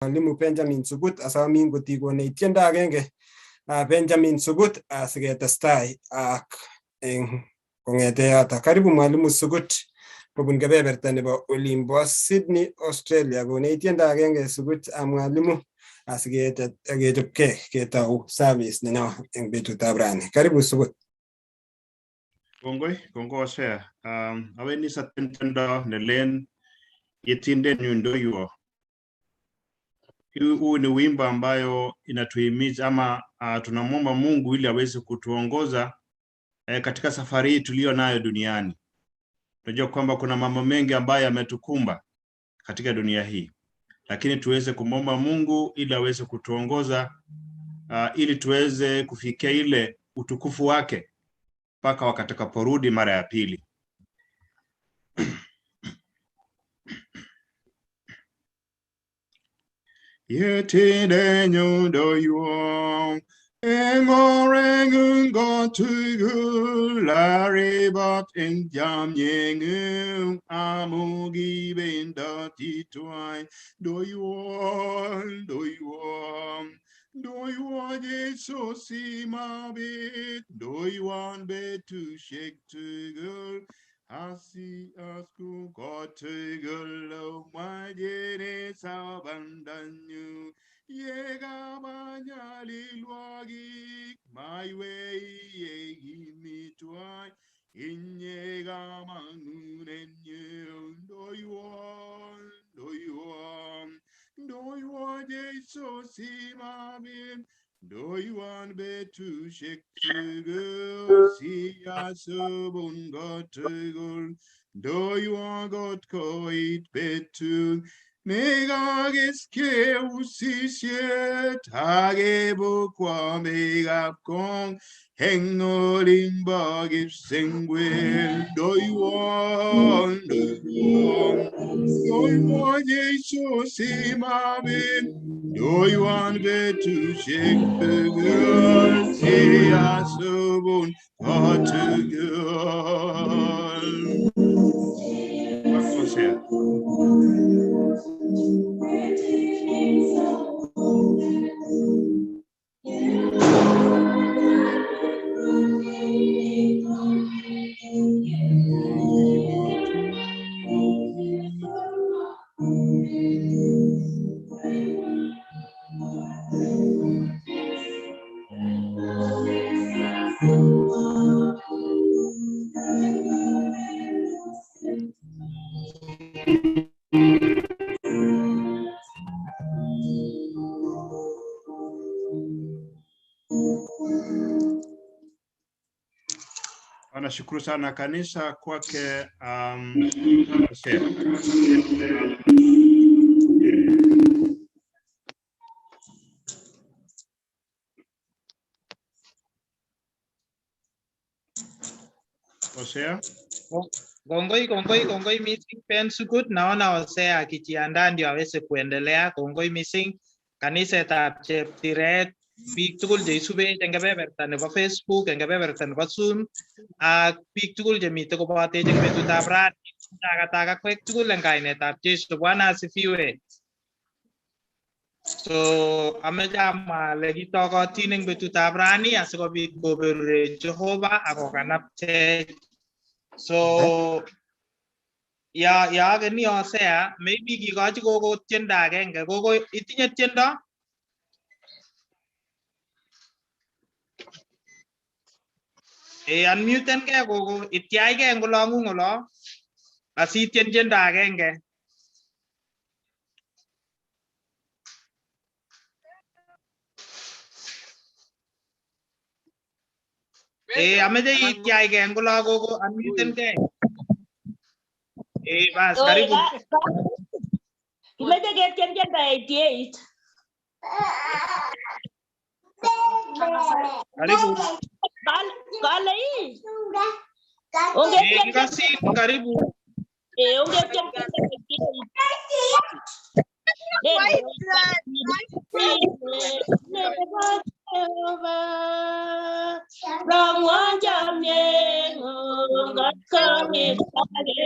Mwalimu Benjamin Sugut asamin kotikone tiendo agenge Benjamin Sugut asiketestai ak kong'ete yoto. Karibu Mwalimu Sugut kobun kebeberta nebo olimbo Sydney, Australia. Konech tiendo agenge Sugut Mwalimu asikechopkei ketou service nenyo eng betutab rani. Karibu Sugut. Kongoi Osea. Awendi satendo nelen yetinde nyundo yuo. Huu ni wimbo ambayo inatuhimiza ama tunamwomba Mungu ili aweze kutuongoza katika safari hii tulio nayo duniani. Tunajua kwamba kuna mambo mengi ambayo yametukumba katika dunia hii, lakini tuweze kumwomba Mungu ili aweze kutuongoza ili tuweze kufikia ile utukufu wake mpaka wakatakaporudi mara ya pili. Yetinde nyundo yuo Engoreng gotugu laribat enjam yengum amugi benda titwai do you Jesu simabit do you betu shake to go Asi asku gotugu my jene sabandanyu Yega manyali luagi my way yegi twai inyega mangunenyu do you want Jesus simabim do you want betu shake to go see asubun got to go do you want God koit betu Mega giske usishet hagebo kwa mega kong hengolimba gipsengwe do you want Jesus simabin do you want to shake the girl see asubun got to girl. What's here? Nashukuru sana kanisa kwake Osea. Kongoi missing pen Sugut, naona Osea akijiandaa ndio aweze kuendelea. Kongoi missing kanisetab Cheptiret, biik tugul cheisube eng kebeberta nebo Facebook, eng kebeberta nebo Zoom, ak biik tugul chemite kobotech eng betutab rani, takatakwek tugul eng kainetab Jesu. Bwana asifiwe. So ameche amwa ale kitokotin eng betutab rani asikobit koberure Jehova akokanaptech. So ya ageni Osea, maybe kikochi gogo tiendo agenge. Gogo itinye tiendo? Unmuten ke gogo, itiai ke ngolongu ngolo. Asitien tiendo agenge. Ameche itiai ke ngolo gogo, unmuten ke. Bas, karibu. Imeche ketien tiendo 88. Karibu. Kale hii. Karibu. Ungetien tiendo 88. Rangwan jamye ngot kami tage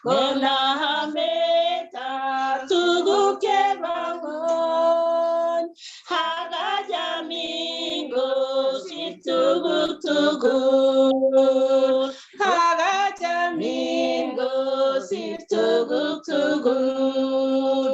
kona hameta tuguke tugul kakachamin kosir tuguk tugul.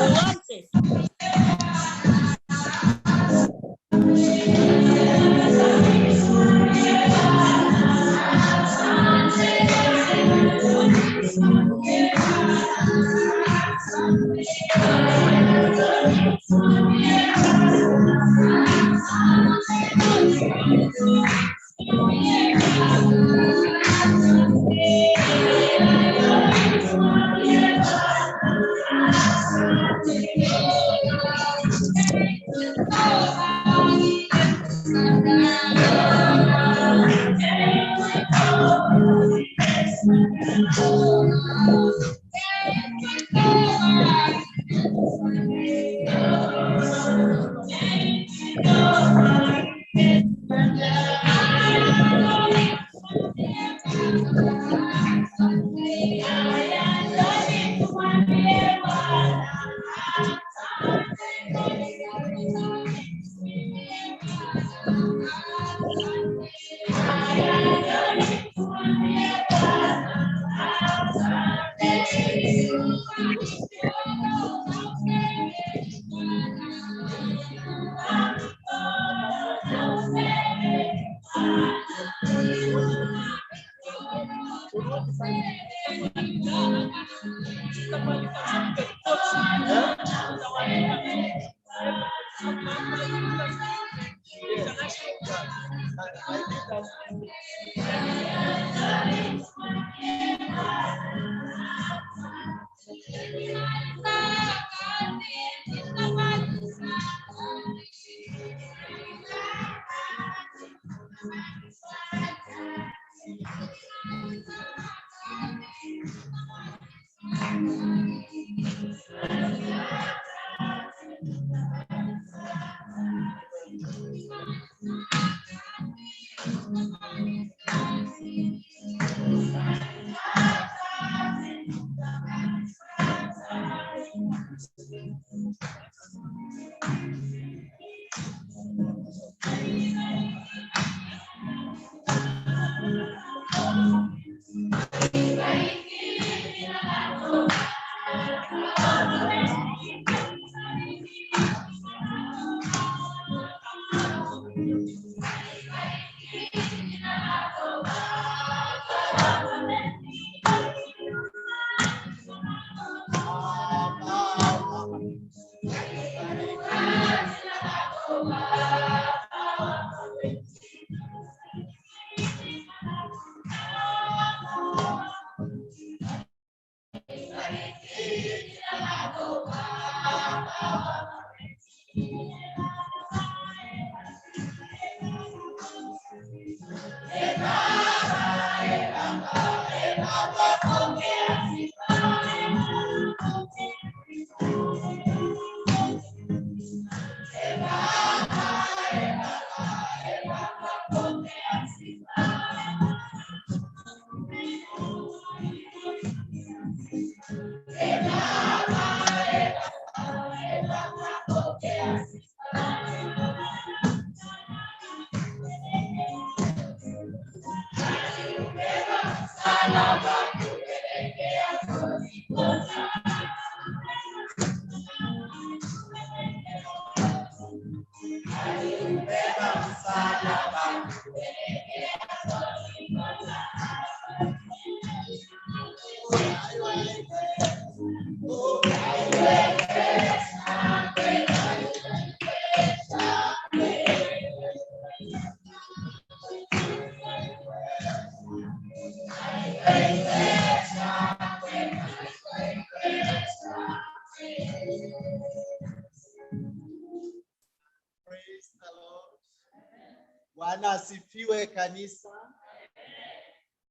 Bwana asifiwe kanisa.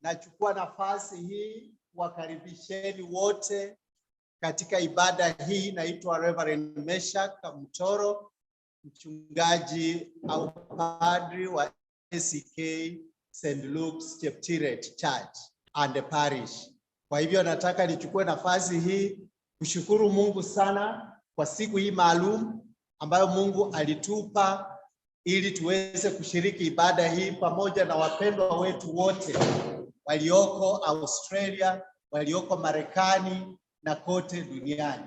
Nachukua nafasi hii kuwakaribisheni wote katika ibada hii. Inaitwa Reverend Meshak Mtoro, mchungaji au padri wa ACK St. Luke's Cheptiret Church and the Parish. Kwa hivyo nataka nichukue nafasi hii kushukuru Mungu sana kwa siku hii maalum ambayo Mungu alitupa ili tuweze kushiriki ibada hii pamoja na wapendwa wetu wote walioko Australia, walioko Marekani na kote duniani.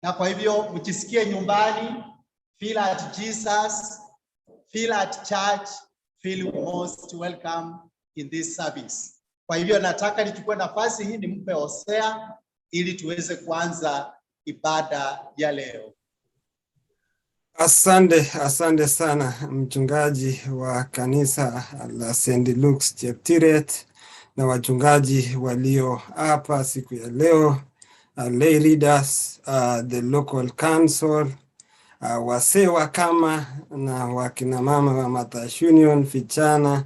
Na kwa hivyo mjisikie nyumbani, feel at Jesus, feel at church, feel most welcome in this service. Kwa hivyo nataka nichukue nafasi hii nimpe Hosea ili tuweze kuanza ibada ya leo. Asante sana mchungaji wa kanisa la St. Luke's Cheptiret na wachungaji walio hapa siku ya leo, lay leaders, the local council, wasee wa kama na wakina mama wa Matash Union, vijana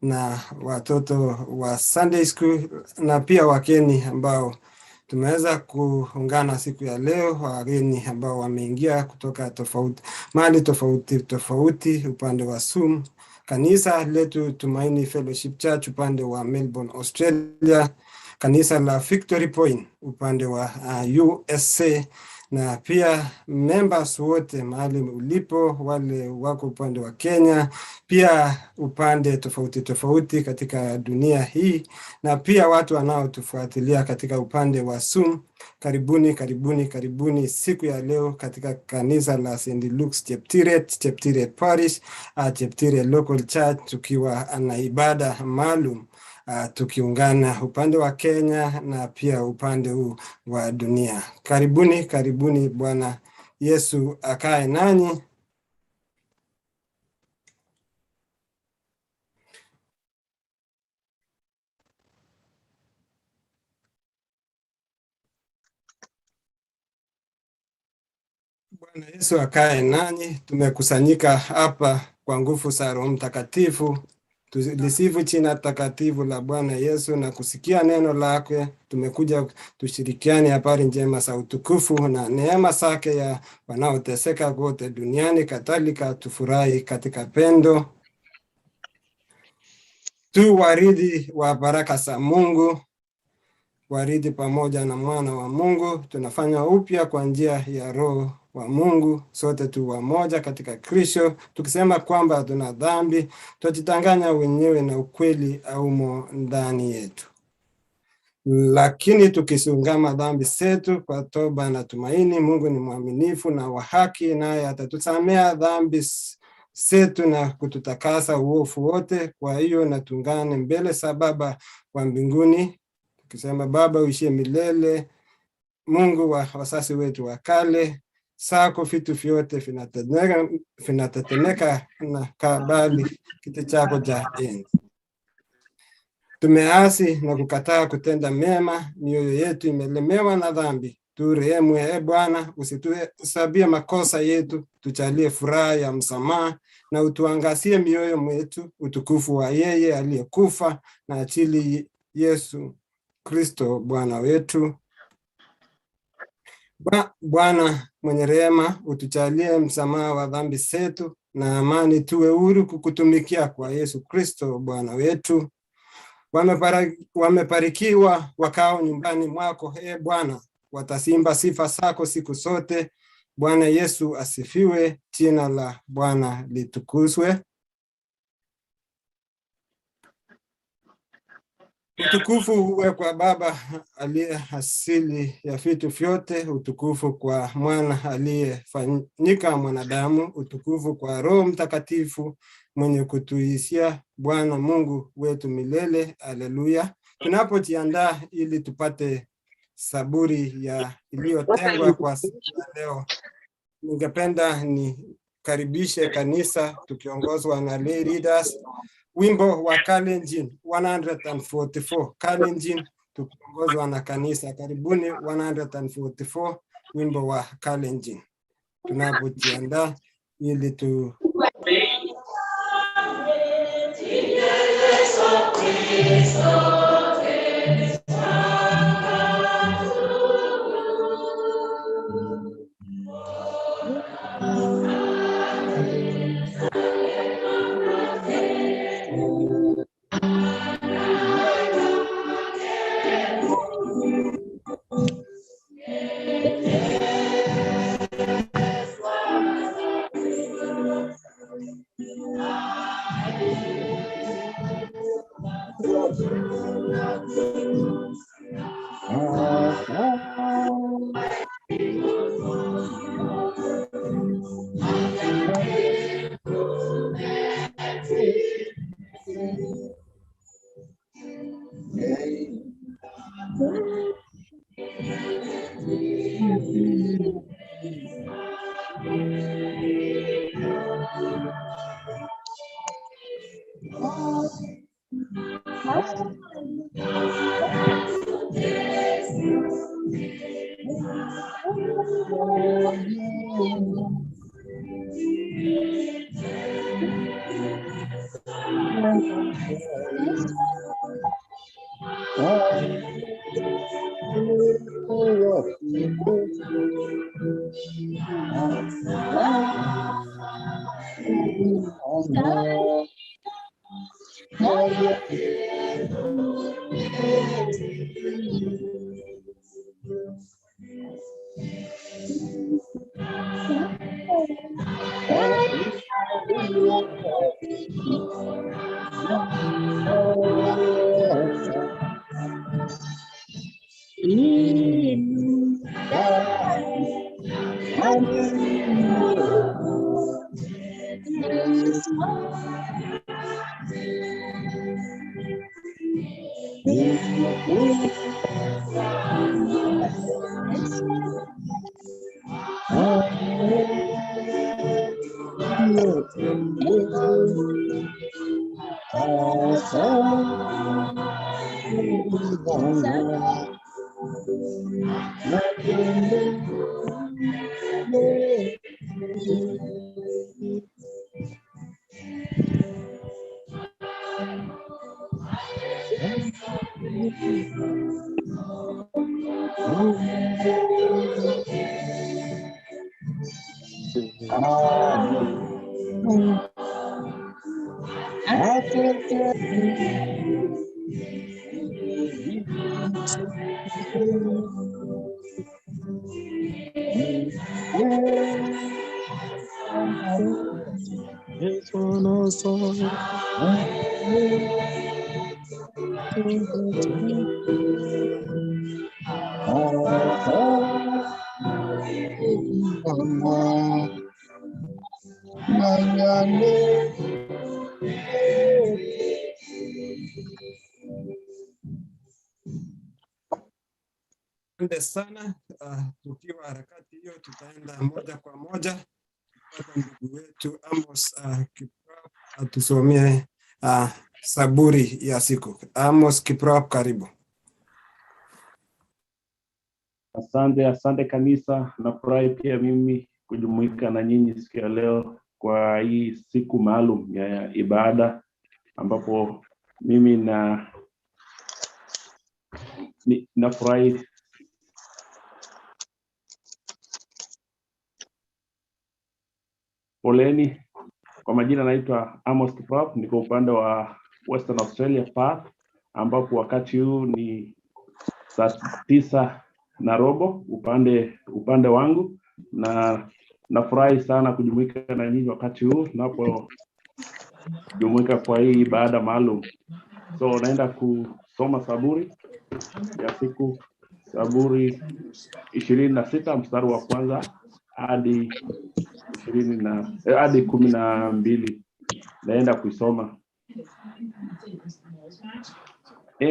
na watoto wa Sunday school na pia wageni ambao tumeweza kuungana siku ya leo, wageni ambao wameingia kutoka mahali tofauti upande wa Zoom. Kanisa letu Tumaini Fellowship Church upande wa Melbourne Australia, kanisa la Victory Point upande wa USA, na pia members wote mahali ulipo, wale wako upande wa Kenya, pia upande tofauti katika dunia hii, na pia watu wanaotufuatilia katika upande wa Zoom. Karibuni siku ya leo katika kanisa la St. Luke's Cheptiret Parish, Cheptiret Local Church, tukiwa na ibada maalum, tukiungana upande wa Kenya na pia upande huu wa dunia. Karibuni. Bwana Yesu akae nanyi. Bwana Yesu akae nanyi. Tumekusanyika hapa kwa nguvu za Roho Mtakatifu, tulisifu jina takatifu la Bwana Yesu na kusikia neno lake. Tumekuja tushirikiane habari njema za utukufu na neema zake ya wanaoteseka kote duniani. Kadhalika tufurahi katika pendo, tu warithi wa baraka za Mungu, warithi pamoja na mwana wa Mungu. Tunafanya upya kwa njia ya Roho wa Mungu, sote tu wamoja katika Kristo. Tukisema kwamba tuna dhambi, tutadanganya wenyewe na ukweli haumo ndani yetu. Lakini tukisungama dhambi zetu kwa toba na tumaini, Mungu ni mwaminifu na wa haki, naye atatusamea dhambi zetu na kututakasa uovu wote. Kwa hiyo na tungane mbele za Baba wa mbinguni, tukisema: Baba uishie milele, Mungu wa wazazi wetu wa kale, sako vitu vyote vinatetemeka na kabali kiti chako cha enzi. Tumeasi na kukataa kutenda mema, mioyo yetu imelemewa na dhambi. Turehemu Bwana, usituhesabie makosa yetu, tujalie furaha ya msamaha na utuangazie mioyo mwetu utukufu wa yeye aliyekufa na ajili Yesu Kristo Bwana wetu. Bwana mwenye rehema, utujalie msamaha wa dhambi zetu na amani, tuwe huru kukutumikia kwa Yesu Kristo Bwana wetu. Wamebarikiwa wakao nyumbani mwako, Bwana, watasimba sifa zako siku zote. Bwana Yesu asifiwe, jina la Bwana litukuzwe. Utukufu uwe kwa Baba aliye asili ya vitu vyote, utukufu kwa Mwana aliyefanyika mwanadamu, utukufu kwa Roho Mtakatifu mwenye kutuishia Bwana Mungu wetu milele. Haleluya. Tunapojiandaa ili tupate saburi ya iliyotengwa kwa siku ya leo, ningependa nikaribishe kanisa tukiongozwa na lay leaders, wimbo wa kalenjin 144, kalenjin tukiongozwa na kanisa. Karibuni 144, wimbo wa kalenjin. Tunapojiandaa ili tu Asante sana. Tukiwa harakati hiyo, tutaenda moja kwa moja kupata ndugu wetu Amos Kiprop atusomee Zaburi ya siku. Amos Kiprop, karibu. Asante kanisa. Nafurahi pia mimi kujumuika na nyinyi siku ya leo kwa hii siku maalum ya ibada, ambapo mimi nafurahi. Poleni, kwa majina naitwa Amos Kiprop, niko upande wa Western Australia Path, ambapo wakati huu ni saa 9:15 upande wangu, na nafurahi sana kujumuika na nyinyi wakati huu napo jumuika kwa hii ibada maalum. So naenda kusoma Zaburi ya siku, Zaburi 26 mstari wa kwanza hadi 12. Naenda kuisoma.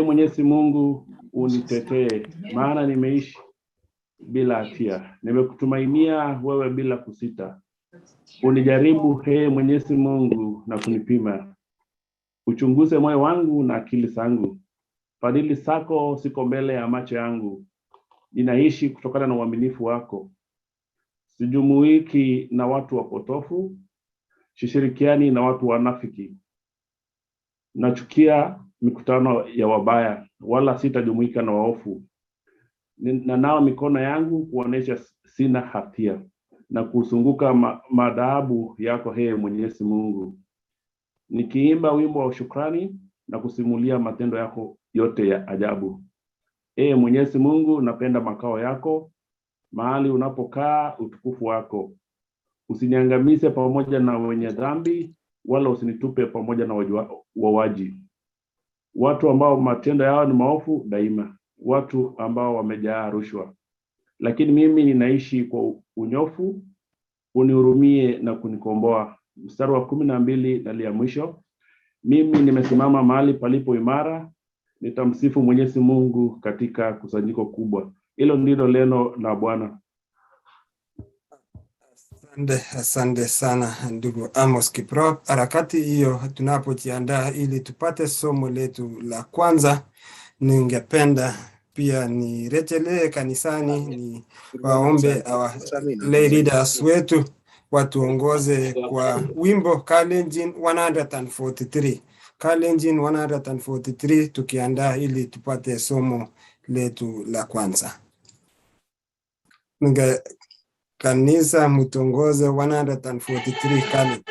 Mwenyezi Mungu, unitetee, maana nimeishi bila hatia. Nimekutumainia wewe bila kusita. Unijaribu, Mwenyezi Mungu, na kunipima. Uchunguze moyo wangu na akili zangu. Fadhili zako siko mbele ya macho yangu. Ninaishi kutokana na uaminifu wako. Sijumuiki na watu wapotofu, sishirikiani na watu wanafiki. Nachukia mikutano ya wabaya, wala sitajumuika na waofu. Nanawa mikono yangu kuonesha sina hatia, na kuzunguka madhabahu yako Mwenyezi Mungu, nikiimba wimbo wa shukrani na kusimulia matendo yako yote ya ajabu. Mwenyezi Mungu, napenda makao yako, mahali unapokaa utukufu wako. Usiniangamize pamoja na wenye dhambi, wala usinitupe pamoja na wauaji, watu ambao matendo yao ni maovu daima, watu ambao wamejaa rushwa. Lakini mimi ninaishi kwa unyofu, unihurumie na kunikomboa. Mstari wa 12 na ya mwisho. Mimi nimesimama mahali palipo imara, nitamsifu Mwenyezi Mungu katika kusanyiko kubwa. Hilo ndilo neno la Bwana. Asante sana ndugu Amos Kiprop. Harakati hiyo tunapojiandaa ili tupate somo letu la kwanza, ningependa pia nirejelee kanisani, ni waombe lay leaders wetu watuongoze kwa wimbo Kalenjin 143. Kalenjin 143 tukiandaa ili tupate somo letu la kwanza. Kanisa mutongoze 143 Kalenjin.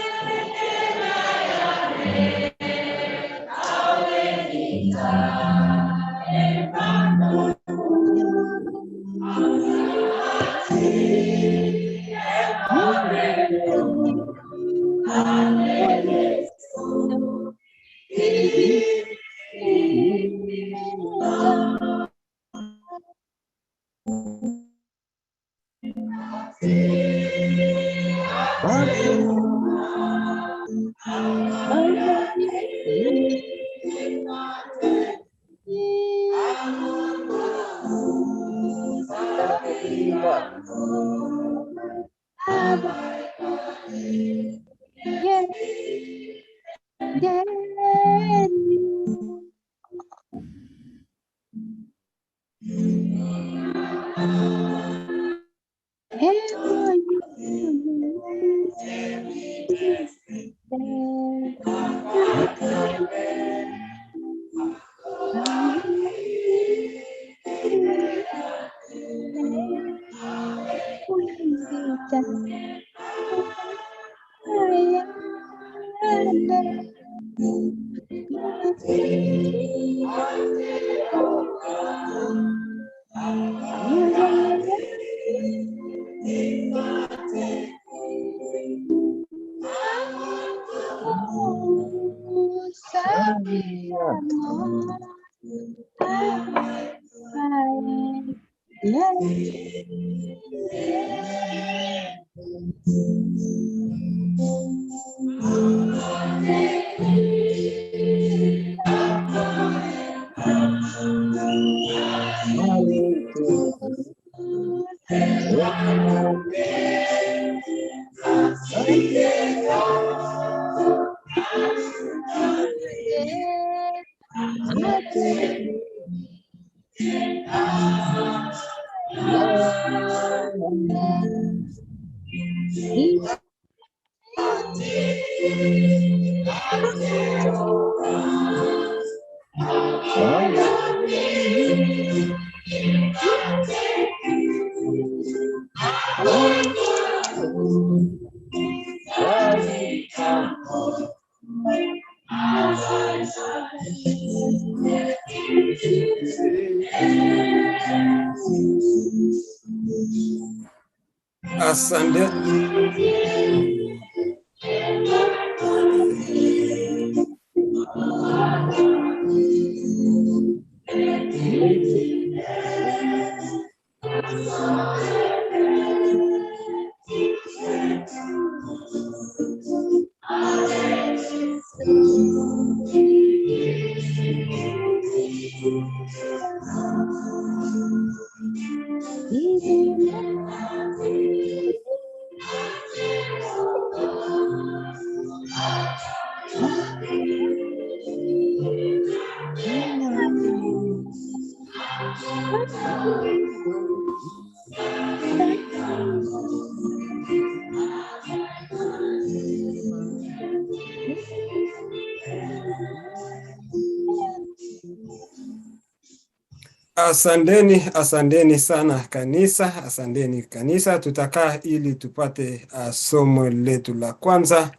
Asante. Asanteni sana kanisa, asanteni kanisa. Tutakaa ili tupate somo letu la kwanza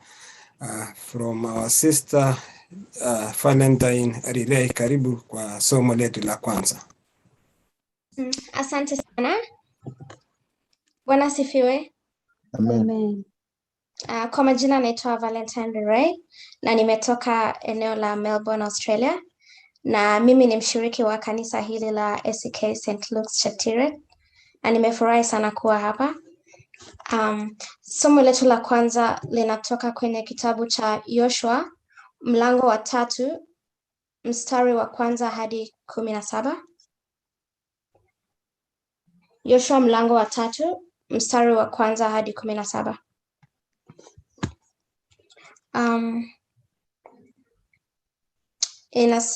from our sister Valentine Riley. Karibu kwa somo letu la kwanza. Asante sana. Bwana sifiwe. Amen. Kwa majina naitwa Valentine Riley na nimetoka eneo la Melbourne, Australia. Na mimi ni mshiriki wa kanisa hili la ACK St. Luke's Cheptiret. Na nimefurahi sana kuwa hapa. Somo letu la kwanza linatoka kwenye kitabu cha Yoshua, mlango wa 3, mstari wa 1 hadi 17. Yoshua mlango wa 3, mstari wa 1 hadi 17.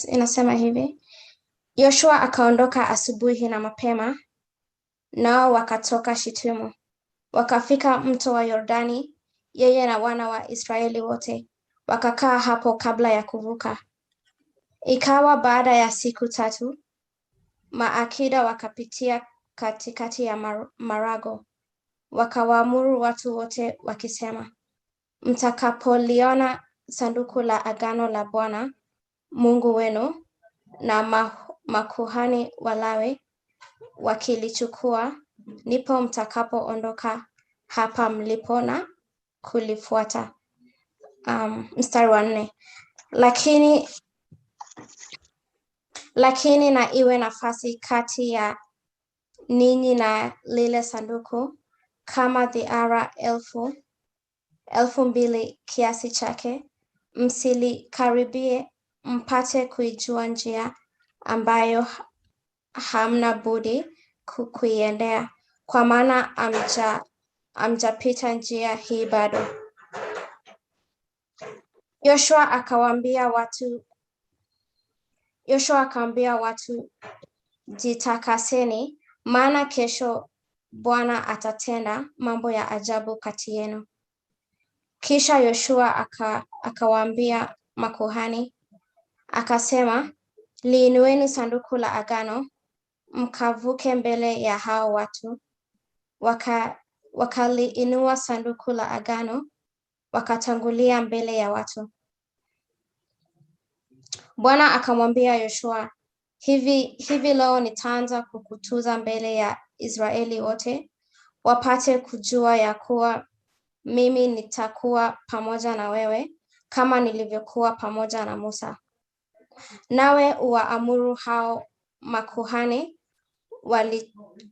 inasema hivi: Yoshua akaondoka asubuhi na mapema, nao wakatoka Shitimu, wakafika mto wa Yordani, yeye na wana wa Israeli wote, wakakaa hapo kabla ya kuvuka. Ikawa baada ya siku 3, maakida wakapitia katikati ya marago, wakawaamuru watu wote wakisema, mtakapoliona sanduku la agano la Bwana Mungu wenu na makuhani Walawi wakilichukua, ndipo mtakapoondoka hapa mlipo na kulifuata. Mstari wa 4. Lakini na iwe nafasi kati ya ninyi na lile sanduku kama dhiara 2,000 kiasi chake, msilikaribie, mpate kuijua njia ambayo hamna budi kuiendea, kwa maana amjapita njia hii bado. Yoshua akawaambia watu, jitakaseni, maana kesho Bwana atatenda mambo ya ajabu kati yenu. Kisha Yoshua akawaambia makuhani, akasema, liinueni sanduku la agano, mkavuke mbele ya hao watu. Wakaliinua sanduku la agano, wakatangulia mbele ya watu. Bwana akamwambia Yoshua, hivi leo nitaanza kukutuza mbele ya Israeli wote, wapate kujua ya kuwa mimi nitakuwa pamoja na wewe kama nilivyokuwa pamoja na Musa. Nawe uwaamuru hao makuhani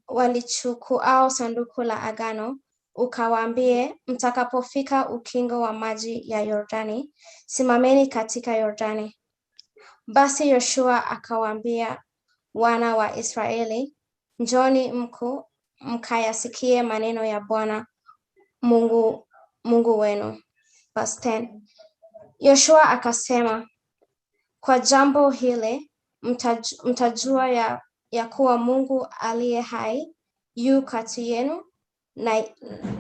walichukuao sanduku la agano, ukawaambie, mtakapofika ukingo wa maji ya Yordani, simameni katika Yordani. Basi Yoshua akawaambia wana wa Israeli, njoni mkayasikie maneno ya Bwana Mungu wenu. Verse 10. Yoshua akasema, kwa jambo hili mtajua ya kuwa Mungu aliye hai yu kati yenu,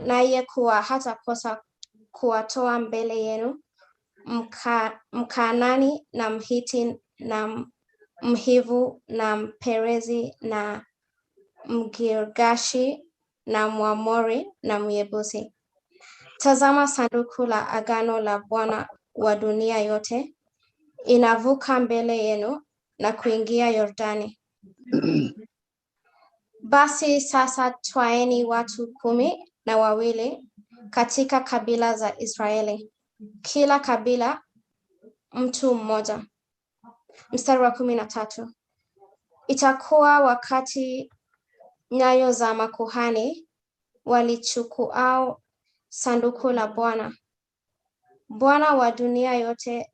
naye kuwa hatakosa kuwatoa mbele yenu Mkanaani na Mhiti na Mhivu na Mperezi na Mgirgashi na Mwamori na Myebusi. Tazama, sanduku la agano la Bwana wa dunia yote inavuka mbele yenu na kuingia Yordani. Basi sasa twaeni watu 12 katika kabila za Israeli, kila kabila mtu mmoja. Mstari wa 13. Itakuwa wakati nyayo za makuhani walichukuao sanduku la Bwana wa dunia yote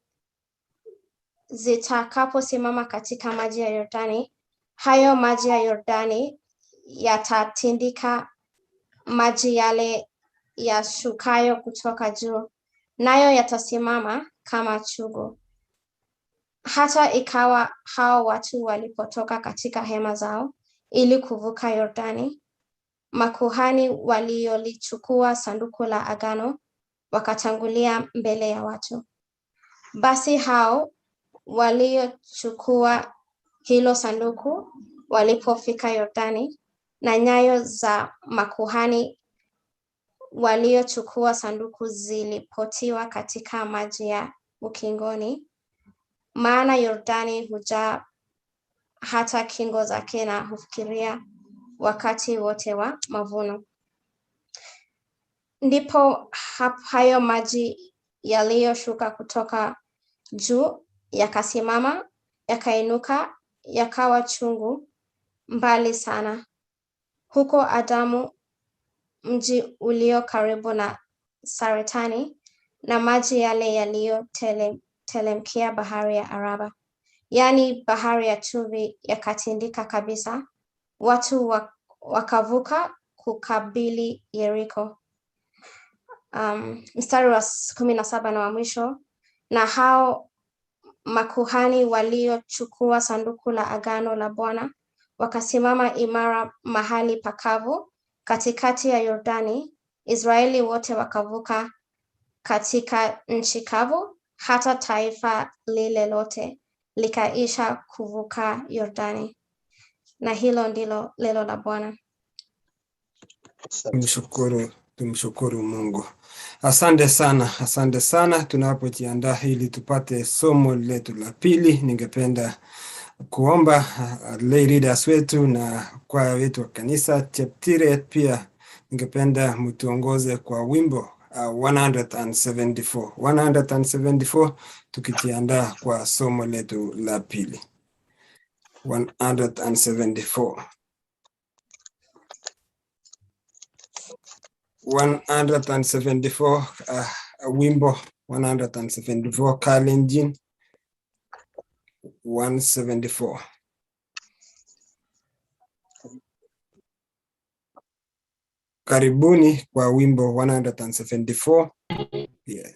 zitakaposimama katika maji ya Yordani, hayo maji ya Yordani yatatindika maji yale yashukayo kutoka juu, nayo yatasimama kama chugo. Hata ikawa hao watu walipotoka katika hema zao ili kuvuka Yordani, makuhani waliolichukua sanduku la agano wakatangulia mbele ya watu. Basi hao waliochukua hilo sanduku walipofika Yordani, na nyayo za makuhani waliochukua sanduku zilipotiwa katika maji ya ukingoni, maana Yordani hujaa hata kingo zake na hufikiria wakati wote wa mavuno. Ndipo hayo maji yaliyoshuka kutoka juu yakasimama, yakainuka, yakawa chungu mbali sana, huko Adamu, mji ulio karibu na Saretani, na maji yale yaliyotelemkia bahari ya Araba, yani bahari ya chumvi, yakatindika kabisa. Watu wakavuka kukabili Yeriko. mstari wa 17 na wa mwisho, na hao makuhani waliochukua sanduku la agano la Bwana wakasimama imara mahali pakavu katikati ya Yordani. Israeli wote wakavuka katika nchi kavu, hata taifa lile lote likaisha kuvuka Yordani. Na hilo ndilo neno la Bwana. Tumshukuru Mungu. Asante sana. Tunapojiandaa ili tupate somo letu la pili, ningependa kuomba lay readers wetu na kwaya wetu wa kanisa Cheptiret, pia ningependa mtuongoze kwa wimbo 174 tukijiandaa kwa somo letu la pili. 174 wimbo 174 kalenjin 174. Karibuni kwa wimbo 174. Yeah.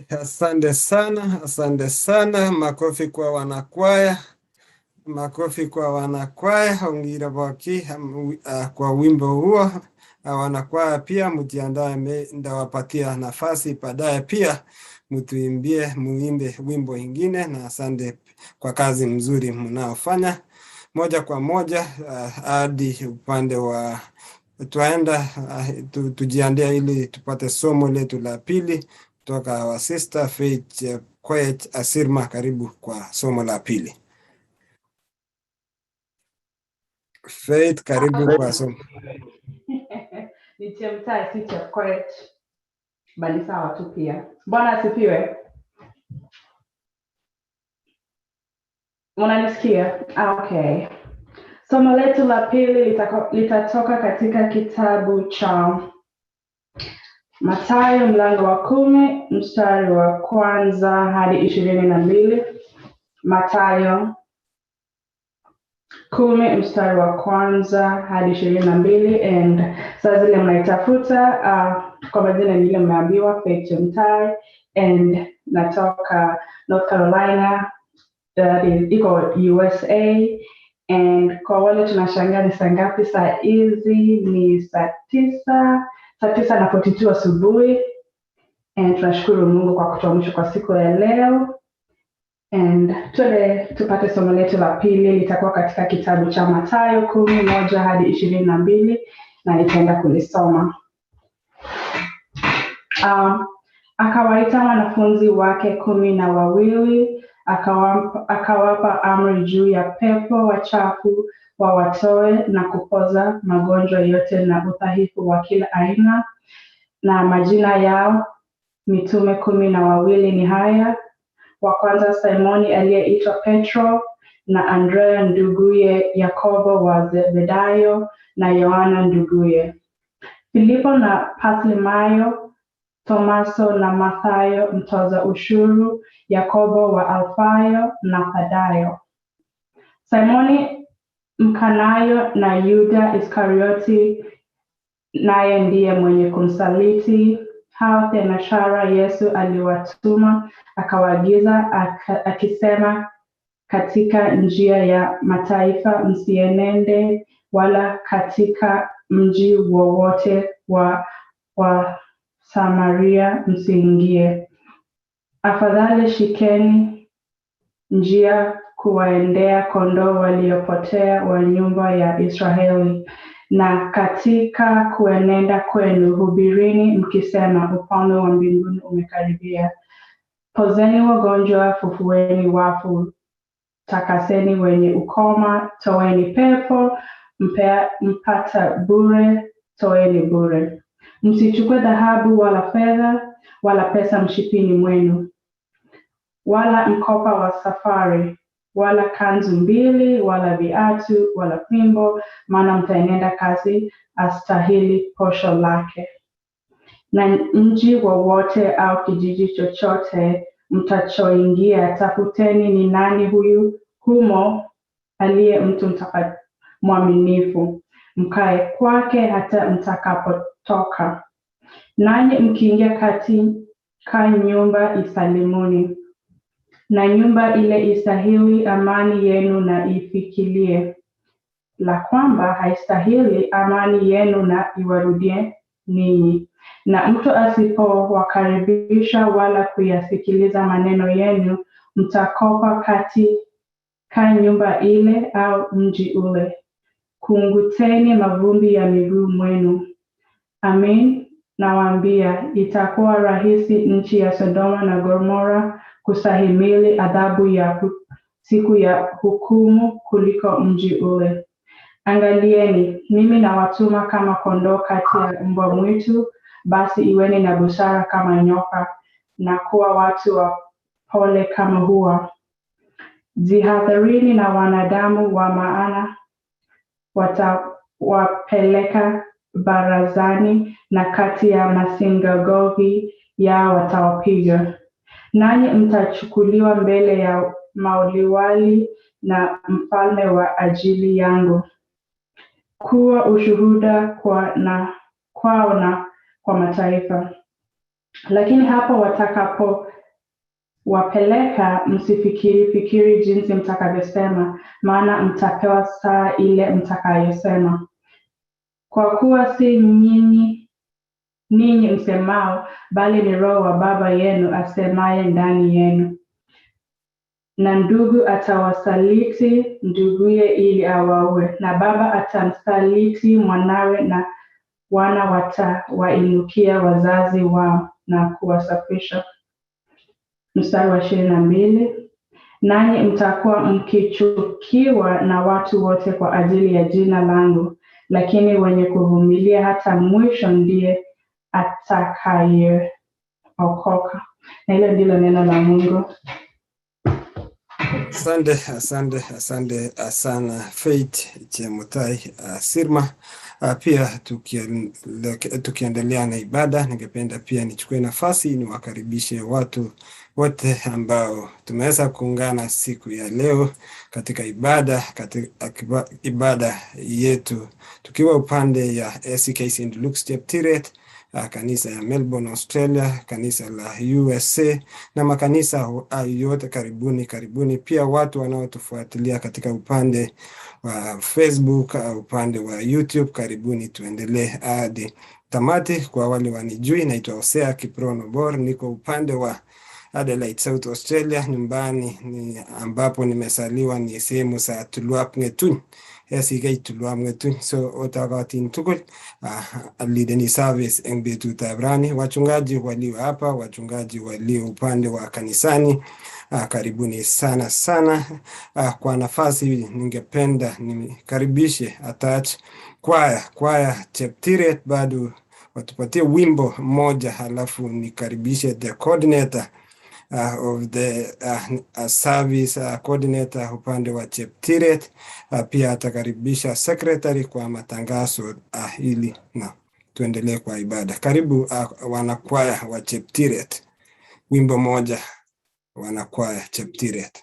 Asante sana. Makofi kwa wanakwaya. Makofi kwa wanakwaya. Hongera baki kwa wimbo huo. Wanakwaya pia mjiandae, ndawapatia nafasi baadaye pia muimbe wimbo ingine, na asante kwa kazi mzuri mnaofanya. Moja kwa moja hadi upande wa tuaenda tujiandaa ili tupate somo letu la pili kutoka wa sister Faith Quiet Asirma. Karibu kwa somo la pili. Faith, karibu kwa somo. Ni Cheptiret, si Cheptiret. Bali sawa tu pia. Bwana asifiwe. Unanisikia? Okay. Somo letu la pili litatoka katika kitabu cha Mathayo mlango wa 10 mstari wa 1 hadi 22. Mathayo 10 mstari wa 1 hadi 22, and saa zile mnaitafuta kwa majina nile mmeambiwa Faith Cheptiret, and natoka North Carolina, iko USA, and kwa wale tunashangaa ni saa ngapi saa hizi, ni saa 9:42 asubuhi, and tunashukuru Mungu kwa kutuamsha kwa siku ya leo. And tupate somo letu la pili, litakuwa katika kitabu cha Mathayo 10:1 hadi 22, na nitaenda kulisoma. Akawaita wanafunzi wake 12, akawapa amri juu ya pepo wachafu wawatoe na kupoza magonjwa yote na udhaifu wa kila aina. Na majina yao mitume 12 ni haya: wa kwanza Simoni aliyeitwa Petro, na Andrea nduguye, Yakobo wa Zebedayo na Yohana nduguye, Filipo na Bartholomayo, Tomaso na Mathayo mtoza ushuru, Yakobo wa Alfayo na Thadayo, Simoni Mkanayo na Yuda Iskarioti, naye ndiye mwenye kumsaliti. Hao thenashara Yesu aliwatuma, akawaagiza akisema, katika njia ya mataifa msienende, wala katika mji wowote wa Samaria msiingie. Afadhali shikeni njia kuwaendea kondoo waliopotea wa nyumba ya Israeli. Na katika kuenenda kwenu hubirini mkisema, ufalme wa mbinguni umekaribia. Pozeni wagonjwa, fufueni wafu, takaseni wenye ukoma, toeni pepo, mpata bure, toeni bure. Msichukue dhahabu wala fedha wala pesa mshipini mwenu, wala mkopa wa safari, wala kanzu mbili, wala viatu, wala fimbo, maana mtaenenda kazi astahili posho lake. Na mji wowote au kijiji chochote mtachoingia, tafuteni ni nani humo aliye mtu mwaminifu, mkae kwake hata mtakapotoka. Nanyi mkiingia katika nyumba isalimuni, na nyumba ile istahili amani yenu na ifikilie, la kwamba haistahili amani yenu na iwarudie ninyi. Na mtu asipowakaribisha wala kuyasikiliza maneno yenu, mtakopa nyumba ile au mji ule. Kunguteni mavumbi ya miguu mwenu. Amin, nawaambia, itakuwa rahisi nchi ya Sodoma na Gomora kustahimili adhabu ya siku ya hukumu kuliko mji ule. Angalieni, mimi nawatuma kama kondoo kati ya mbwa mwitu, basi iweni na busara kama nyoka na kuwa watu wa pole kama hua. Jihadharini na wanadamu, wa maana watawapeleka barazani na kati ya masinagogi yao watawapiga. Nanyi mtachukuliwa mbele ya mauliwali na mfalme wa ajili yangu, kuwa ushuhuda kwao na kwa mataifa. Lakini hapo watakapo wapeleka, msifikiri jinsi mtakavyosema, maana mtapewa saa ile mtakayosema. Kwa kuwa si ninyi msemao, bali ni Roho wa Baba yenu asemaye ndani yenu. Na ndugu atawasaliti nduguye ili awaue, na baba atamsaliti mwanawe, na wana watawainukia wazazi wao na kuwasafisha. Mstari wa 22. Nanyi mtakuwa mkichukiwa na watu wote kwa ajili ya jina langu, lakini wenye kuvumilia hata mwisho ndiye atakayeokoka. Na hilo ndilo neno la Mungu. Asante sana Faith Chemutai Sirma. Pia tukiendelea na ibada, ningependa pia nichukue nafasi niwakaribishe watu wote ambao tumeweza kuungana siku ya leo katika ibada yetu, tukiwa upande ya ACK St. Luke's Cheptiret, kanisa ya Melbourne Australia, kanisa la USA na makanisa yote. Karibuni pia watu wanaotufuatilia katika upande wa Facebook, upande wa YouTube. Karibuni, tuendelee hadi tamati. Kwa wale wanijui, naitwa Hosea Kiprono Bor, niko upande wa Adelaide, South Australia. Nyumbani ni ambapo nimesaliwa ni sehemu za Tuluap Ngetuny, ACK Tuluap Ngetuny. So otakatin tugul alideni service en betutab rani. Wachungaji walio hapa, wachungaji walio upande wa kanisani, karibuni sana. Kwa nafasi ningependa nikaribishe attach kwaya Cheptiret, bado watupatie wimbo moja, halafu nikaribishe the coordinator of the service, coordinator upande wa Cheptiret. Pia atakaribisha secretary kwa matangazo hili, na tuendelee kwa ibada. Karibu wanakwaya wa Cheptiret, wimbo moja wanakwaya Cheptiret.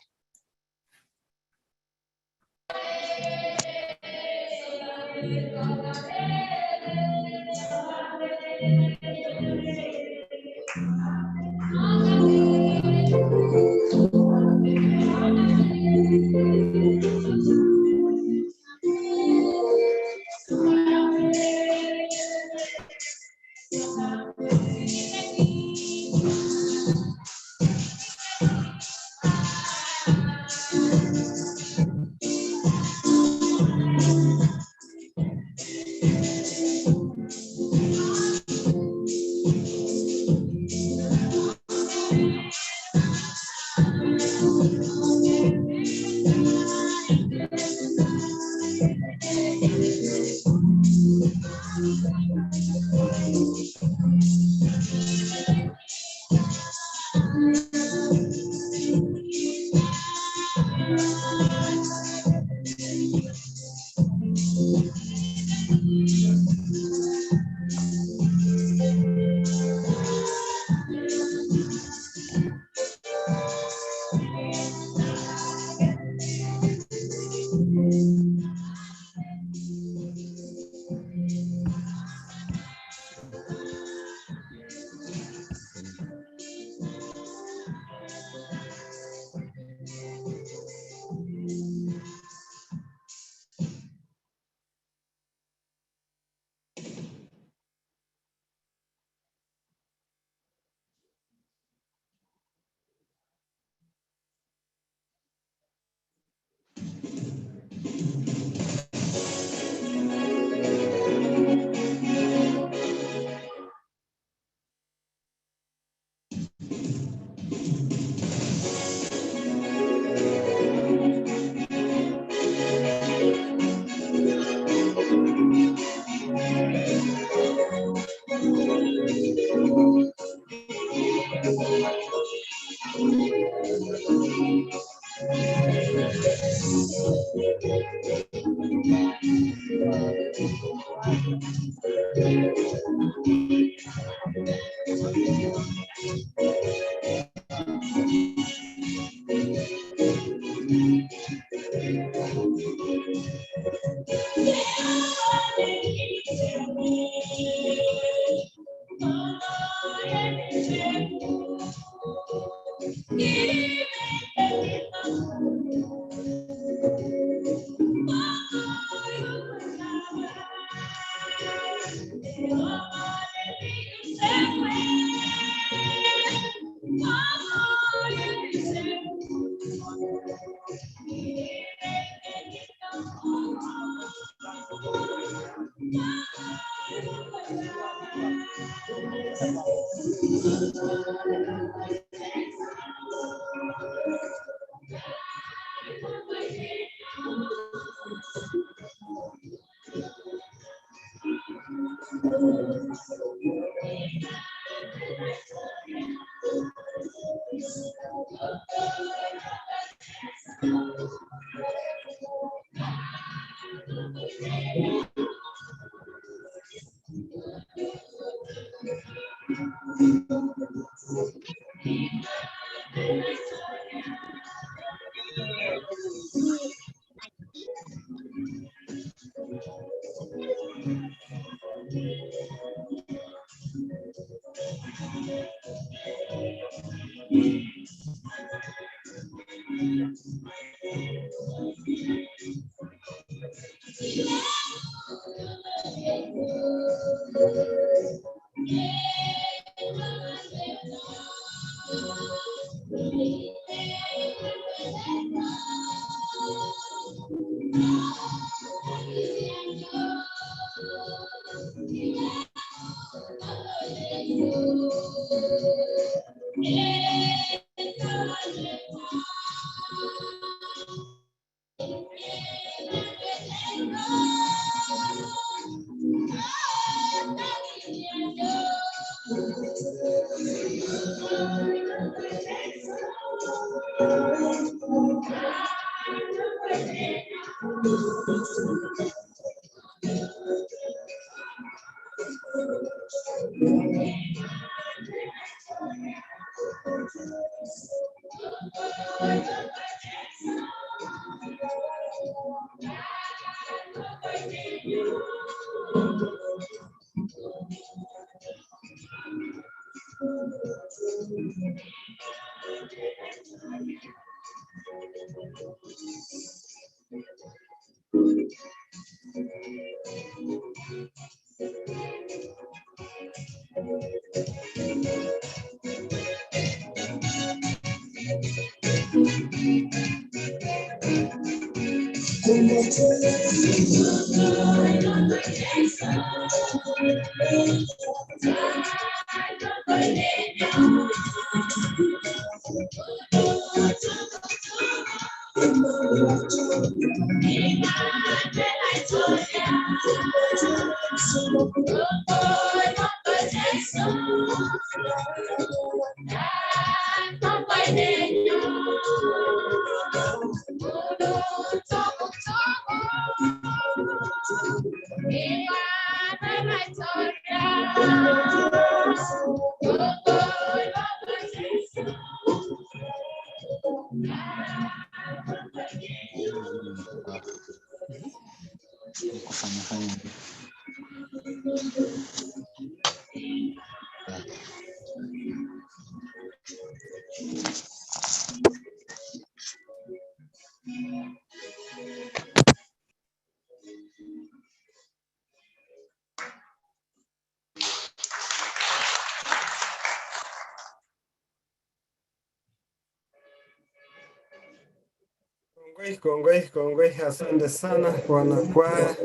Kongoi, asante sana wanakwaya,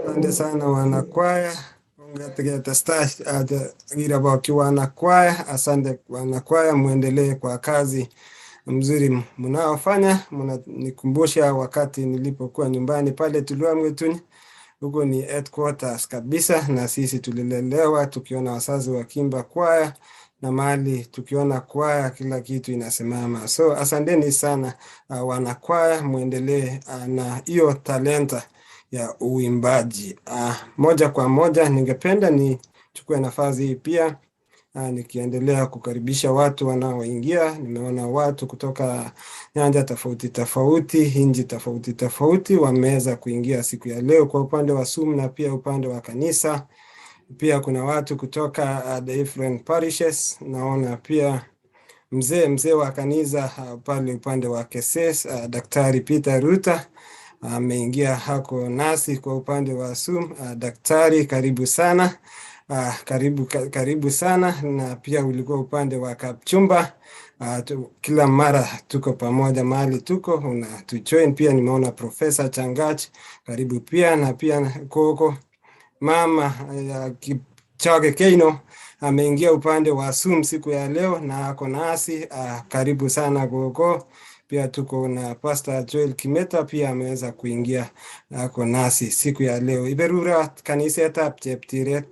asante sana wanakwaya. Ongea stash gira baki wanakwaya, asante wanakwaya, muendelee kwa kazi mzuri mnaofanya. Mnanikumbusha wakati nilipokuwa nyumbani pale Tulua Mwituni, huko ni headquarters kabisa, na sisi tulilelewa tukiona wazazi wakimba kwaya na mahali tukiona kwaya kila kitu inasimama. So asanteni sana wanakwaya, muendelee na hiyo talenta ya uimbaji. Moja kwa moja ningependa nichukue nafasi hii pia nikiendelea kukaribisha watu wanaoingia. Nimeona watu kutoka nyanja tofauti tofauti, nchi tofauti tofauti wameweza kuingia siku ya leo kwa upande wa Zoom na pia upande wa kanisa. Pia kuna watu kutoka different parishes. Naona pia mzee wa kanisa pale upande wa Keses, Daktari Peter Ruta ameingia hako nasi kwa upande wa Zoom. Daktari, karibu sana. Karibu sana, na pia ulikuwa upande wa Kapchumba. Kila mara tuko pamoja mahali tuko unatujoin. Pia nimeona Profesa Changach, karibu pia, na pia Koko mama Kipchoge Keino ameingia upande wa Zoom siku ya leo na ako nasi. Karibu sana Koko. Pia tuko na Pastor Joel Kimeta pia ameweza kuingia ako nasi siku ya leo. Iberura kanisa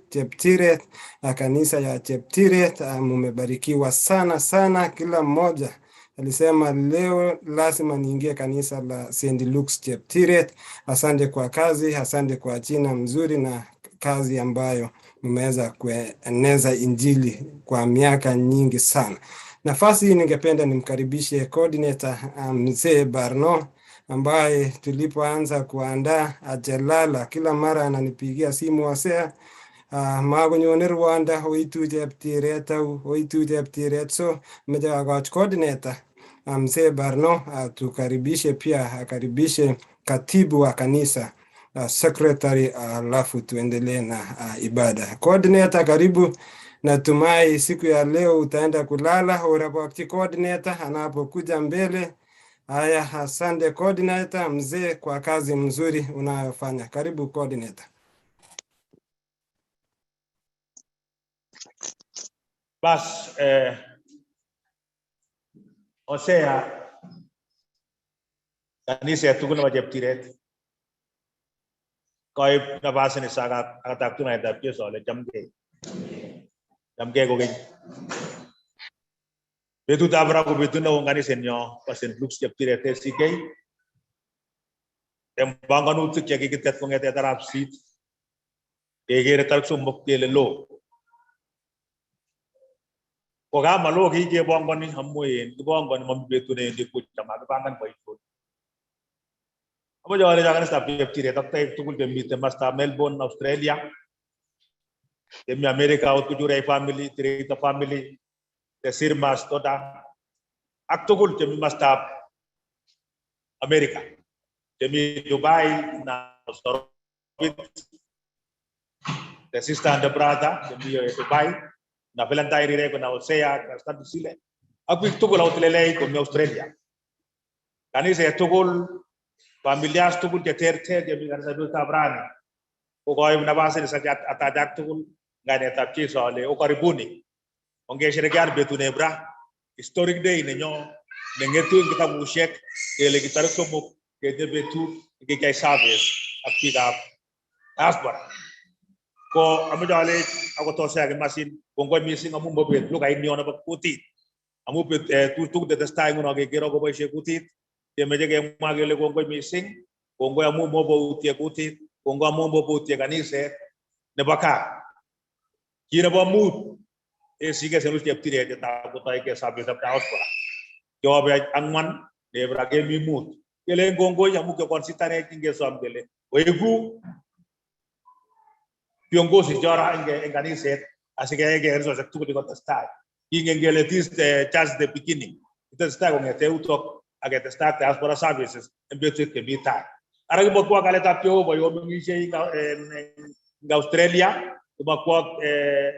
Cheptiret, kanisa ya Cheptiret, mumebarikiwa sana sana. Kila mmoja alisema leo lazima niingie kanisa la St. Luke's Cheptiret. Asante kwa kazi, asante kwa jina mzuri na kazi ambayo mmeweza kueneza injili kwa miaka nyingi sana. Nafasi hii ningependa nimkaribishe coordinator mzee Barno, ambaye tulipoanza kuandaa ajalala kila mara ananipigia simu wasea magonyone Rwanda hoitu Cheptiret. So mmejawagoch coordinator mzee Barno tukaribishe, pia akaribishe katibu wa kanisa secretary, alafu tuendelee na ibada. Coordinator, karibu. Natumai siku ya leo utaenda kulala urapokti coordinator anapokuja mbele. Haya, asante coordinator mzee kwa kazi mzuri unayofanya. Karibu coordinator. Bas osea kanisa yetu na Cheptiret koi na base ni saga atak tunai da pieso le jamge ko gen betu tabra ko betu na ngani senyo pasen Luke's Cheptiret CK bangan utuk ya kitet ko ngete tarap sit igere tar sumok tele lo ko ga malo ki ke bangan ni hamoyen ki bangan mam betu ne de ko chama bangan ko ito amo jawale jangan sta Cheptiret takta tukul de mite masta Melbourne Australia demi America out kujure family tirita family the sirmas toda aktukul demi masta America demi Dubai na the sister and the brother demi Dubai na Valentine rire ko na osea sta sile akwi tukul autlele ko Australia kanisa tukul familias tukul ter demi kanisa tabrani ko koy na base sa atadak tukul ngane tapchi sole o karibuni onge sherekean betu nebra historic day nenyo nengetu kita mushek ele gitar somo ke de betu ke kai service apika Diaspora ko amjale ako to sa ke masin kongo missing amu mbet lu kai niona bakuti amu bet tu de testa ngono ke gero ko boy shekuti de meje ke magele kongo missing kongo amu mobo uti kuti kongo amu mobo uti kanise ne baka kira ba mut sige selu Cheptiret ta ko tai ke sabe ta Diaspora yo be angman de bra ke mi mut kele gongo ya mu ke konsitane kinge so amgele wegu viongozi jora kanisa asike ke erzo sektu ko testai ingengele this just the beginning it testai ko ngete utok age testai Diaspora services embetu ke bita aragi bot ko kale ta pio boyo mi ngi Australia kuma kwa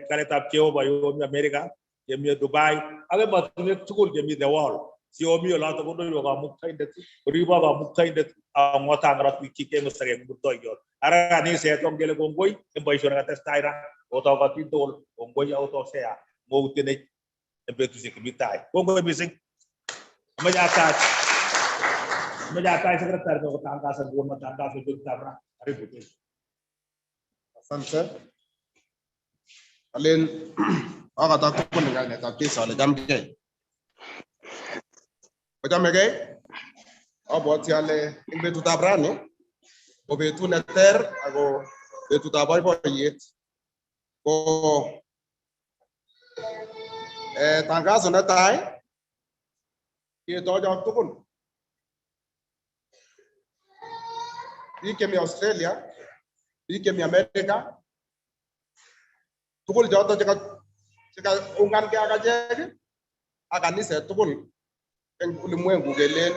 kaleta pio ba yo mi America mi Dubai age ba tu tukul mi the world si o mi la to ko yo ga mukta indet riba ga mukta indet ngota ngara tu ki ke no sare ngurto yo ara ni se to ngele ko ngoy e boy so na testaira o to ga titol o ngoy auto sea mo utene e betu se kitai ko ngoy mi sing ma ja ta secretary ko tanga sa go ma tanga so tu tabra ari buti Asante. alen akata ko ni ngane ta pisa le jamke o jamke aboti ale ingbe tutabrani o betu na ter ago betu taboy boyet ko tangazo na tai ke to jam tukun ikemi Australia ikemi America tukul joto chika ungan ke akaje akanisa tukul en ulimwengu gelen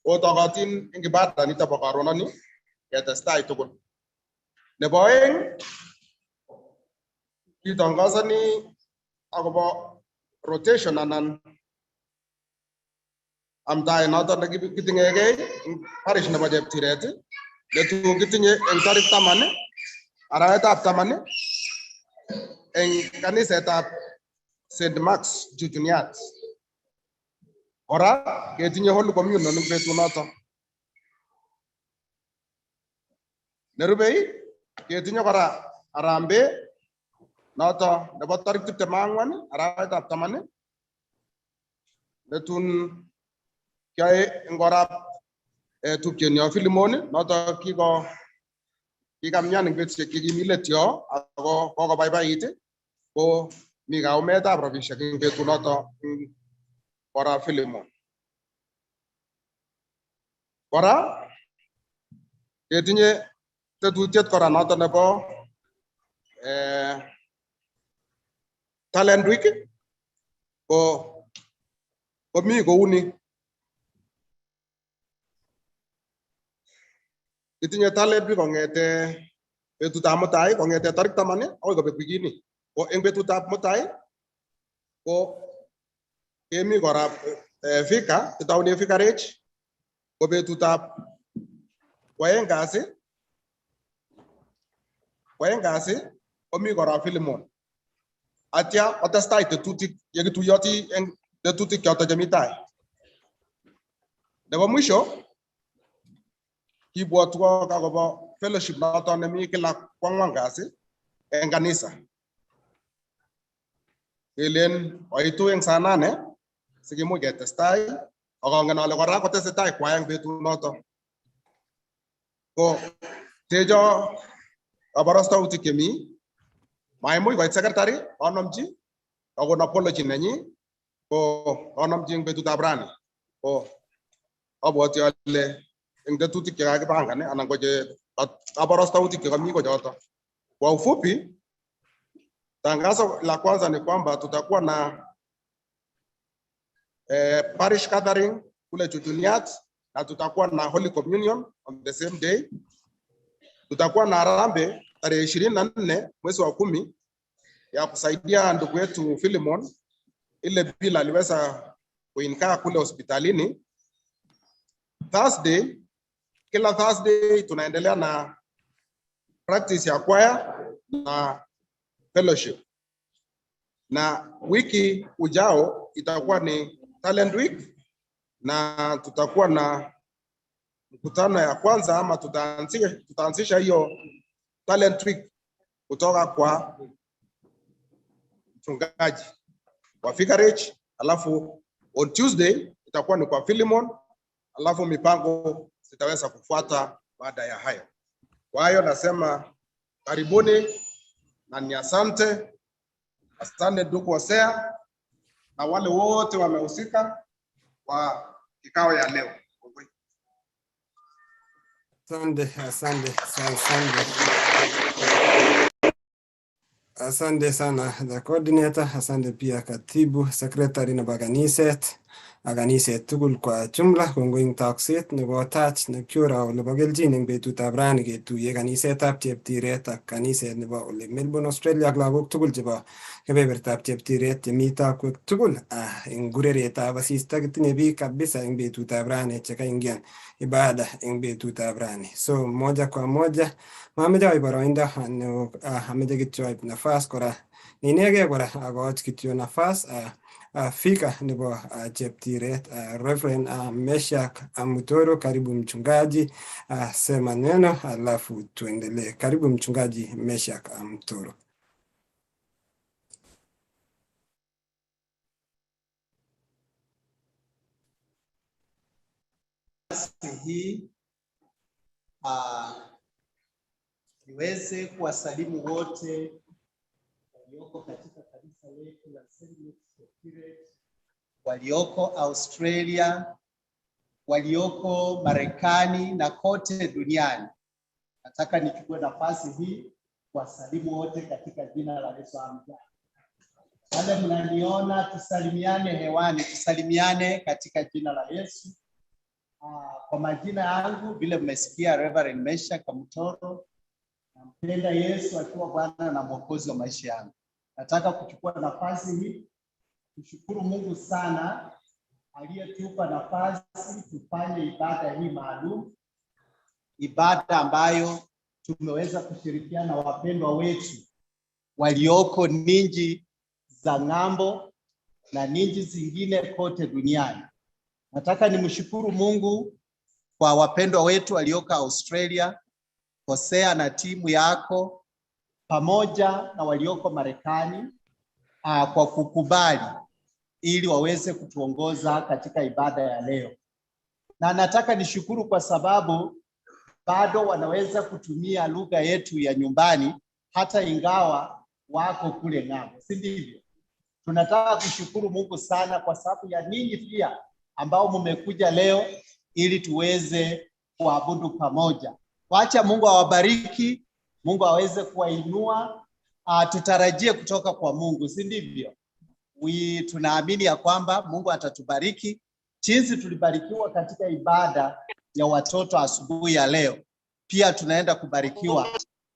otogatin ingibata nitabakarona ni yatastai tukul neboeng kitangaza ni agobo rotation anan amtae noton kitingege parish nebo Cheptiret letu kitinye en tarik 10 arawetab 10 en kanisetab St. Mark's Juniat. Ora ketinye Holy Communion en betut noton. Nerubei ketinye kora arambe noton nebo tarik 24 arawetab 10 netun kyae ngorab tupchenyo Filimon noton kikamyan en betusiek chekimilet yo ako kokobaibait ko mi kaumetab rabisiek en betut noton kora Filimon. Kora ketinye tetutiet kora noton nebo Talent Week ko mi kouni kitinye Talent Week kongete betutab mutai kongete tarik 10 akoi kobek wikini ko en betutab mutai ko kemi kora fika kitaune fikarech ko betutab kwaeng kasi komi kora Filimon atya otestai tetutik yekituyoti en tetutik choton chemi tai. Nebo mwisho kibwotwo akobo fellowship noton nemi kila kwangwan kasi en kanisa kelen oitu en saa 8 sikimuch ketestai akongen ale kora kotesetai kwaeng betut noton ko tejo kabarastautik chemi maimuch koit secretary onomchi akon apology nenyi ko onomchi en betutab rani ko abwoti ale en tetutik chekakipangan anan ko che kabarastautik chekami ko choto. Kwa ufupi, tangazo la kwanza ni kwamba tutakuwa na parish gathering kule Juniat na tutakuwa na Holy Communion on the same day. Tutakuwa na harambee tarehe 24 mwezi wa 10 ya kusaidia ndugu wetu Filimon ile bila aliweza kuinkaa kule hospitalini. Thursday, kila Thursday tunaendelea na practice ya choir na fellowship. Na wiki ujao itakuwa ni Talent Week na tutakuwa na mkutano ya kwanza ama tutaanzisha hiyo Talent Week kutoka kwa mchungaji wa Fikarech, alafu on Tuesday itakuwa ni kwa Filimon, alafu mipango sitaweza kufuata baada ya hayo. Kwa hiyo nasema karibuni na ni asante ndugu Hosea na wale wote wamehusika kwa kikao ya leo. Asante sana the coordinator, asante pia katibu secretary na kaniset tugul kwa jumla kongoing takset nebo tach ne kyora ole bageljin eng betutab rani ketuye kanisetab Cheptiret ak kaniset nebo ole Melbourne Australia ak lagok tugul chebo kebebertab Cheptiret chemi takwek tugul eng gureretab asista kitinye biik kabisa eng betutab rani chekaingian ibada eng betutab rani. So moja kwa moja mameche aib boroindo ameche kityo aib nafas kora ninege kora akoch kityo nafas fika nebo Cheptiret Reverend Meshak Mutoro. Karibu mchungaji, sema neno alafu tuendelee. Karibu mchungaji Meshak Mutoro. nafasi hii niweze kuwasalimu wote walioko katika kanisa letu la Cheptiret, walioko Australia, walioko Marekani na kote duniani. Nataka nichukue nafasi hii kuwasalimu wote katika jina la Yesu. Wale mnaniona, tusalimiane hewani, tusalimiane katika jina la Yesu. Kwa majina yangu vile mmesikia, Reverend Mesha Kamtoro, nampenda Yesu akiwa Bwana na Mwokozi wa maisha yangu. Nataka kuchukua nafasi hii kushukuru Mungu sana aliyetupa nafasi tufanye ibada hii maalum, ibada ambayo tumeweza kushirikiana na wapendwa wetu walioko ninji za ng'ambo na ninji zingine kote duniani. Nataka nimshukuru Mungu kwa wapendwa wetu walioko Australia, Hosea na timu yako, pamoja na walioko Marekani kwa kukubali ili waweze kutuongoza katika ibada ya leo. Na nataka nishukuru kwa sababu bado wanaweza kutumia lugha yetu ya nyumbani hata ingawa wako kule ng'ambo, si ndivyo? Tunataka kushukuru Mungu sana kwa sababu ya ninyi pia ambao mmekuja leo ili tuweze kuabudu pamoja. Wacha Mungu awabariki, Mungu aweze kuwainua, tutarajie kutoka kwa Mungu, si ndivyo? Tunaamini ya kwamba Mungu atatubariki jinsi tulibarikiwa katika ibada ya watoto asubuhi ya leo. Pia tunaenda kubarikiwa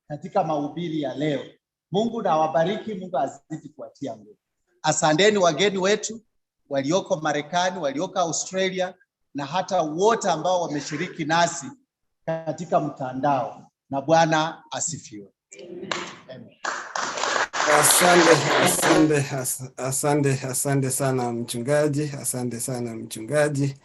katika mahubiri ya leo. Mungu na awabariki, Mungu azidi kuwatia nguvu. Asanteni wageni wetu walioko Marekani, walioko Australia na hata wote ambao wameshiriki nasi katika mtandao. Na Bwana asifiwe. Amen. Asante sana mchungaji, asante sana mchungaji.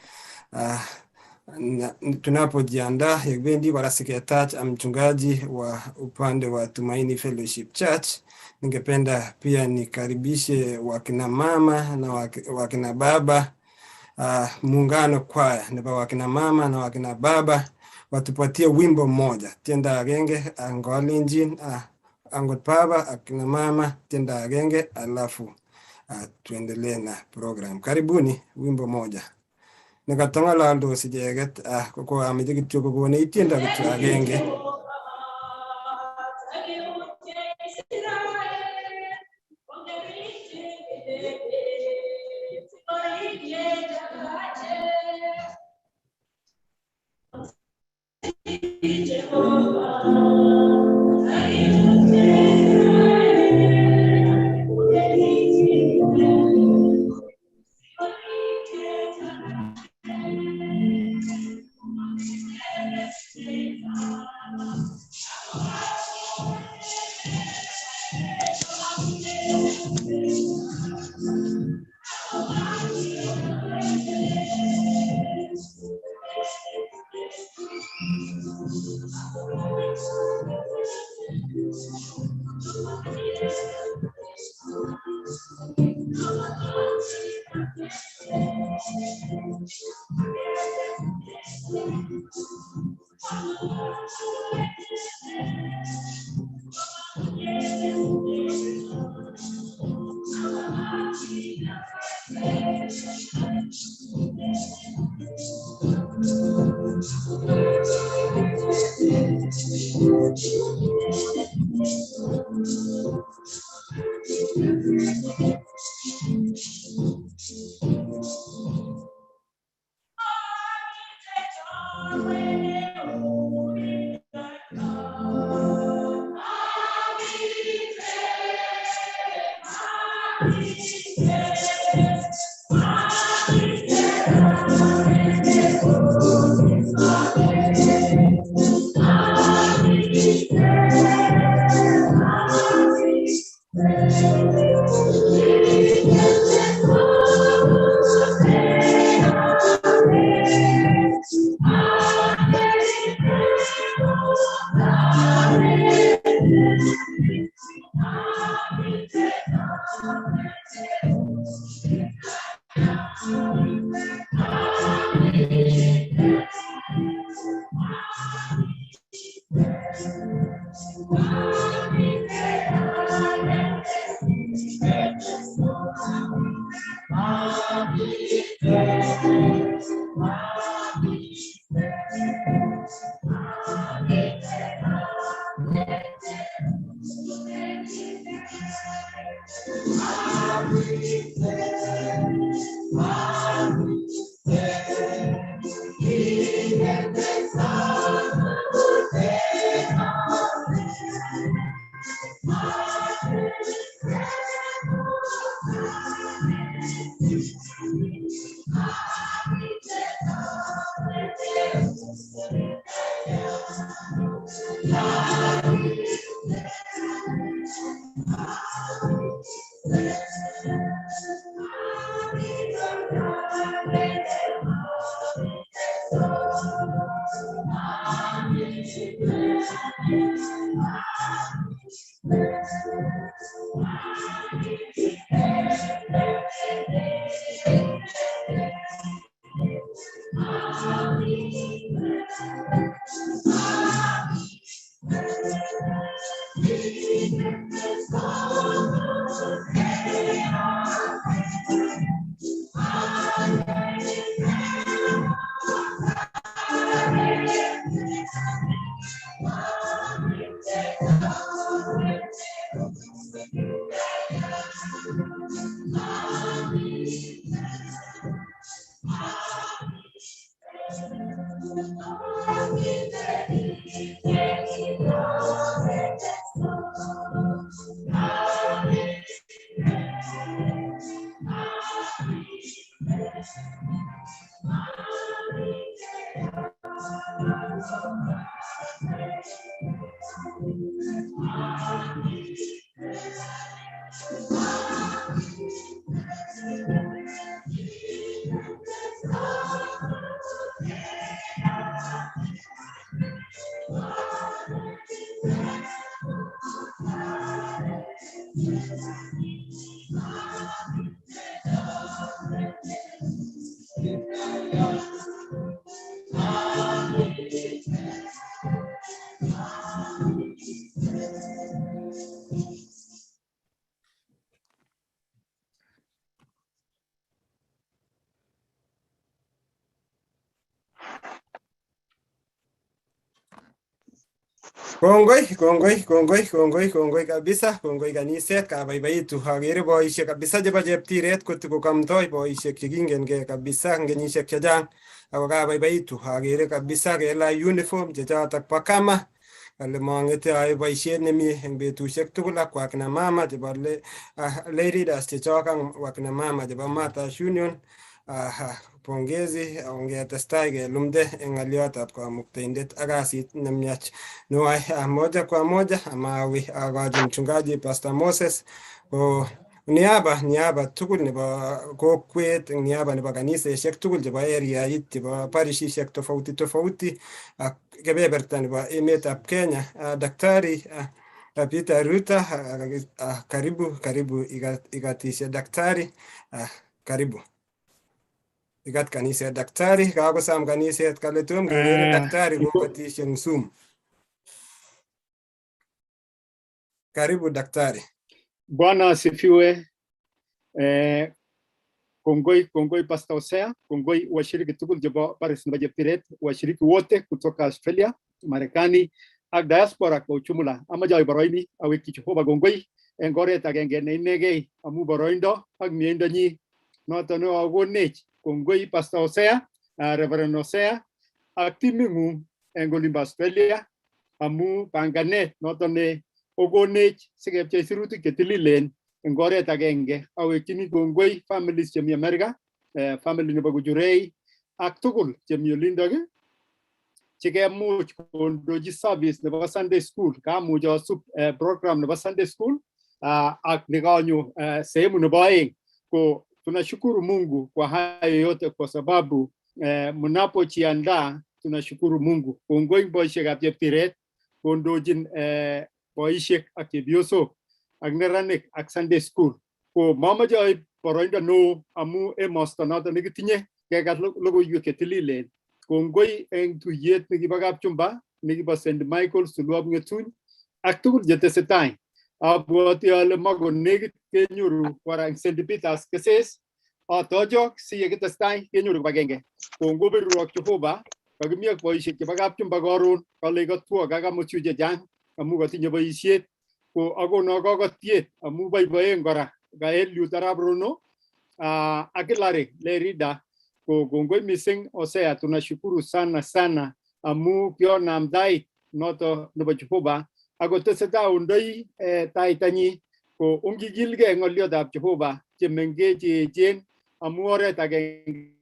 Tunapojiandaa hivi warasiketach mchungaji wa upande wa Tumaini Fellowship Church, ningependa pia nikaribishe wakina mama na wakina baba, muungano kwaya na wakina mama na wakina baba watupatie wimbo mmoja. Tienda agenge angolinjin angot baba akina mama tienda agenge, alafu tuendelee na program. Karibuni, wimbo moja. Nakatonga lando sijeget kwa amejiki choko kwa ni tienda kitu agenge. Kongoi kabisa, kongoi kaniset, kabaibaitu. Agere boisiek kabisa chebo Cheptiret kotukokamtoi boisiek chekingengei kabisa eng kenyisiek chechang. Ako kabaibaitu, agere kabisa kelach uniform chechotok bo kama. Ale mang'ete ae boisiet nemie eng betusiek tugul ak wakina mama chebo lay readers chechok ak wakina mama chebo Martha's Union. Pongezi ongetestai kelumde eng ng'oliotab kamuktaindet ak kasit nemyach noai. Moja kwa moja amawi akochi mchungaji Pastor Moses ko niaba tugul nebo kokwet, niaba nebo kanisesiek tugul chebo eriait chebo parishisiek tofauti ak kebeberta nebo emetab Kenya. Daktari Peter Ruta, karibu ikatishe daktari, karibu. Ikat kaniset daktari, kakosam kaniset kale tom kekere daktari kokatishe eng Zoom. Karibu daktari. Bwana asifiwe. Kongoi Pastor Hosea, kongoi washiriki tugul chebo Paris na Cheptiret, washiriki wote kutoka Australia, Marekani ak Diaspora kwa ujumla. Amache boroini awekyi Jehova kongoi eng oret agenge ne inegei amu boroindo ak miendonyi noto ne akonech. Kongoi Pastor Hosea, Reverend Hosea ak timing'ung eng olimbo Australia amu panganet noto ne okonech sikepchei sirutik chetililen eng oret agenge. Awekchini kongoi families chemi America, family nebo Kujurei ak tugul chemi olindok chikemuch kondochi service nebo Sunday school. Kamuch asub program nebo Sunday school ak nikanyo sehemu nebo aeng. Ko tunashukuru Mungu kwa hayo yote kwa sababu mnapojiandaa tunashukuru Mungu. Kongoi boisiekab Cheptiret kondochin boisiek ak chepyosok ak neranik ak Sunday school. Ko mamache aib boroindo neo amu emosto noto nekitinye kekat logoiwek chetililen. Kongoi eng tuyet nekibo kapchumba nekibo St. Michael's Tulwab Ng'etuny ak tugul chetesetai. Abwoti ale makonekit kenyoru kora eng St. Peter's Keses. Atochok si yekitestai kenyoru kibagenge. Kongobirwok Jehova kakimi ak boisiek chebo kapchumba karon kale katwok ak amuchu chechang amu katinye boisiet. Ko akono kokotiet amu boiboen kora Eliud Arap Rono ak Hilary Lerida. Ko kongoi mising Hosea, tunashukuru sana amu kionamdai noto nebo Jehova ako tesetai undoi taitanyi. Ko ungikilgei ng'oliotab Jehova chemengech cheechen amu oret agenge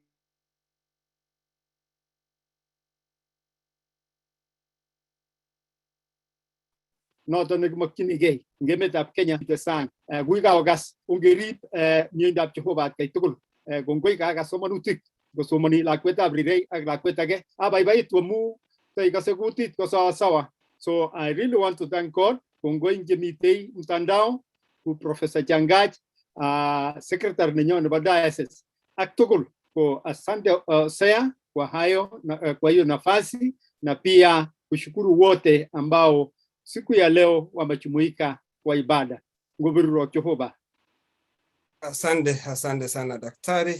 noton nekimakchinigei eng emetab Kenya tesang kui kaogas ongerib miendab Jehova kai tugul kongoi kagas somanutik kosomani lakwetab rirei ak lakwet age abaibaitu amu taikase kutit ko sawa. So I really want to thank God kongoi ngemitei mtandao ku Professor Changach secretary nenyo nebo diocese ak tugul ko asante Sea kwa hayo kwa hiyo nafasi na pia kushukuru wote ambao siku ya leo wamejumuika kwa ibada. Nguburu Jehova. Asante sana daktari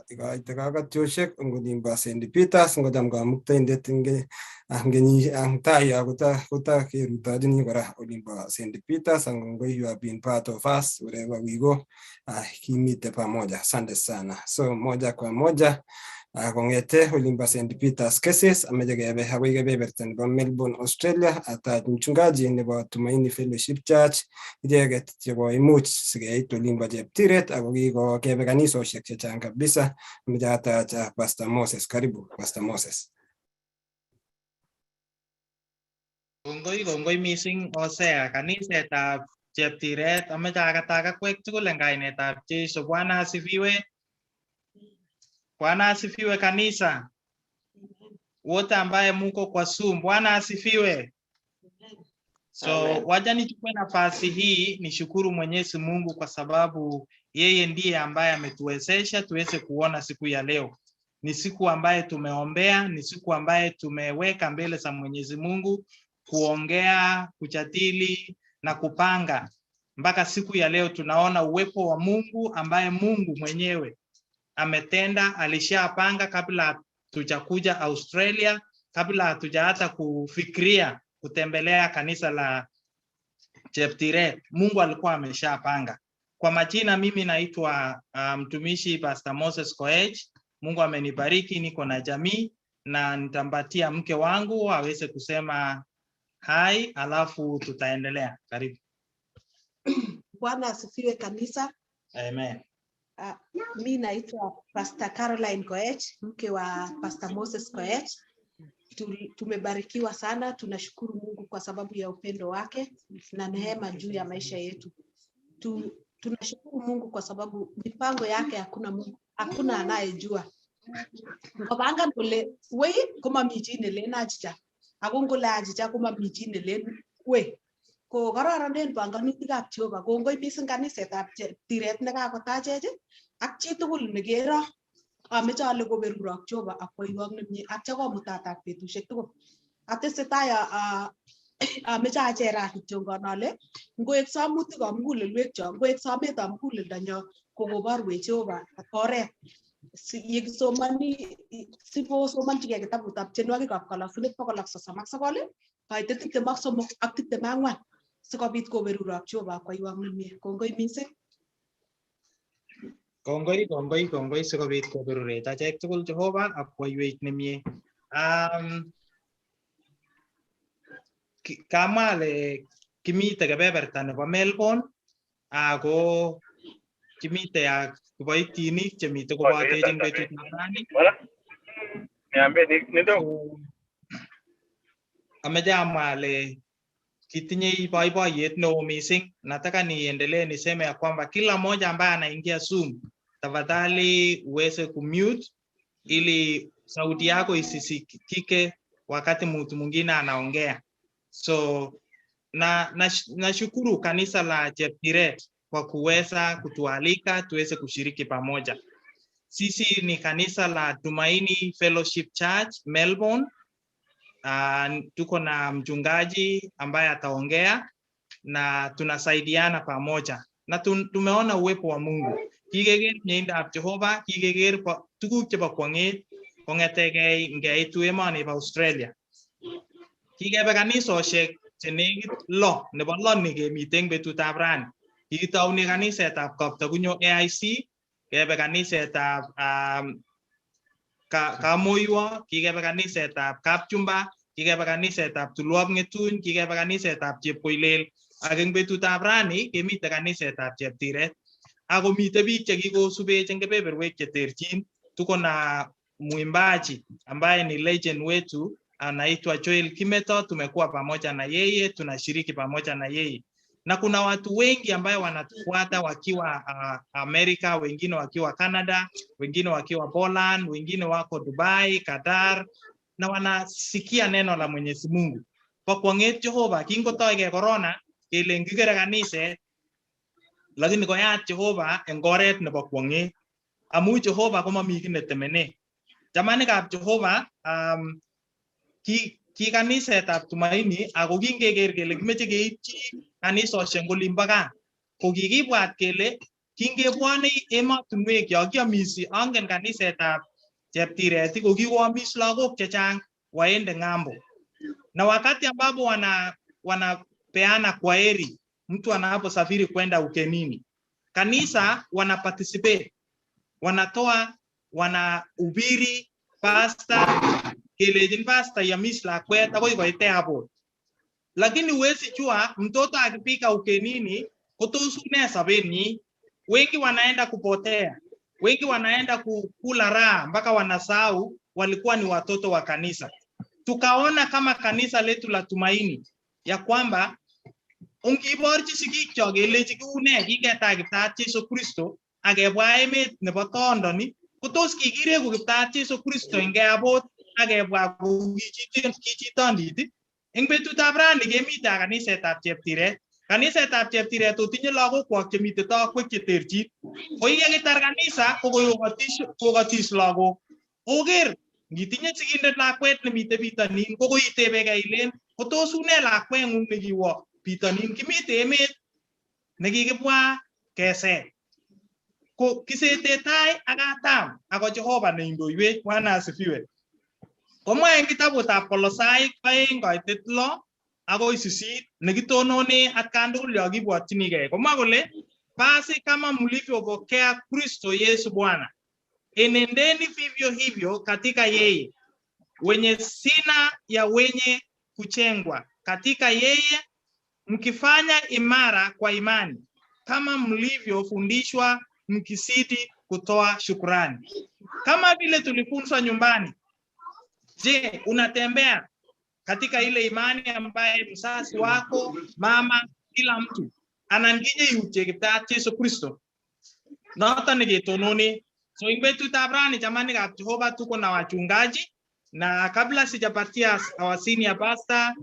ikaitaka tioshek ngudimba St. Peters ngodam kamuktaindet ngenyi angtai akuta kirutadini kora olimba St. Peters ngongoi you have been part of us wherever we go kimite pamoja. Asante sana. So moja kwa moja kongete olimba St. Peters cases amejegebe hawai kebeberta nebo Melbourne Australia ata mchungaji nebo Tumaini Fellowship Church ijeget chebo imuch sigeit olimba Cheptiret ako kiko kebe kanisosiek chechang kabisa mjata Pastor Moses. Karibu Pastor Moses. Kongoi missing Osea kanisetab Cheptiret ameche akataka kwek tugul eng kainetab Jeiso. Bwana asifiwe. Bwana asifiwe kanisa. Wote ambaye muko kwa Zoom, Bwana asifiwe. So wacha nichukue nafasi hii nishukuru Mwenyezi Mungu kwa sababu yeye ndiye ambaye ametuwezesha tuweze kuona siku ya leo. Ni siku ambaye tumeombea, ni siku ambaye tumeweka mbele za Mwenyezi Mungu kuongea, kujadili na kupanga. Mpaka siku ya leo tunaona uwepo wa Mungu ambaye Mungu mwenyewe ametenda, alishapanga kabla tujakuja Australia, kabla hatuja hata kufikiria kutembelea kanisa la Cheptiret. Mungu alikuwa ameshapanga. Kwa majina mimi naitwa mtumishi Pastor Moses Koech. Mungu amenibariki niko na jamii na nitambatia mke wangu aweze kusema hai alafu tutaendelea. Karibu. Bwana asifiwe kanisa. Amen. Mimi naitwa Pastor Caroline Koech, mke wa Pastor Moses Koech. Tumebarikiwa sana, tunashukuru Mungu kwa sababu ya upendo wake na neema juu ya maisha yetu. Tunashukuru Mungu kwa sababu mipango yake hakuna anayejua. Ngobanga ndole we koma mijine le najicha. Akongola ajicha koma mijine le we. Ko kararan den panganutikab Jehova. Kongoi mising kanisetab Cheptiret nekakotachech ak chi tugul nekero. Ameche ale koberurok Jehova akwoiwok nemie atya komutatak betusiek tugul. Atesetai ameche acherat kityo ngonale ngoek samutikab mugulelwekcho, ngoek sometab muguleldonyo kokoborwech Jehova oret. Yekisomani siposomanchigei kitabutab tienwogikab Kalosunet 339 kaitet 23 ak 24 sikobit koberurok Jehova akwoiwok nemie. Kongoi mising. Kongoi sikobit koberurech achek tugul Jehova akwoiwech nemie. Kamale kimite kebeberta nebo Melbourne ako kimite ak kiboitinik chemite kobotech eng betutab rani. Ameche amwa ale kitinye boiboiyet neo mising. Nataka niendelee niseme ya kwamba kila mmoja ambaye anaingia Zoom tafadhali uweze kumute ili sauti yako isisikike wakati mtu mwingine anaongea. So nashukuru kanisa la Cheptiret kwa kuweza kutualika tuweze kushiriki pamoja. Sisi ni kanisa la Tumaini Fellowship Church Melbourne. Tuko na mchungaji ambaye ataongea na tunasaidiana pamoja. Na tumeona uwepo wa Mungu. Kigeger nyeindab Jehova, kigeger tuguk chebo kwong'et kong'etegei ngeitu emoni bo Australia. Kigebe kanisosiek chenekit 6 nebo 6 ni kemite eng betutab rani. Kikitaune kanisetab Kaptagunyo AIC, kebe kanisetab Kamoiwo, kikebe kanisetab Kapchumba, kikebe kanisetab Tulwop Ng'etuny, kikebe kanisetab Chepkoilel, ak eng betutab rani kemite kanisetab Cheptiret. Ako mite biik chekikosubech eng kebeberwek cheterchin. Tuko na mwimbaji ambaye ni legend wetu anaitwa Joel Kimeto, tumekuwa pamoja na yeye, tunashiriki pamoja na yeye. Na kuna watu wengi ambayo wanatufuata wakiwa Amerika, wengine wakiwa Canada, wengine wakiwa Poland, wengine wako Dubai, Qatar, na wanasikia neno la Mwenyezi Mungu. Kwa kwanget Jehova kingotoige corona kele ngigere kanisa, lakini koyat Jehova en oret nebo kwanget. Amu Jehova komami kiy netemene. Jamanikab Jehova ki kanisetab Tumaini ako kingeker kele kimeche keipchi kanisosiek olimbo gaa. Ko kikibwat kele kingebwone emotinwek yo kiamisi, angen kanisetab Cheptiret ko kikoamis lagok chechang waende ng'ambo. Na wakati ambapo wanapeana kwaheri, mtu anaposafiri kwenda ukenini, kanisa wana participate, wanatoa, wanahubiri, pastor kelejin pastor yamis lakwet akoi koite hapo. Lakini huwezi jua mtoto akifika ukenini kutosu ne sabeni, wengi wanaenda kupotea, wengi wanaenda kukula raha mpaka wanasahau walikuwa ni watoto wa kanisa. Tukaona kama kanisa letu la Tumaini ya kwamba ungiborchi sigikcho kelechi kiune kiketa kiptaat Jesu Kristo akebwa emet nebo tondoni, kutos kikireku kiptaat Jesu Kristo ngeabot akebwa kichitondit. Eng betutab rani kemite kanisetab Cheptiret. Kanisetab Cheptiret otinye lagokwak chemite tokwek cheterchin. Ko yekitar kanisa kokotis lagok. Oker ngitinye sigindet lakwet nemite bitonin ko koitebekei ilen kotos une lakweng'ung nekiwo bitonin. Kimite emet nekikibwa keset. Ko kisete tai ak katam ako Jehova neindoiwech. Bwana asifiwe. Komwa en kitabutab Kolosaik 2:6 akoi 8 nekitonone atkan tugul yo kibwotchinigei. Komwa kole basi kama mlivyopokea Kristo Yesu Bwana, enendeni vivyo hivyo katika yeye, wenye sina ya wenye kuchengwa katika yeye, mkifanya imara kwa imani, kama mlivyofundishwa, mkisiti kutoa shukrani. Kama vile tulifunzwa nyumbani. Je, unatembea katika ile imani ambaye msasi wako, mama, kila mtu ananginye yuche kiptaat Yesu Kristo? Noto neketononi. So in betutab rani jamanikab Jehova tuko na wachungaji, na kabla sijapatia our senior pastor,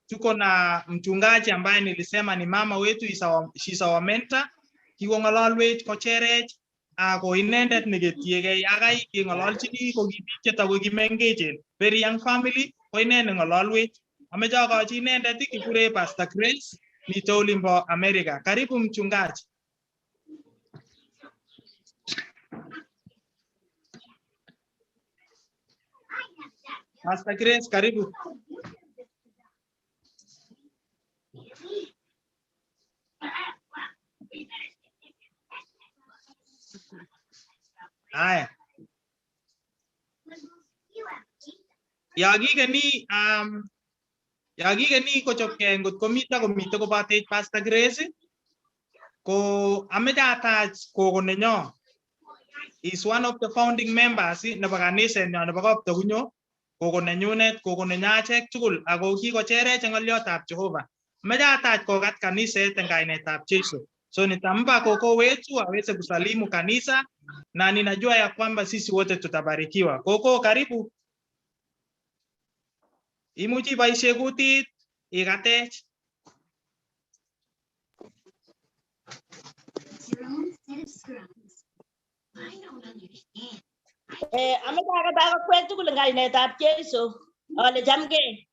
tuko na mchungaji ambaye nilisema ni mama wetu, she's our mentor. Kikong'ololwech kocherech ako inendet neketiegei akai keng'ololchini ko kibik chetako kimengechen, very young family, ko inendet ng'ololwech. Ameche akochi inendet kikure Pastor Grace, mite olimbo America. Karibu mchungaji. Pastor Grace, karibu. Haya. Yakikeni kochopkei ngot komite kobatech Pastor Grace, ko ameche atach gogo nenyo. Is one of the founding members nebo kaniset nyo nebo Kaptagunyo, gogo nenyunet, gogo nenyachek tugul, ako kikocherech eng ng'oliotab Jehova. Ameche atach kokat kaniset eng kainetab Jesu. So nitampa gogo wetu aweze kusalimu kanisa, na ninajua ya kwamba sisi wote tutabarikiwa. Gogo, karibu. Imuchi iboisie kutit ikatech. Ameche akakwek tugul eng kainetab Jesu ale chamgei.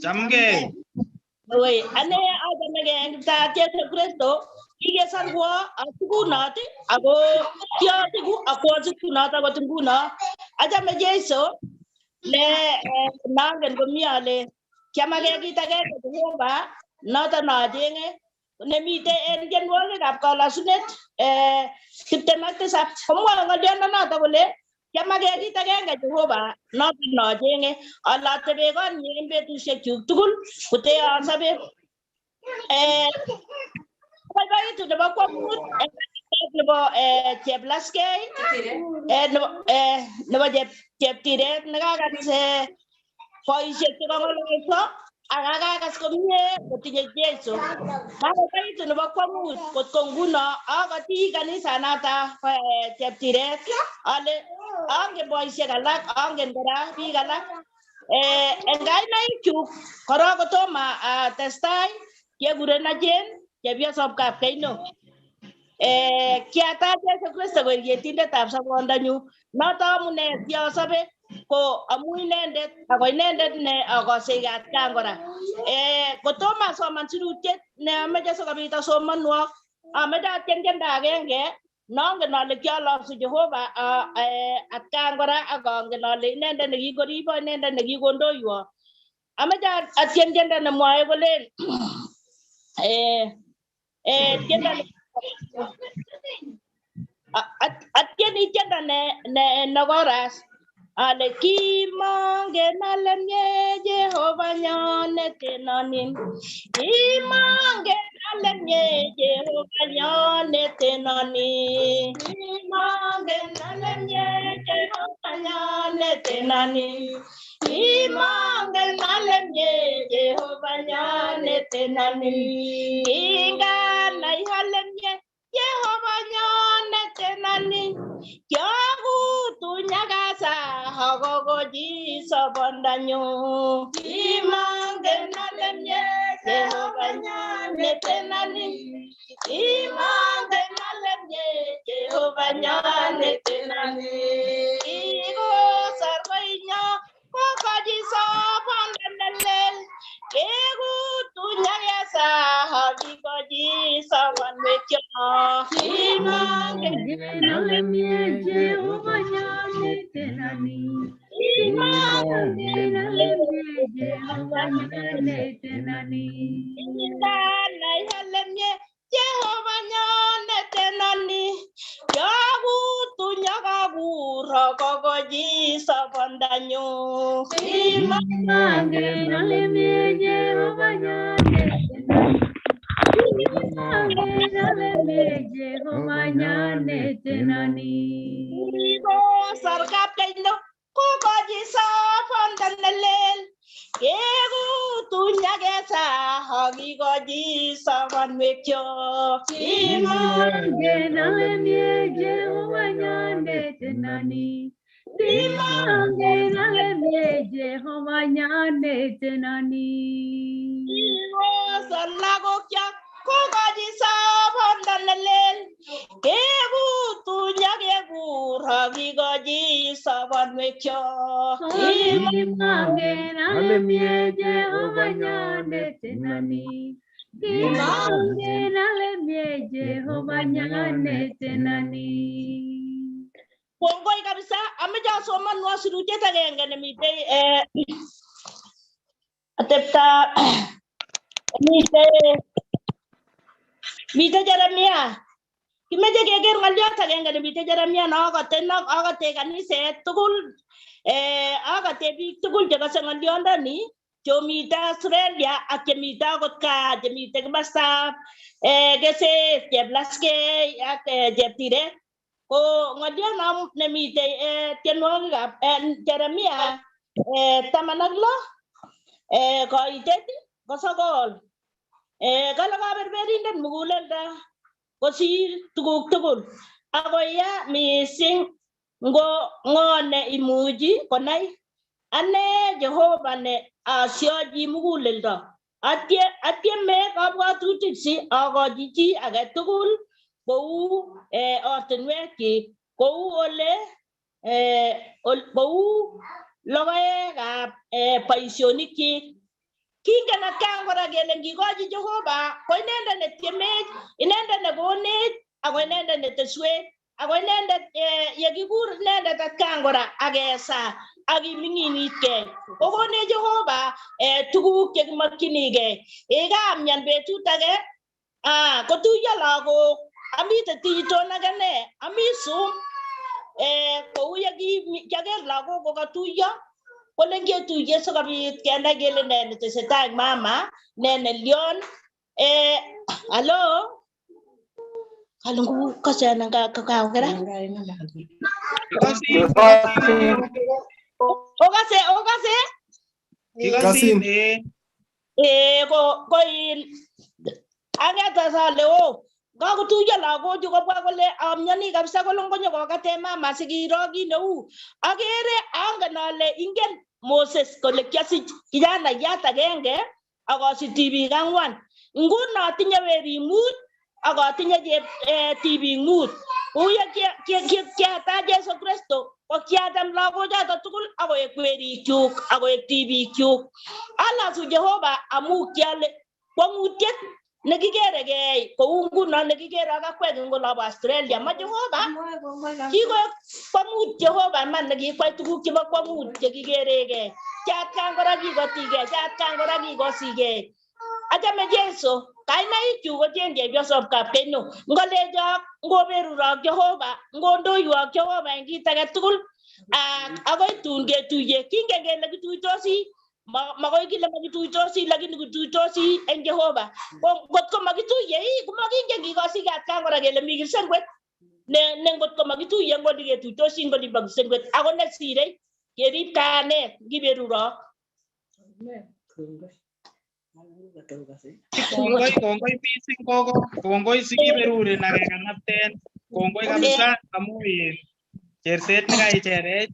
Chamgei. Oi, ane achamegei eng kiptaat Jesu Kristo. Kikesorwo asikunot ako kiasiku akwasikunot akot nguno. Achame Jesu ne nangen komie ale kiamage kit agenge Jehova noto nachenge nemite en tienwogikab kalasunet 27 komwoe ng'oliondonoto kole kiamage kit agenge Jehova noto nachenge ale atebe konyi en betusiekchuk tugul koteasobe. Boiboitu nebo kwong'ut nebo Cheplaskei nebo Cheptiret nekakanis boisiet chekang'ololso ak akakas komie kotinye Jesu. Makokaitu nebo kwang'ut kotko nguno akoti kanisanoto bo Cheptiret ale angen boisiek alak, angen kora biik alak. En kainaikchuk korok kotomo atestai kekurenon Jane chepyosop kapkeino. Kiatach Jesu Kristo koek yetindetab sobondanyu. Noto amune siasobe ko amu inendet ako inendet ne akose atkan kora. Kotomo asoman sirutiet ne ameche sikobit asomonwok, ameche atien tiendo agenge nongen ale kialosu Jehova atkan kora ak angen ale inendet nekikoribo, inendet nekikondoiwo. Ameche atien tiendo nemwoe kolen tiendo atieni tiendo ne koras ale kimongen ale mie Jehova nyonetenanin, kimongen ale mie Jehova nyonetenanin, kimongen ale mie Jehova nyonetenanin, kimongen ale mie Jehova nyonetenanin, kinganai ale mie Jehova nyonetenanin, kyakutu nyakasa akokochi sobondanyu, kimongen ale mie Jehova nyonetenanin, kimongen ale mie Jehova nyonetenanin, kikosor koinyo kokochi sobondanelel, kekutu nyakasa akikochi sobonwekyo, kimongen ale mie Jehova nyonetenanin, kimongen ale mie Jehova nyonetenanin, kinganai ale mie Jehova nyonetenanin, kyakutu nyakakur akokochi sobondanyu, kimongen ale mie Jehova nyonetenanin, kimongen ale mie Jehova nyonetenanin, kikosor kapkeino kokochi sobondanelel, kekutu nyakesa akikochi sobonwekyo, kimongen ale mie Jehova nyonetenanin, kimongen ale mie Jehova nyonetenanin, kikosor lagokchok kokochi sobondanelel, kekutu nyakekur akikochi sobonwekyo, kimongen ale mie Jehova nyonetenanin, kimongen ale mie Jehova nyonetenanin. Kongoi kabisa, ameche asomonwo sirutiet agenge nemitei atepta mitei Jeremia. Kimeche keker ng'oliot agenge nemitei Jeremia akate kaniset tugul, akate biik tugul chekase ng'oliondoni chomite Australia ak chemite akot gaa chemite kimostab Keses, Cheplaskei ak Cheptiret. Ko ng'oliot nemitei tienwogikab Jeremia 16 koitet ko 9. Kale kaberberindet muguleldo kosir tuguk tugul akoya mising ngo ne imuchi konai ane Jehova ne asyochi muguleldo atieme kabwatutik si akochi chi age tugul kou ortinwekyik, kou ole kou logoekab boisionikyik. Kingen atkan kora kele ngikochi Jehova ko inendet netiemech, inendet nekonech ako inendet neteswech, ako inendet yekikur inendet atkan kora akesa akiming'initkei kokonech Jehova tuguk chekimokyinigei. Yekamyan betut age kotuiyo lagok, amite tiiton akane, ami Zoom kou yekiaker lagok kokatuiyo kole ngetuiye sikobit kenai kele ne netesetai ak mama ne nelion. Alo kalungu kasana kakakera okase Kikasin ko il angeta sale o kakutuyo lagochu kobwa kole amnyani kabisa kolongonyo kokate mama sikiro kit neu akere angen ale ingen Moses kole kiasich kijanayat agenge akosich tibik 4 nguno atinye werik 5 akatinye tibik 5 uye kiata Jesu Kristo ko kiatem lagochoto tugul akoek werikyuk akoek tibikyuk alasu Jehova amu kiale kwangutiet nekikeregei kou nguno nekikere akakwek eng olabo Australia ma Jehova kikoek kwang'ut Jehova man nekikwai tuguk chebo kwang'ut chekikeregei chatkan kora kikotigei chatkan kora kikosigei achame Jesu kainaikchu ko chen chepyosok kapkeino ngolecho ngoberurok Jehova ngondoiwok Jehova eng kit age tugul akoi tun ketuye kingen kele kituitosi makoi kile makituitosi lakini kituitosi eng Jehova ngotko makituye komakingen kikosich atkan kora kele mi kipsengwet ne ngotko makituye ngoli ketuitosi ngoli bo kipsengwet ako nesirei kerib kayanet kiberurok. Kongoi missing gogo, kongoi sikiberuri na kekanapten, kongoi kabisa amu cherset nekaicherech.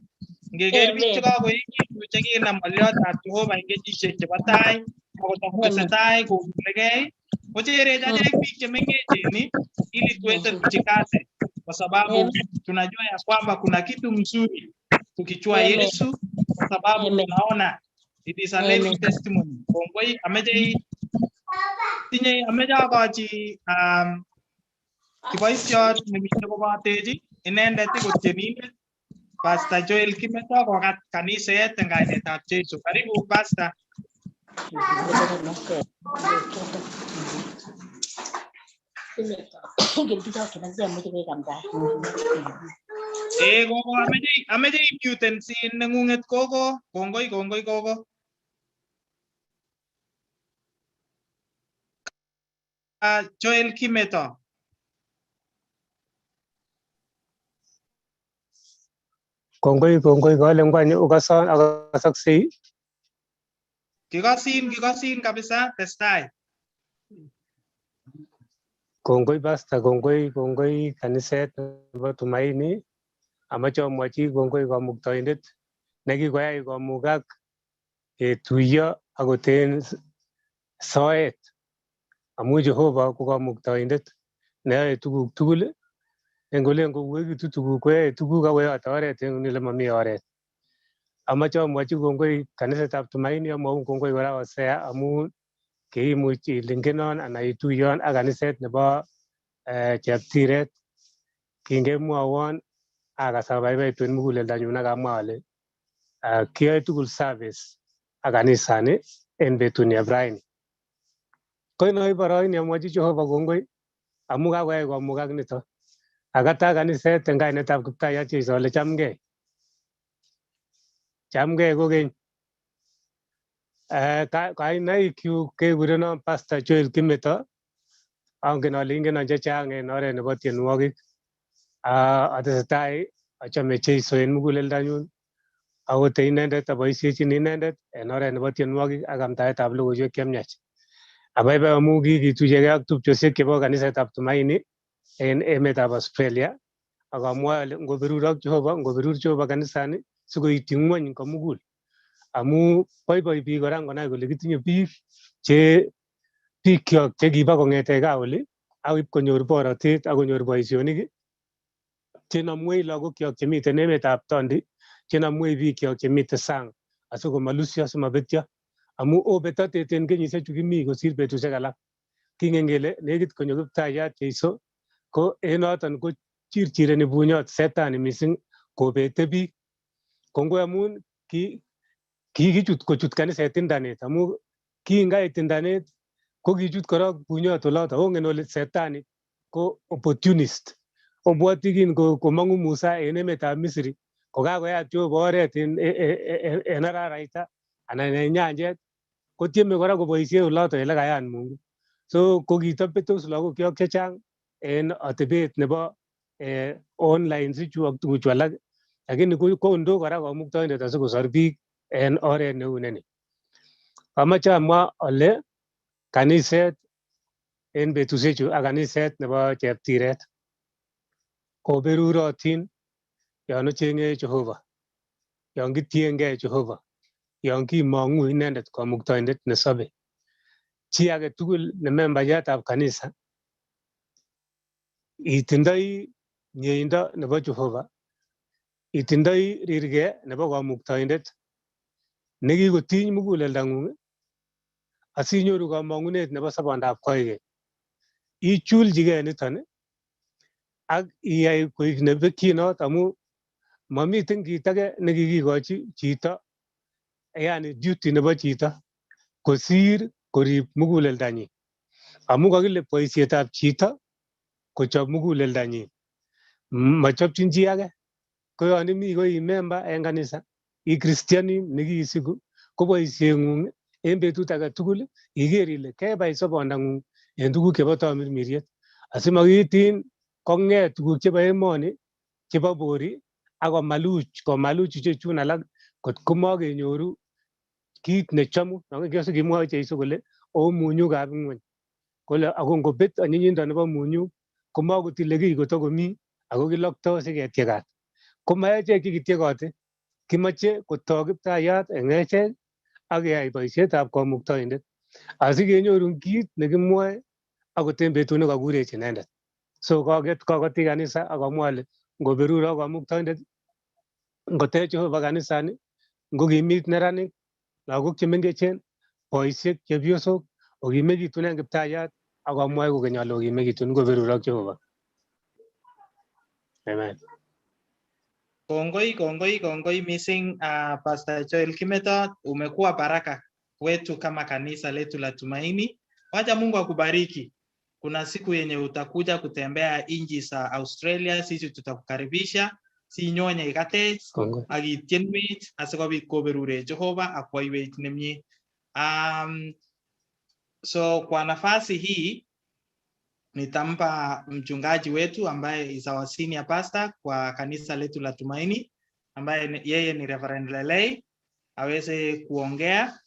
Ngeker biik chekakoekitu chekinam ng'oliotab Jehova eng kenyisiek chebo tai akotesetai kokulegei kocherech achek biik chemengechen ili tuweze kujikaze kwa sababu tunajua ya kwamba kuna kitu mzuri tukijua Yesu kwa sababu tunaona it is a living testimony. Kongoi ameche akochi kiboitiot nemite kobotechi inendet ko tienindet Pastor Joel Kimeto kokat kaniset eng kainetab Jesu. Karibu Pastor. Gogo ameche imuten sin neng'ung'et gogo. Kongoi gogo. Joel Kimeto. Kongoi kole ngwany ukason akasaksei. Kikosin kabisa testai. Kongoi Pastor, kongoi kaniset nebo Tumaini. Amache amwachi kongoi kamuktaindet nekikoyai komukak ketuiyo akoten soet. Amu Jehova ko kamuktaindet neyoe tuguk tugul eng olen kowekitu tuguk koyoe tuguk akoyote oret eng ole mami oret. Amache amwachi kongoi kanisetab Tumaini amwau kongoi kora Hosea amu kiimuch ilingenon anan ituiyon ak kaniset nebo Cheptiret kingemwowon akas abaibaitu en muguleldanyun akamwa ale kiyoe tugul service ak kanisani en betuni eb raini. Ko noi boroini amwachi Jehova kongoi amu kakoyai komukak nito. Akata kaniset eng kainetab Kiptayat Jesu ale chamgei. Chamgei kokeny. Kainaikyu kekurenon Pastor Joel Kimeto. Angen ale ingenon chechang en oret nebo tienwogik. Atesetai achame Jesu en muguleldanyun. Akote inendet aboisiechin inendet en oret nebo tienwogik ak amtaetab logoiwek chemiach. Abaibai amu kikituyegei ak tupchosiek chebo kanisetab Tumaini en emetab Australia. Akamwae ale ngobirur Jehova kanisani sikoityi ng'wony komugul. Amu boiboi biik kora ngonai kole kitinye biikyok chekiba kong'ete gaa oli ak ip konyor borotet ak konyor boisionik chenomwei lagokyok chemiten emetab Tondi, chenomwei biikyok chemiten sang asikomalusyo asimabetyo. Amu oo betotet en kenyisiechu kimi kosir betusiek alak. Kingen kele nekit konyo Kiptayat Jesu ko en noton ko chirchireni bunyot setani mising kobete biik. Kongoi amun kikichut kochut kaniset internet amu kingait internet ko kichut korok bunyot oloto. Ongen ole setani ko opportunist. Obwoti kin komang'u Musa en emetab Misri kokakoyat Jehova oret en araraita anan en nyanjet kotieme kora koboisie oloto ele kayat Mungu. So kokitobetos lagokyok chechang en atebet nebo online sichu ak tuguchu alak lakini kondo kora kamuktaindet asikosor biik en oret neu neni. Amache amwa ale kaniset en betusiechu ak kaniset nebo Cheptiret ko berurotin yon ochenge Jehova, yon kitiengei Jehova, yon kimong'u inendet Kamuktaindet nesobe. Chi age tugul ne membayatab kanisa itindoi mieindo nebo Jehova, itindoi rirge nebo Kamuktaindet nekikotiny muguleldang'ung asinyoru kamong'unet nebo sobondab koigeny. Ichulchigei niton ak iyai koik nebekyinot amu mamiten kit age nekikikochi chito, yani duty nebo chito kosir korib muguleldanyin. Amu kakile boisietab chito kochob muguleldanyin, machobchin chi age. Ko yon imi koi member en kanisa, i kristianin nekiisiku, ko boisieng'ung en betut age tugul iker ile kebai sobondang'ung en tuguk chebo tamirmiriet asimakiitin kong'et tuguk chebo emoni chebo bori ak komaluch ichechun alak kot komakenyoru kit nechomu. Kimwoe Jeiso kole o munyukab ng'weny, kole ako ngobet anyinyindo nebo munyuk komakotile kiy kotakomi ako kilokto siketyekat. Ko maechek chekityekote, kimache kotok Kiptayat en echek ak keyai boisietab Kamuktaindet asikenyoru kit nekimwoe akot en betut nekakurech inendet. So kokoti kanisa akomwa ale ngoberuro Kamuktaindet, ngotech Jehova kanisani, ngokimit neranik, lagok chemengechen, boisiek, chepyosok, okimekitun en Kiptayat akomwoe kokeny ale okimekitun ngoberurok Jehova. Amen. Kongoi missing Pastor Joel Kimeto, umekuwa baraka wetu kama kanisa letu la Tumaini. Wacha Mungu akubariki. Kuna siku yenye utakuja kutembea nchi za Australia, sisi tutakukaribisha. Si nyonya ikate akitienwech asikobit koberure Jehova akwaiwech nemie. So kwa nafasi hii nitampa mchungaji wetu ambaye is our senior pastor kwa kanisa letu la Tumaini, ambaye yeye ni Reverend Lelei, aweze kuongea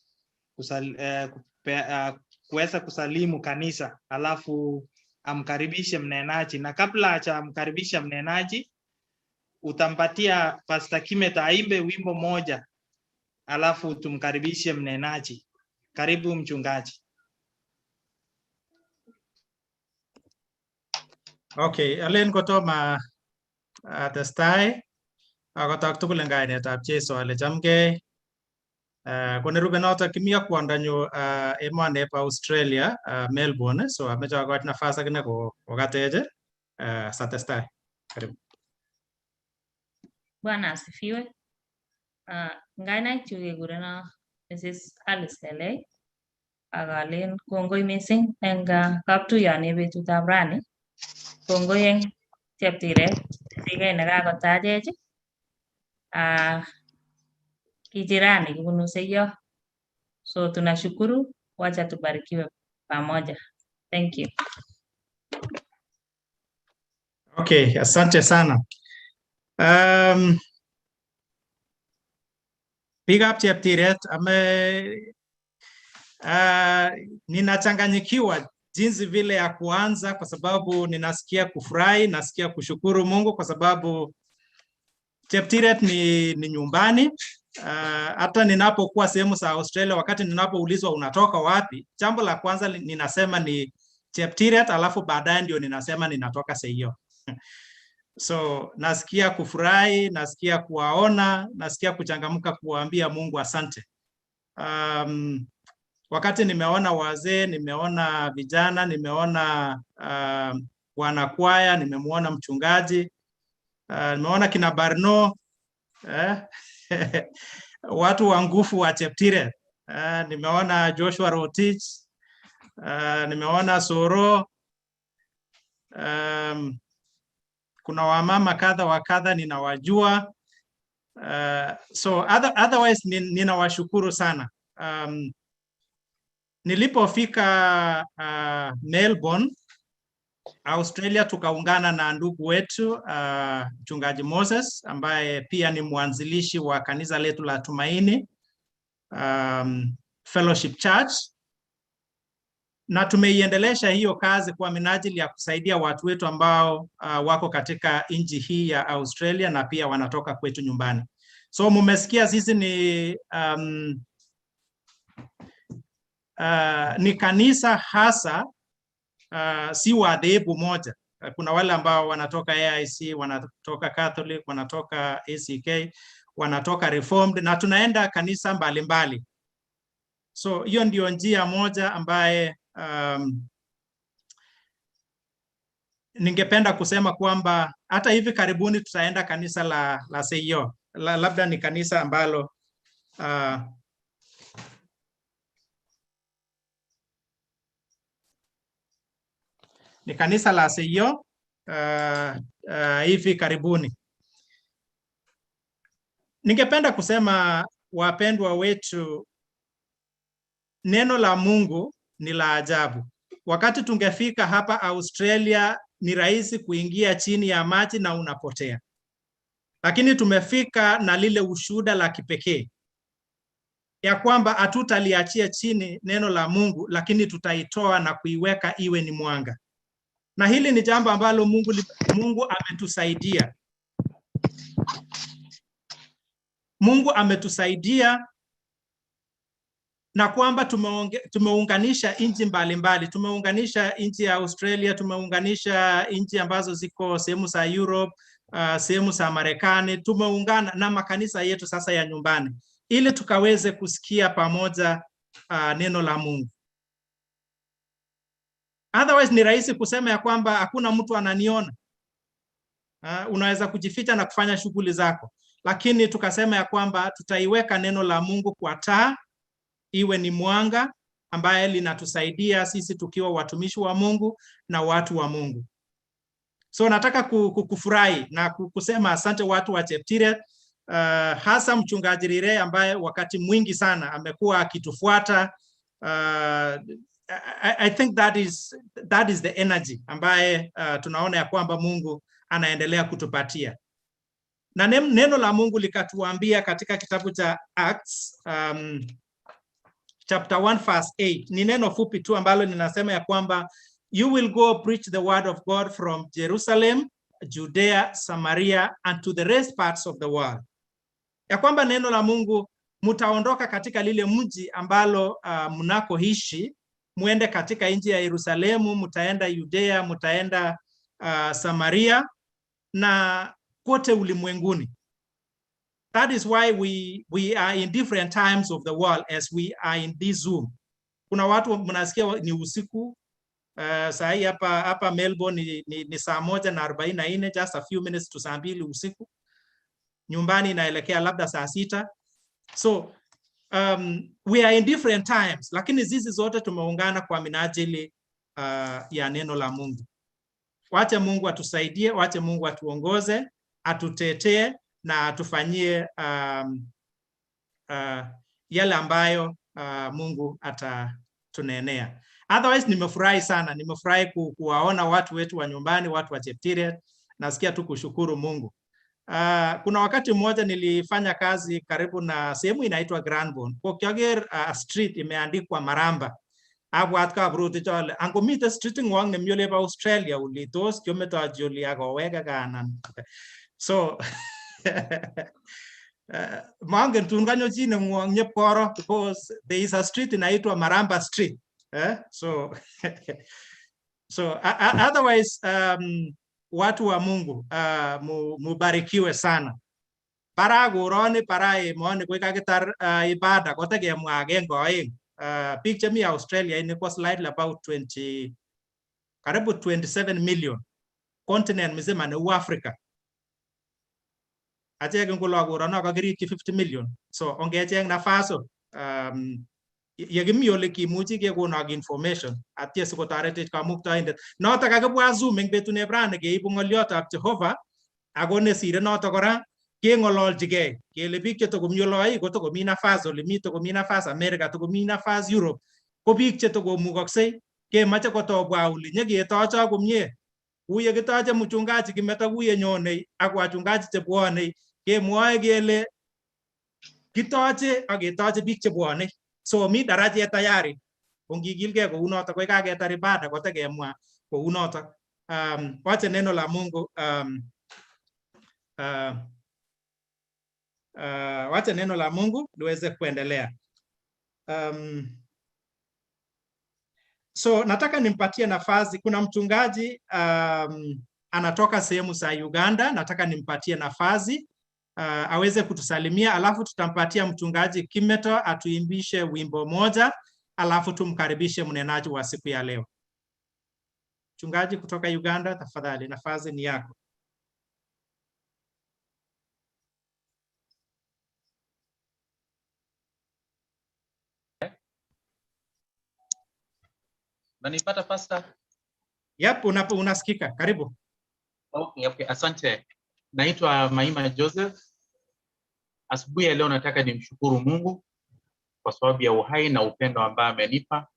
kuweza kusalimu kanisa, alafu amkaribishe mnenaji. Na kabla hajamkaribisha mnenaji, utampatia Pastor Kimeta aimbe wimbo moja, alafu tumkaribishe mnenaji. Karibu mchungaji. Okay, alen kotoma testai akotak tugul en kainetab Jeiso ale chamgei. Konerube notok kimi ak kwondanyu emoni bo Australia, Melbourne, so ameche akochi nafas akine kokatech satestai. Karibu. Bwana asifiwe. Ngainaichu kekureno Mrs. Alice Lelei akalen kongoi missing en kaptuyoni betutab rani. Kongoi en Cheptiret sikai nekakotachech kijirani kibunu Seiyo. So tunashukuru, wacha tubarikiwe pamoja. Thank you. Okay, asante sana. Biikab Cheptiret, ninachanganyikiwa jinsi vile ya kuanza kwa sababu ninasikia kufurahi, nasikia kushukuru Mungu kwa sababu Cheptiret ni nyumbani. Hata ninapokuwa sehemu za Australia, wakati ninapoulizwa unatoka wapi, jambo la kwanza ninasema ni Cheptiret, alafu baadaye ndio ninasema ninatoka Seiyo. So nasikia kufurahi, nasikia kuwaona, nasikia kuchangamka kuwaambia Mungu asante. Wakati nimeona wazee, nimeona vijana, nimeona wanakwaya, nimemuona mchungaji, nimeona kina Barno, watu wa nguvu wa Cheptiret, nimeona Joshua Rotich, nimeona Soro, kuna wamama kadha wa kadha ninawajua. So otherwise ninawashukuru sana. Nilipofika Melbourne, Australia, tukaungana na ndugu wetu mchungaji Moses ambaye pia ni mwanzilishi wa kanisa letu la Tumaini. Fellowship Church, na tumeiendelesha hiyo kazi kwa minajili ya kusaidia watu wetu ambao wako katika nchi hii ya Australia na pia wanatoka kwetu nyumbani. So mumesikia sisi ni kanisa hasa, si wa dhehebu moja. Kuna wale ambao wanatoka AIC, wanatoka Catholic, wanatoka ACK, wanatoka Reformed, na tunaenda kanisa mbalimbali. So hiyo ndio njia moja ambaye ningependa kusema kwamba hata hivi karibuni tutaenda kanisa la Seyo. Labda ni kanisa ambalo ni kanisa la Seyo hivi karibuni. Ningependa kusema wapendwa wetu, neno la Mungu ni la ajabu. Wakati tungefika hapa Australia ni rahisi kuingia chini ya maji na unapotea. Lakini tumefika na lile ushuhuda la kipekee ya kwamba hatutaliachia chini neno la Mungu, lakini tutaitoa na kuiweka iwe ni mwanga. Na hili ni jambo ambalo Mungu ametusaidia. Mungu ametusaidia na kwamba tumeunganisha nchi mbalimbali. Tumeunganisha nchi ya Australia, tumeunganisha nchi ambazo ziko sehemu za Europe, sehemu za Marekani. Tumeungana na makanisa yetu sasa ya nyumbani ili tukaweze kusikia pamoja neno la Mungu. Otherwise ni rahisi kusema ya kwamba hakuna mtu ananiona. Unaweza kujificha na kufanya shughuli zako. Lakini tukasema ya kwamba tutaiweka neno la Mungu kwa taa, iwe ni mwanga ambaye linatusaidia sisi tukiwa watumishi wa Mungu na watu wa Mungu. So nataka kufurahi na kusema asante watu wa Cheptiret, hasa mchungaji Rire ambaye wakati mwingi sana amekuwa akitufuata. I think that is the energy ambaye tunaona ya kwamba Mungu anaendelea kutupatia. Na neno la Mungu likatuambia katika kitabu cha Acts chapter 1 verse 8. Ni neno fupi tu ambalo linasema ya kwamba you will go preach the word of God from Jerusalem, Judea, Samaria and to the rest parts of the world. Ya kwamba neno la Mungu, mutaondoka katika lile mji ambalo mnakoishi, muende katika nchi ya Yerusalemu, mutaenda Judea, mutaenda Samaria na kote ulimwenguni. That is why we are in different times of the world as we are in this Zoom. Kuna watu mnasikia ni usiku, saa hii hapa Melbourne ni saa 1:44, just a few minutes to saa 2 usiku. Nyumbani inaelekea labda saa 6. So we are in different times, lakini zizi zote tumeungana kwa minajili ya neno la Mungu. Wache Mungu atusaidie, wache Mungu atuongoze, atutetee na atufanyie yale ambayo Mungu atatunenea. Otherwise nimefurahi sana, nimefurahi kuwaona watu wetu wa nyumbani, watu wa Cheptiret. Nasikia tu kushukuru Mungu. Kuna wakati mmoja nilifanya kazi karibu na sehemu inaitwa Granbourne. Kwa kiager street imeandikwa Maramba. Abwat ka bruti chole angomite street ngwang nemyole ba Australia ulitos kiometa joli agoweka kanan. So mangen tunganyo chine ngwang nyeporo because there is a street inaitwa Maramba Street. So otherwise watu wa Mungu mubarikiwe sana. Para guroni para imoni kwa kakitar ibada kote gemwa agengo aeng. Picture me Australia in was slightly about 20, karibu 27 million. Continent mzima ni Africa. Acheke ngulo gurona kagiriki 50 million. So ongecheng nafaso yegimi ole kimuchi kekonog information atie sikotoretech kamuktaindet noto kakibwa Zoom eng betune brane keibu ngolyotab Jehova ako nesire noto kora kengololjigei kele biik chetokomi oloi kotokomi nafas ole mi tokomi nafas America tokomi nafas Europe ko biik chetokomukoksei kemoche kotobwa oli nyeketocho komie uye kitoche mchungaji kimeta kuye nyone ak wachungaji chebwone kemwoe kele kitoche ak ketoche biik chebwone So mi daraja tayari. Ungigilge kou notok koy kaketar ibada kotekemwa kou notok. Wacha neno la Mungu wacha neno la Mungu liweze kuendelea. So nataka nimpatie nafasi. Kuna mchungaji anatoka sehemu za Uganda, nataka nimpatie nafasi aweze kutusalimia, alafu tutampatia mchungaji Kimeto atuimbishe wimbo moja, alafu tumkaribishe mnenaji wa siku ya leo. Mchungaji kutoka Uganda, tafadhali, nafasi ni yako. Nanipata Pastor? Yep, unasikika. Karibu. Okay, asante. Naitwa Maima Joseph. Asubuhi ya leo nataka nimshukuru Mungu kwa sababu ya uhai na upendo ambao amenipa.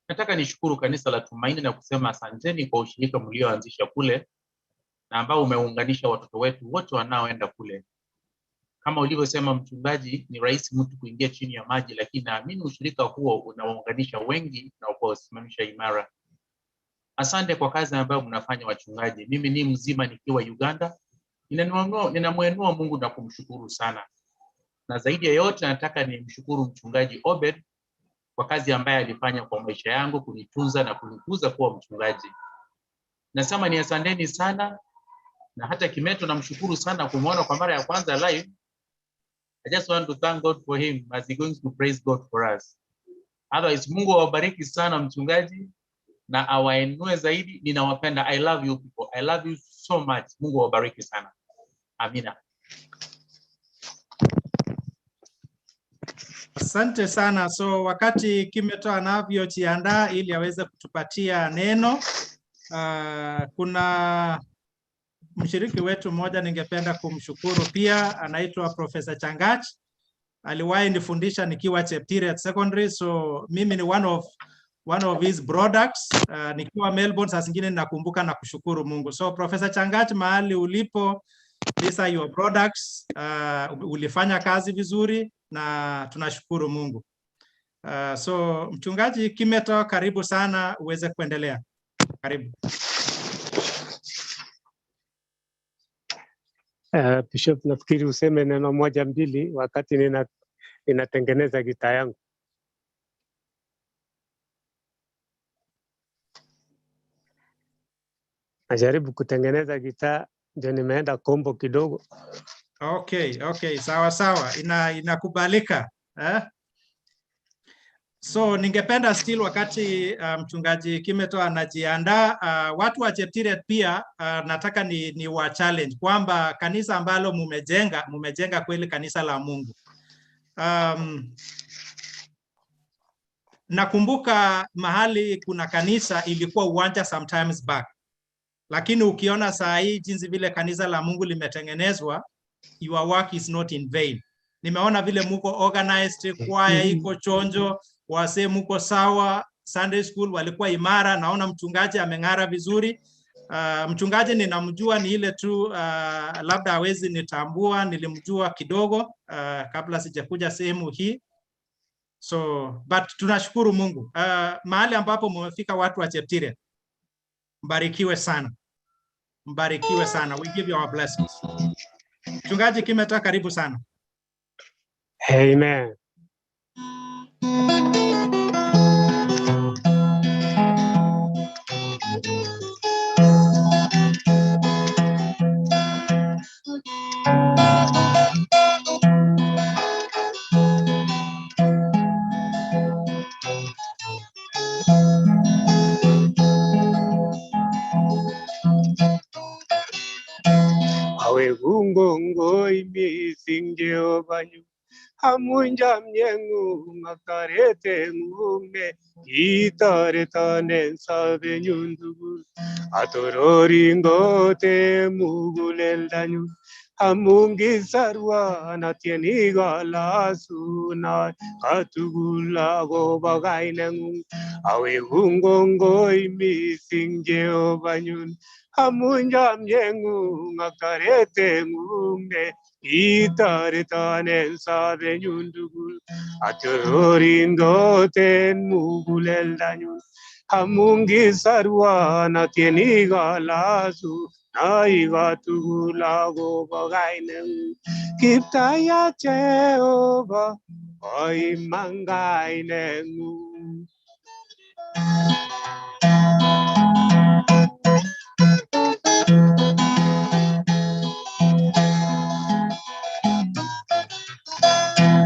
Nataka nishukuru kanisa la Tumaini na kusema asanteni kwa ushirika mlioanzisha kule na ambao umeunganisha watoto wetu wote wanaoenda kule. Kama ulivyosema mchungaji, ni rahisi mtu kuingia chini ya maji, lakini naamini ushirika huo unawaunganisha wengi na kuwasimamisha imara. Asante kwa kazi ambayo mnafanya wachungaji. Mimi ni mzima nikiwa Uganda. Ninamwinua Mungu na kumshukuru sana. Na zaidi ya yote nataka nimshukuru mchungaji Obed kwa kazi ambayo alifanya kwa maisha yangu, kunitunza na kunikuza kuwa mchungaji. Nasema ni asanteni sana, na hata Kimeto namshukuru sana kumuona kwa mara ya kwanza live. I just want to thank God for him as he going to praise God for us. Otherwise, Mungu awabariki sana mchungaji na awainue zaidi. Ninawapenda. I love you people. I love you so much. Mungu awabariki sana. Amina. Asante sana. So wakati Kimeto anavyojiandaa ili aweze kutupatia neno, kuna mshiriki wetu mmoja ningependa kumshukuru pia, anaitwa Professor Changach. Aliwahi nifundisha nikiwa Cheptiret Secondary, so mimi ni one of his products. Nikiwa Melbourne saa zingine nakumbuka na kushukuru Mungu. So Professor Changach, mahali ulipo, these are your products. Ulifanya kazi vizuri na tunashukuru Mungu. So mchungaji Kimeto, karibu sana, uweze kuendelea. Karibu. Bishop, nafikiri useme neno moja mbili wakati ninatengeneza gitaa yangu. Najaribu kutengeneza gitaa, ndio nimeenda kombo kidogo. Okay, sawa. Inakubalika. So ningependa still wakati mchungaji Kimeto anajiandaa, watu wa Cheptiret pia nataka ni wa challenge kwamba kanisa ambalo mumejenga kweli kanisa la Mungu. Nakumbuka mahali kuna kanisa ilikuwa uwanja sometimes back, lakini ukiona saa hii jinsi vile kanisa la Mungu limetengenezwa, your work is not in vain. Nimeona vile muko organized, kwaya iko chonjo, wase muko sawa, Sunday school walikuwa imara, naona mchungaji ameng'ara vizuri. Mchungaji ninamjua ni ile tu labda hawezi nitambua, nilimjua kidogo kabla sijakuja sehemu hii. So but tunashukuru Mungu. Mahali ambapo mmefika watu wa Cheptiret, mbarikiwe sana. Mbarikiwe sana. We give you our blessings. Mchungaji Kimeto, karibu sana. Amen. Awe gungongo imizing Jehovah hamunja myengu makarete ngume itare tanen sabe nyundugu atorori ngote mugulel danyu Amungi sarwa na tieni gala suna katugula go bagaineng awe hungongo imi singje banyun amunjam yengu ngakarete ngungne itare tanen sabe nyundugul aturindo ten mugulel danyun amungi sarwa na tieni gala su Aiga tugulago bagainen Kiptaya Jehova Oi mangainen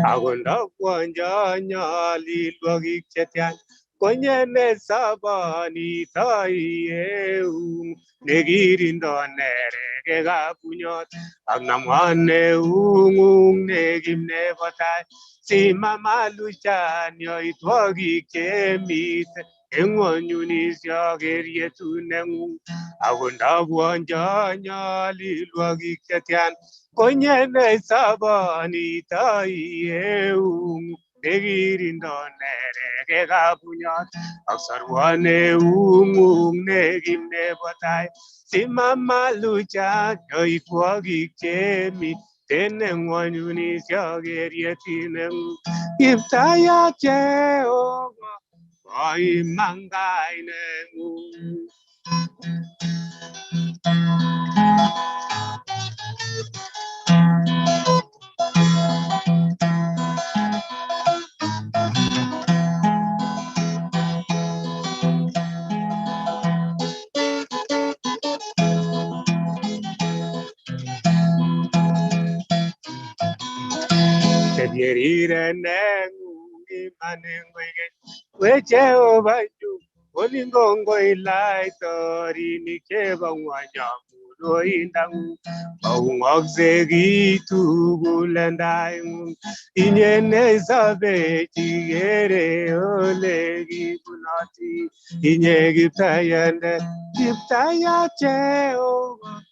Agunda kwanja nyali lwagi chetian Konyene sabani taiyeu Negirindo nere ga punyot Agnamwane ungung negimne batai Si mama luchan yo itwagi kemit Engonyunis ya gerietu nengu Agunda kwanja nyali lwagi chetian Konyene sabani taiyeu Negirindo nere ga punyot Aksarwane negimne batai Simama lucha yoitwagi kemi Tenengwanyuni siagerietinem Kiptaya Jehova Oi mangainemu Yerire nengu imanengwege Jehova ju Olingongo ilai tori nikeba wanyamulo indangu Aungogzegi tugulendai Inyene sabe chigere olegi bunati Inye giptayande Giptaya Jehova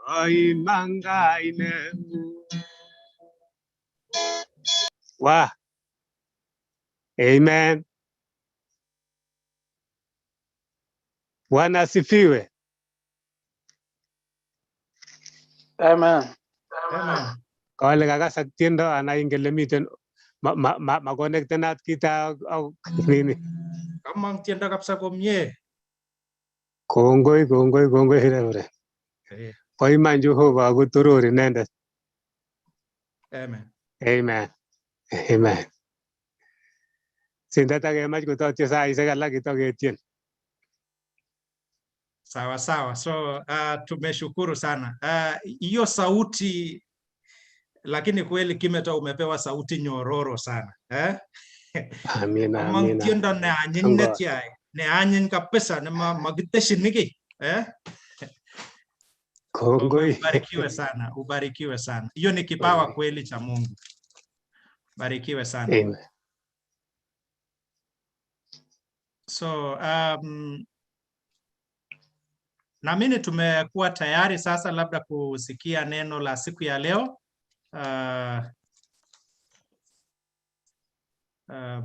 Oi mangainemu Wow. Amen. Bwana asifiwe. Amen. Amen. Kole kakasa tiendo anaingele miten ma-connectenat kita au nini. Kamang tiendo kabisa komye. Kongoi reverend. Po iman Jehova kuturur inendet. Amen. Amen. Amen. Sindata kemach kutotye saishek alak kitoketien. Sawa sawa. So tumeshukuru sana. Hiyo sauti lakini kweli Kimeta umepewa sauti nyororo sana. Amina, Amang amina. tiendo ne anyin netiai. Ne anyin kabisa ne magiteshin niki. Kongoi. Ubarikiwe sana. Ubarikiwe sana. Hiyo ni kipawa kweli cha Mungu. Barikiwe sana. Amen. So naamini tumekuwa tayari sasa labda kusikia neno la siku ya leo.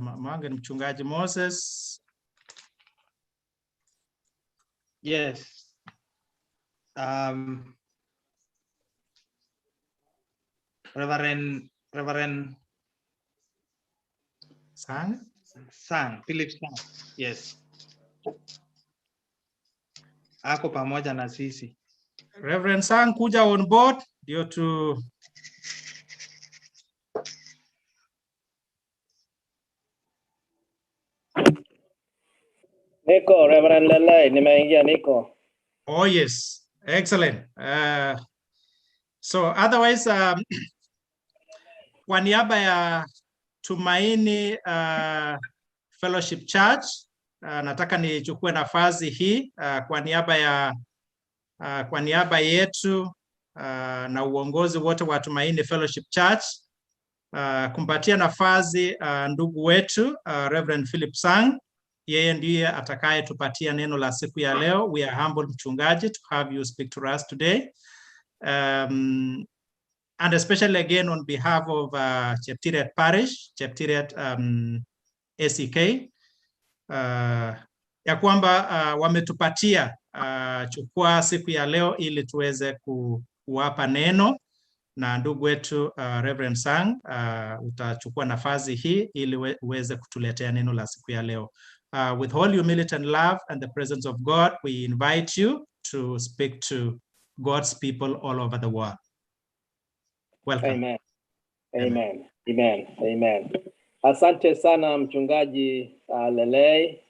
Mwange ni mchungaji Moses. Yes. Reverend Sang, Philip Sang. Yes. Ako pamoja na sisi. Reverend Sang kuja on board ndio tu Niko, Reverend Lelai, nimeingia niko. Oh yes, excellent. So otherwise kwa niaba ya Tumaini Fellowship Church nataka nichukue nafasi hii kwa niaba yetu na uongozi wote wa Tumaini Fellowship Church kumpatia nafasi ndugu wetu Reverend Philip Sang. Yeye ndiye atakaye tupatia neno la siku ya leo. We are humbled mchungaji to have you speak to us today. and especially again on behalf of Cheptiret Parish, Cheptiret ACK, ya kwamba wametupatia chukua siku ya leo ili tuweze kuwapa neno, na ndugu wetu Reverend Sang utachukua nafasi hii ili uweze kutuletea neno la siku ya leo. With all humility and love and the presence of God, we invite you to speak to God's people all over the world. Welcome. Amen. Amen. Amen. Amen. Asante sana mchungaji Lelei,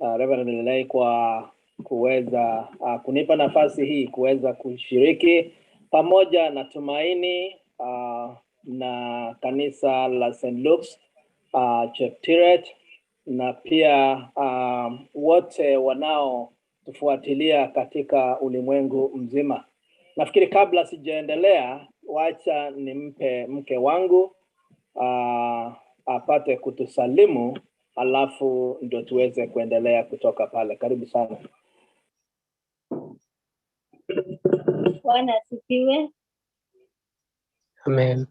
Reverend Lelei, kwa kuweza kunipa nafasi hii kuweza kushiriki pamoja na Tumaini na kanisa la St. Luke's Cheptiret, na pia wote wanao tufuatilia katika ulimwengu mzima. Nafikiri kabla sijaendelea, wacha nimpe mke wangu apate kutusalimu, alafu ndio tuweze kuendelea kutoka pale. Karibu sana. Bwana asifiwe. Amen.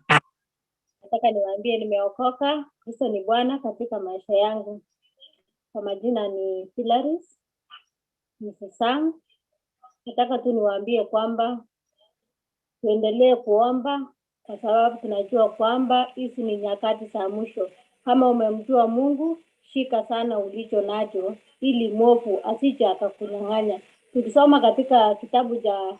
Nataka niwaambie nimeokoka. Kristo ni Bwana katika maisha yangu. Kwa majina ni Hilaris Msesang. Nataka tu niwaambie kwamba tuendelee kuomba, kwa sababu tunajua kwamba hizi ni nyakati za mwisho. Kama umemjua Mungu, shika sana ulicho nacho ili mwovu asije akakunyang'anya. Tukisoma katika kitabu cha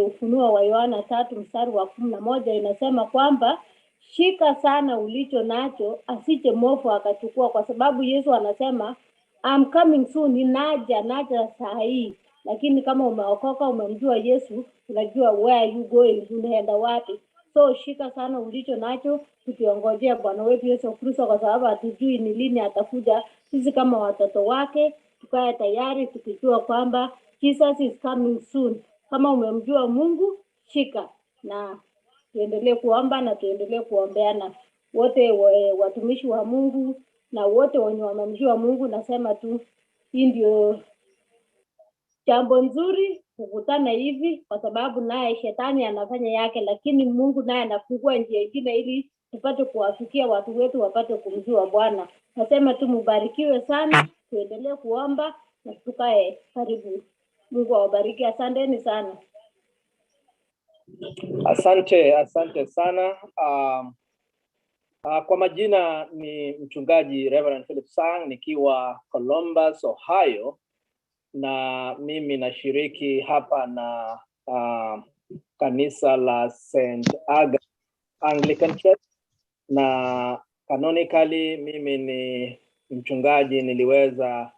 Ufunuo wa Yohana 3:11 inasema kwamba shika sana ulicho nacho asije mwovu akachukua, kwa sababu Yesu anasema I'm coming soon, naja saa hii. Lakini kama umeokoka, umemjua Yesu, unajua where you going, unaenda wapi. So shika sana ulicho nacho, tukiongojea Bwana wetu Yesu Kristo, kwa sababu hatujui ni lini atakuja. Sisi kama watoto wake tukae tayari tukijua kwamba Jesus is coming soon. Kama umemjua Mungu, shika, na tuendelee kuomba na tuendelee kuombeana. Wote watumishi wa Mungu na wote wenye wamemjua Mungu, nasema tu hii ndio jambo nzuri kukutana hivi, kwa sababu naye shetani anafanya yake, lakini Mungu naye anafungua njia nyingine ili tupate kuwafikia watu wetu wapate kumjua Bwana. Nasema tu mbarikiwe sana, tuendelee kuomba na tukae karibu. Mungu awabariki. Asanteni sana. Asante sana. Kwa majina ni mchungaji Reverend Philip Sang, nikiwa Columbus, Ohio, na mimi nashiriki hapa na kanisa la St. Anglican Church, na canonically mimi ni mchungaji, niliweza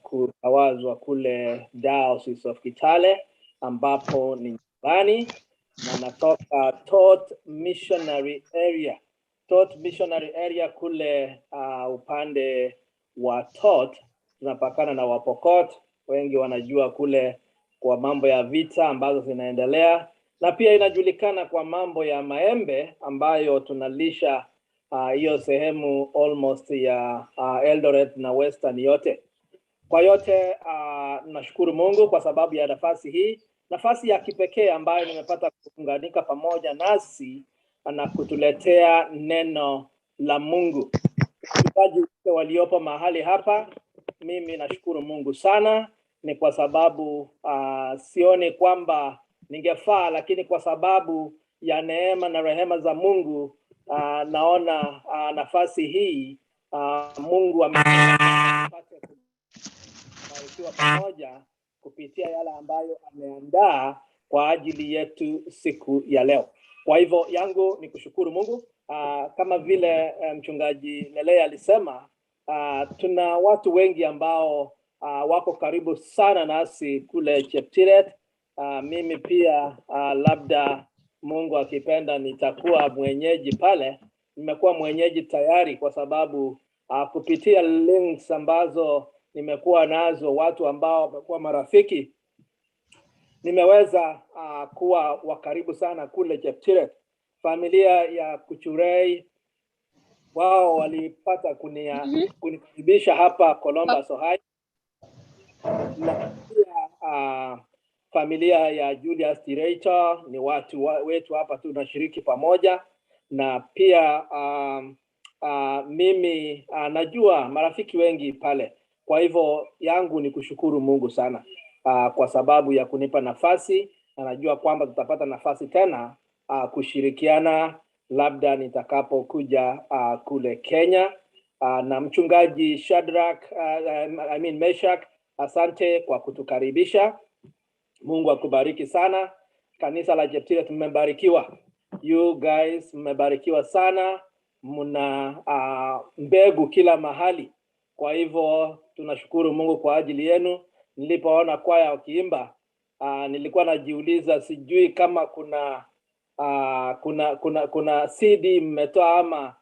kutawazwa kule Diocese of Kitale ambapo ni nyumbani, na natoka Tot Missionary Area kule upande wa Tot, tunapakana na Wapokot. Wengi wanajua kule kwa mambo ya vita ambazo zinaendelea, na pia inajulikana kwa mambo ya maembe ambayo tunalisha hiyo sehemu almost ya Eldoret na Western yote. Kwa yote nashukuru Mungu kwa sababu ya nafasi ya kipekee ambayo nimepata kuunganika pamoja nasi na kutuletea neno la Mungu. Wasikilizaji waliopo mahali hapa, mimi nashukuru Mungu sana. Ni kwa sababu sioni kwamba ningefaa, lakini kwa sababu ya neema na rehema za Mungu naona nafasi hii Mungu amepate kuwa pamoja kupitia yale ambayo ameandaa kwa ajili yetu siku ya leo. Kwa hivyo yangu ni kushukuru Mungu. Kama vile mchungaji Lelei alisema, tuna watu wengi ambao wako karibu sana nasi kule Cheptiret. Mimi pia labda Mungu akipenda nitakuwa mwenyeji pale. Nimekuwa mwenyeji tayari kwa sababu kupitia links ambazo nimekuwa nazo, watu ambao wamekuwa marafiki, nimeweza kuwa wakaribu sana kule Cheptiret. Familia ya Kuchurei, wao walipata kunikaribisha hapa Columbus, Ohio. Na pia familia ya Julius Tirator, ni watu wetu hapa tunashiriki pamoja, na pia mimi najua marafiki wengi pale. Kwa hivyo yangu ni kushukuru Mungu sana kwa sababu ya kunipa nafasi, na najua kwamba tutapata nafasi tena kushirikiana labda nitakapokuja kule Kenya. Na mchungaji Shadrach, Meshach, asante kwa kutukaribisha. Mungu akubariki sana. Kanisa la Cheptiret mmebarikiwa. You guys mmebarikiwa sana. Mna mbegu kila mahali. Kwa hivyo tunashukuru Mungu kwa ajili yenu. Nilipoona kwaya wakiimba, nilikuwa najiuliza, sijui kama kuna CD mmetoa ama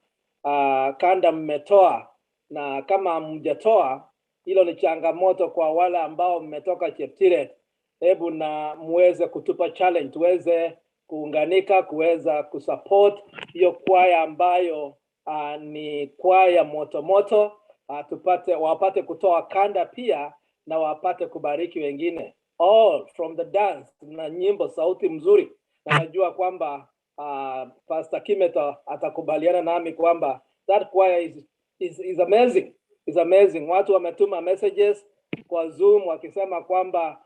kanda mmetoa, na kama mjatoa, hilo ni changamoto kwa wale ambao mmetoka Cheptiret. Hebu na muweze kutupa challenge, tuweze kuunganika, kuweza kusupport hiyo kwaya ambayo ni kwaya moto, wapate kutoa kanda pia, na wapate kubariki wengine, all from the dance na nyimbo, sauti mzuri. Na najua kwamba Pastor Kimeto atakubaliana nami kwamba that choir is amazing. Is amazing. Watu wametuma messages kwa Zoom wakisema kwamba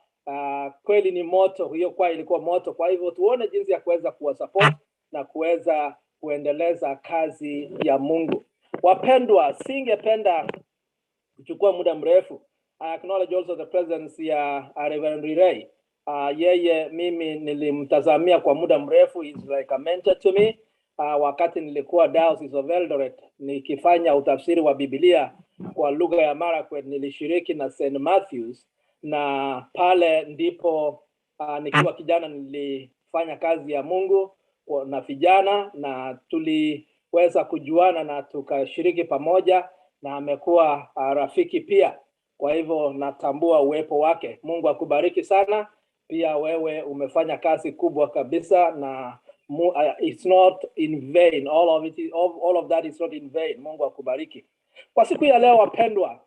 kweli ni moto, hiyo choir ilikuwa moto. Kwa hivyo tuone jinsi ya kuweza kuwasupport na kuweza kuendeleza kazi ya Mungu. Wapendwa, singependa kuchukua muda mrefu. I acknowledge also the presence ya Reverend Rirei. Yeye mimi nilimtazamia kwa muda mrefu, is like a mentor to me. Wakati nilikuwa Diocese of Eldoret nikifanya utafsiri wa Biblia kwa lugha ya Marakwet, nilishiriki na St. Matthews, na pale ndipo nikiwa kijana nilifanya kazi ya Mungu na vijana, na tuliweza kujuana na tukashiriki pamoja, na amekuwa rafiki pia. Kwa hivyo natambua uwepo wake. Mungu akubariki sana. Pia wewe umefanya kazi kubwa kabisa, na it's not in vain. All of that is not in vain. Mungu akubariki. Kwa siku ya leo wapendwa,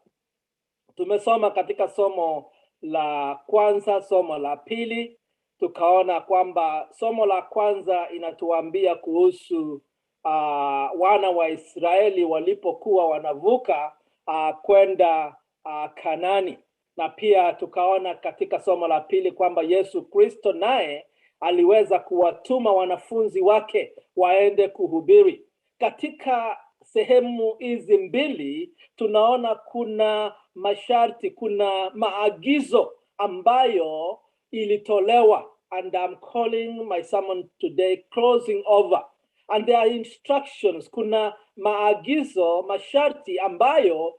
tumesoma katika somo la kwanza, somo la pili. Tukaona kwamba somo la kwanza inatuambia kuhusu wana wa Israeli walipokuwa wanavuka kwenda Kanani. Na pia tukaona katika somo la pili kwamba Yesu Kristo naye aliweza kuwatuma wanafunzi wake waende kuhubiri. Katika sehemu hizi mbili tunaona kuna masharti, kuna maagizo ambayo ilitolewa, and I'm calling my sermon today Crossing Over. And there are instructions, kuna maagizo, masharti ambayo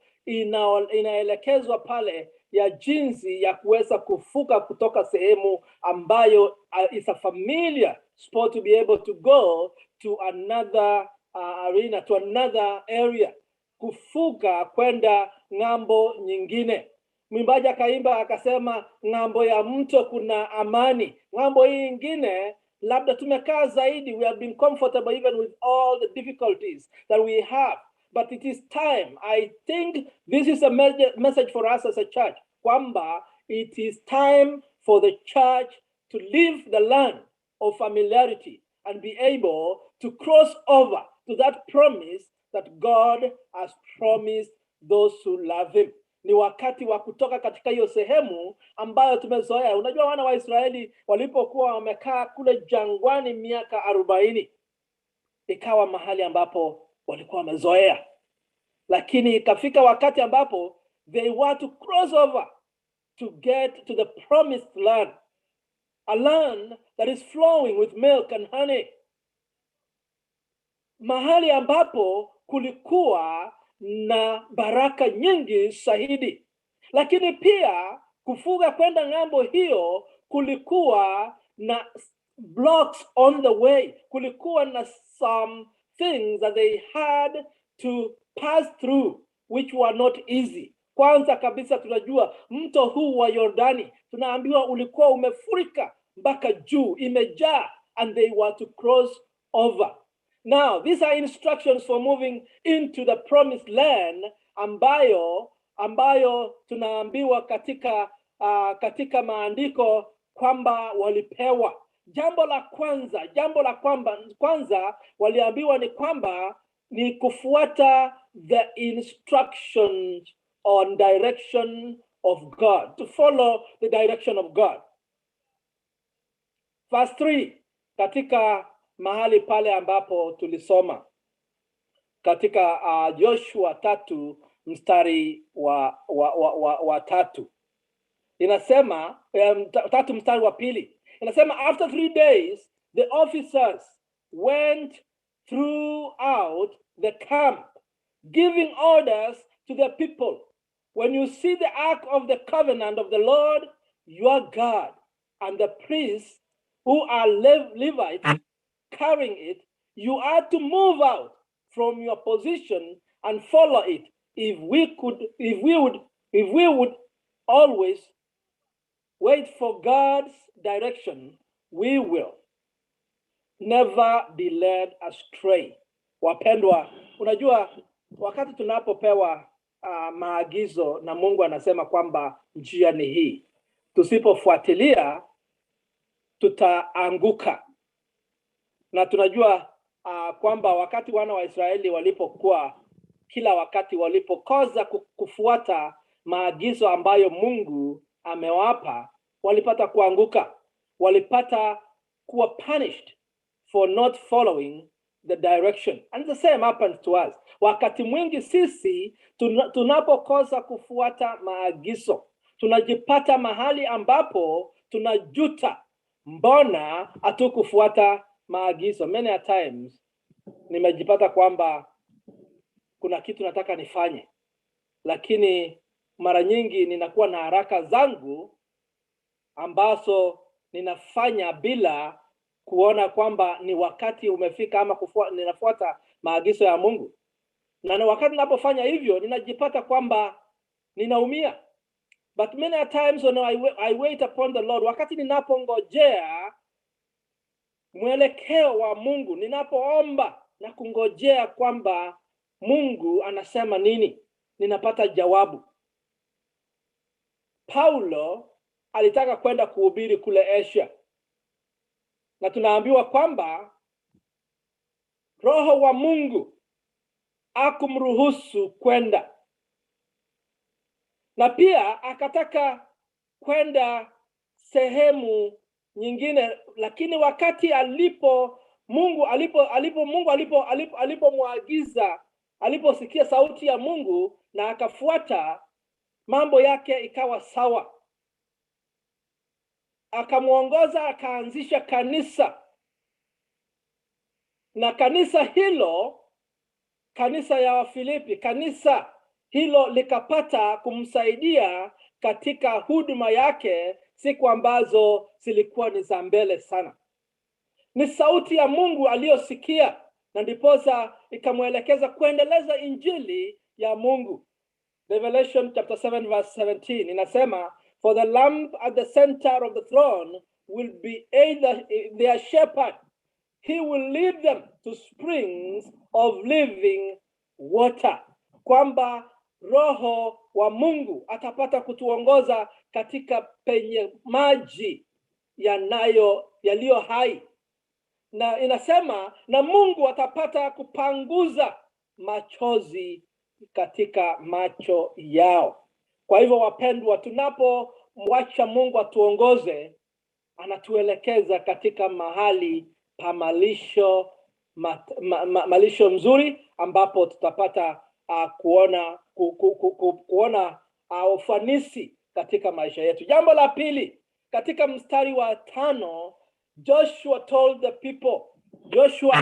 inaelekezwa pale ya jinsi ya kuweza kufuka kutoka sehemu ambayo is a familiar spot to be able to go to another arena, to another area, kufuka kwenda ng'ambo nyingine. Mwimbaji akaimba akasema, ng'ambo ya mto kuna amani, ng'ambo hii nyingine labda tumekaa zaidi, we have been comfortable even with all the difficulties that we have. But it is time. I think this is a message for us as a church. Kwamba it is time for the church to leave the land of familiarity and be able to cross over to that promise that God has promised those who love him. Ni wakati wa kutoka katika hiyo sehemu ambayo tumezoea. Unajua wana wa Israeli walipokuwa wamekaa kule jangwani miaka 40, ikawa mahali ambapo walikuwa wamezoea, lakini ikafika wakati ambapo they were to cross over to get to the promised land, a land that is flowing with milk and honey, mahali ambapo kulikuwa na baraka nyingi zaidi. Lakini pia kufuga kwenda ng'ambo hiyo kulikuwa na blocks on the way, kulikuwa na some things that they had to pass through which were not easy. Kwanza kabisa tunajua mto huu wa Yordani tunaambiwa ulikuwa umefurika mpaka juu, imejaa, and they were to cross over. Now these are instructions for moving into the promised land ambayo tunaambiwa katika maandiko kwamba walipewa. Jambo la kwanza waliambiwa ni kwamba ni kufuata the instructions on direction of God, to follow the direction of God. Verse 3 katika mahali pale ambapo tulisoma katika Joshua 3 mstari wa 3 inasema 3 mstari wa 2 inasema, after 3 days the officers went throughout the camp giving orders to the people, when you see the ark of the covenant of the Lord your God and the priests who are Levites carrying it, you are to move out from your position and follow it. If we would always wait for God's direction, we will never be led astray. Wapendwa, unajua wakati tunapopewa maagizo na Mungu anasema kwamba njia ni hii, tusipofuatilia tutaanguka. Na tunajua kwamba wakati wana wa Israeli walipokuwa kila wakati walipokosa kufuata maagizo ambayo Mungu amewapa, walipata kuanguka, walipata kuwa punished for not following the direction. And the same happens to us. Wakati mwingi sisi tunapokosa kufuata maagizo, tunajipata mahali ambapo tunajuta, mbona hatukufuata maagizo. Many a times nimejipata kwamba kuna kitu nataka nifanye, lakini mara nyingi ninakuwa na haraka zangu ambazo ninafanya bila kuona kwamba ni wakati umefika ama ninafuata maagizo ya Mungu. Na wakati ninapofanya hivyo ninajipata kwamba ninaumia. But many a times when I wait upon the Lord, wakati ninapongojea mwelekeo wa Mungu, ninapoomba na kungojea kwamba Mungu anasema nini, ninapata jawabu. Paulo alitaka kwenda kuhubiri kule Asia, na tunaambiwa kwamba Roho wa Mungu akumruhusu kwenda, na pia akataka kwenda sehemu nyingine, lakini wakati Mungu alipomwagiza, aliposikia sauti ya Mungu na akafuata, mambo yake ikawa sawa. Akamuongoza, akaanzisha kanisa, na kanisa hilo, kanisa ya Wafilipi, kanisa hilo likapata kumsaidia katika huduma yake siku ambazo zilikuwa ni za mbele sana. Ni sauti ya Mungu aliyosikia, na ndiposa ikamwelekeza kuendeleza injili ya Mungu. Revelation chapter 7 verse 17 inasema, for the lamb at the center of the throne will be their shepherd. He will lead them to springs of living water. Kwamba Roho wa Mungu atapata kutuongoza katika penye maji yaliyo hai. Na inasema na Mungu atapata kupanguza machozi katika macho yao. Kwa hivyo wapendwa, tunapomwacha Mungu atuongoze, anatuelekeza katika mahali pa malisho mzuri, ambapo tutapata kuona ufanisi katika maisha yetu. Jambo la pili, katika mstari wa 5, Joshua told the people, Joshua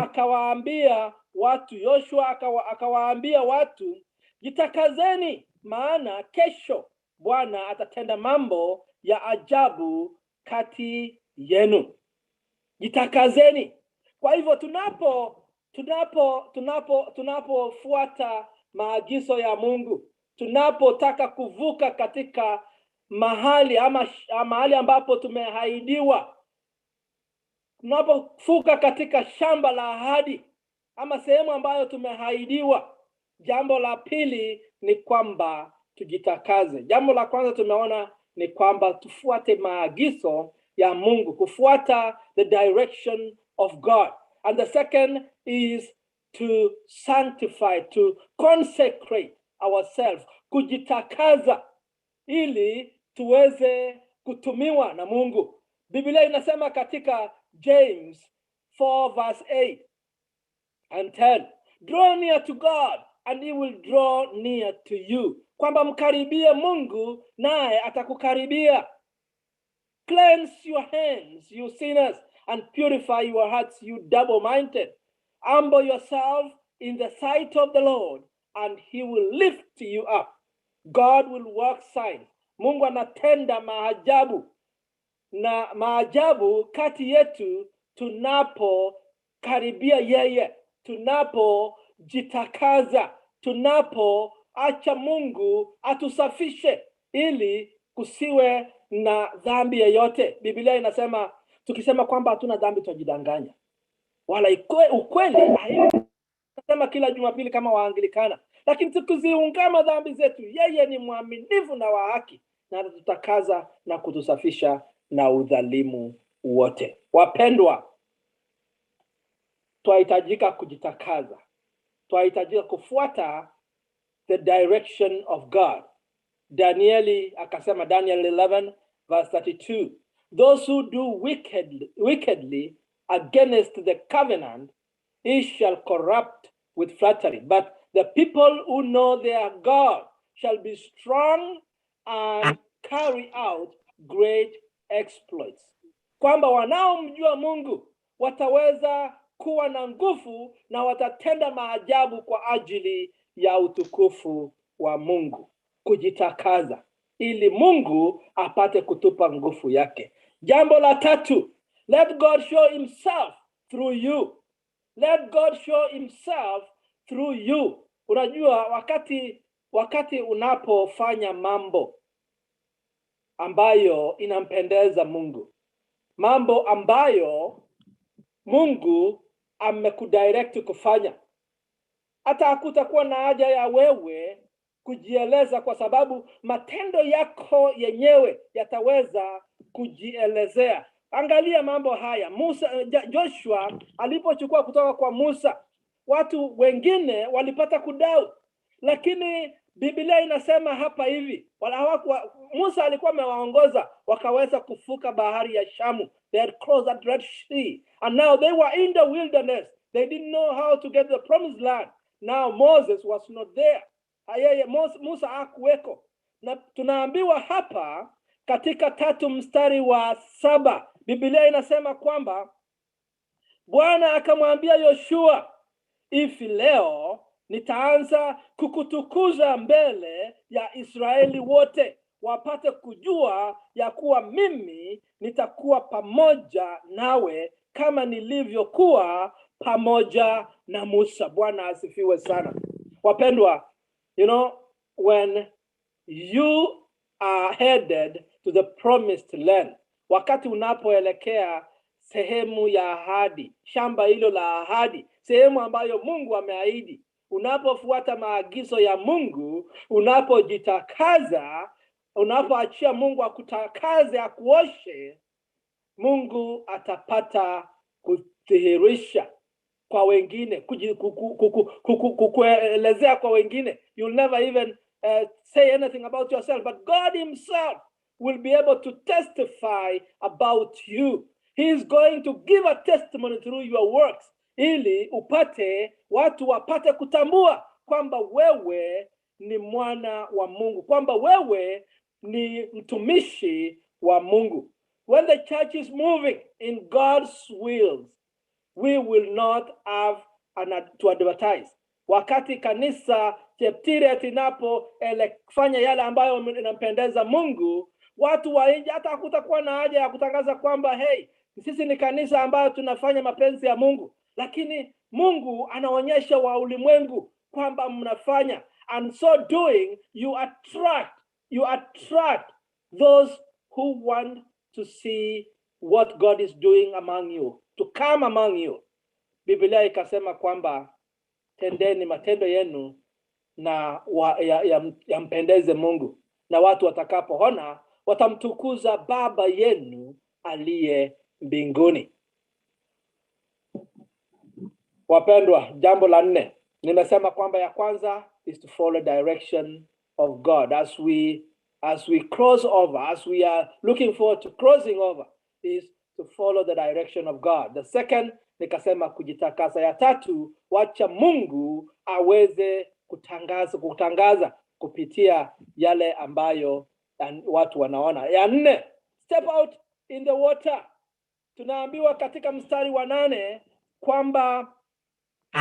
akawaambia watu, jitakazeni, maana kesho Bwana atatenda mambo ya ajabu kati yenu. Jitakazeni. Kwa hivyo tunapofuata maagizo ya Mungu, tunapotaka kuvuka katika mahali ambapo tumehaidiwa, tunapovuka katika shamba la ahadi ama sehemu ambayo tumehaidiwa, jambo la pili ni kwamba tujitakaze. Jambo la kwanza tumeona ni kwamba tufuate maagizo ya Mungu, kufuata the direction of God. And the second is to sanctify, to consecrate ourselves, kujitakaza ili tuweze kutumiwa na Mungu. Biblia inasema katika James 4 verse 8 and 10, draw near to God and he will draw near to you. Kwamba mkaribie Mungu naye atakukaribia. Cleanse your hands, you sinners, and purify your hearts, you double-minded. Humble yourself in the sight of the Lord, and he will lift you up. God will work signs. Mungu anatenda maajabu. Na maajabu kati yetu tunapokaribia yeye, tunapojitakaza, tunapoacha Mungu atusafishe ili kusiwe na dhambi yoyote. Biblia inasema, tukisema kwamba hatuna dhambi tunajidanganya. Wala ukweli nasema kila Jumapili kama Waanglikana. Lakini tukiziungama dhambi zetu, yeye ni mwaminifu na wa haki na atutakaza na kutusafisha na udhalimu wote. Wapendwa, tunahitajika kujitakaza. Tunahitajika kufuata the direction of God. Danieli akasema, Daniel 11 verse 32, those who do wickedly against the covenant, he shall corrupt with flattery. But the people who know their God shall be strong and carry out great exploits. Kwamba wanaomjua Mungu wataweza kuwa na nguvu na watatenda maajabu kwa ajili ya utukufu wa Mungu. Kujitakaza ili Mungu apate kutupa nguvu yake. Jambo la tatu, let God show himself through you. Let God show himself through you. Unajua wakati unapofanya mambo ambayo inampendeza Mungu, mambo ambayo Mungu amekudirect kufanya, hata hakutakuwa na haja ya wewe kujieleza, kwa sababu matendo yako yenyewe yataweza kujielezea. Angalia mambo haya. Joshua alipochukua kutoka kwa Musa, watu wengine walipata kudau, lakini Biblia inasema hapa hivi, Musa alikuwa amewaongoza wakaweza kuvuka bahari ya Shamu. They had crossed that Red Sea, and now they were in the wilderness. They didn't know how to get to the promised land. Now Moses was not there. Musa hakuweko. Na tunaambiwa hapa katika 3 mstari wa 7, Biblia inasema kwamba Bwana akamwambia Yoshua, hivi leo nitaanza kukutukuza mbele ya Israeli wote, wapate kujua ya kuwa mimi nitakuwa pamoja nawe kama nilivyokuwa pamoja na Musa. Bwana asifiwe sana. Wapendwa, you know, when you are headed to the promised land, wakati unapoelekea sehemu ya ahadi, shamba hilo la ahadi, sehemu ambayo Mungu ameahidi, unapofuata maagizo ya Mungu, unapojitakaza, unapoachia Mungu akutakaze, akuoshe, Mungu atapata kudhihirisha kwa wengine, kukuelezea kwa wengine. You'll never even say anything about yourself, but God himself will be able to testify about you. He is going to give a testimony through your works, ili watu wapate kutambua kwamba wewe ni mwana wa Mungu, kwamba wewe ni mtumishi wa Mungu. When the church is moving in God's wills, we will not have to advertise. Wakati kanisa Cheptiret inapofanya yale ambayo inampendeza Mungu, watu wa nje hata hakutakuwa na haja ya kutangaza kwamba hey, sisi ni kanisa ambayo tunafanya mapenzi ya Mungu. Lakini Mungu anaonyesha wa ulimwengu kwamba mnafanya, and so doing you attract those who want to see what God is doing among you, to come among you. Biblia ikasema kwamba tendeni matendo yenu na yampendeze Mungu, na watu watakapoona watamtukuza Baba yenu aliye mbinguni. Wapendwa, jambo la 4 nimesema kwamba ya kwanza is to follow direction of God as we cross over, as we are looking forward to crossing over, is to follow the direction of God. The second nikasema kujitakasa. Ya 3 wacha Mungu aweze kutangaza kupitia yale ambayo watu wanaona. Ya 4 step out in the water. Tunaambiwa katika mstari wa 8 kwamba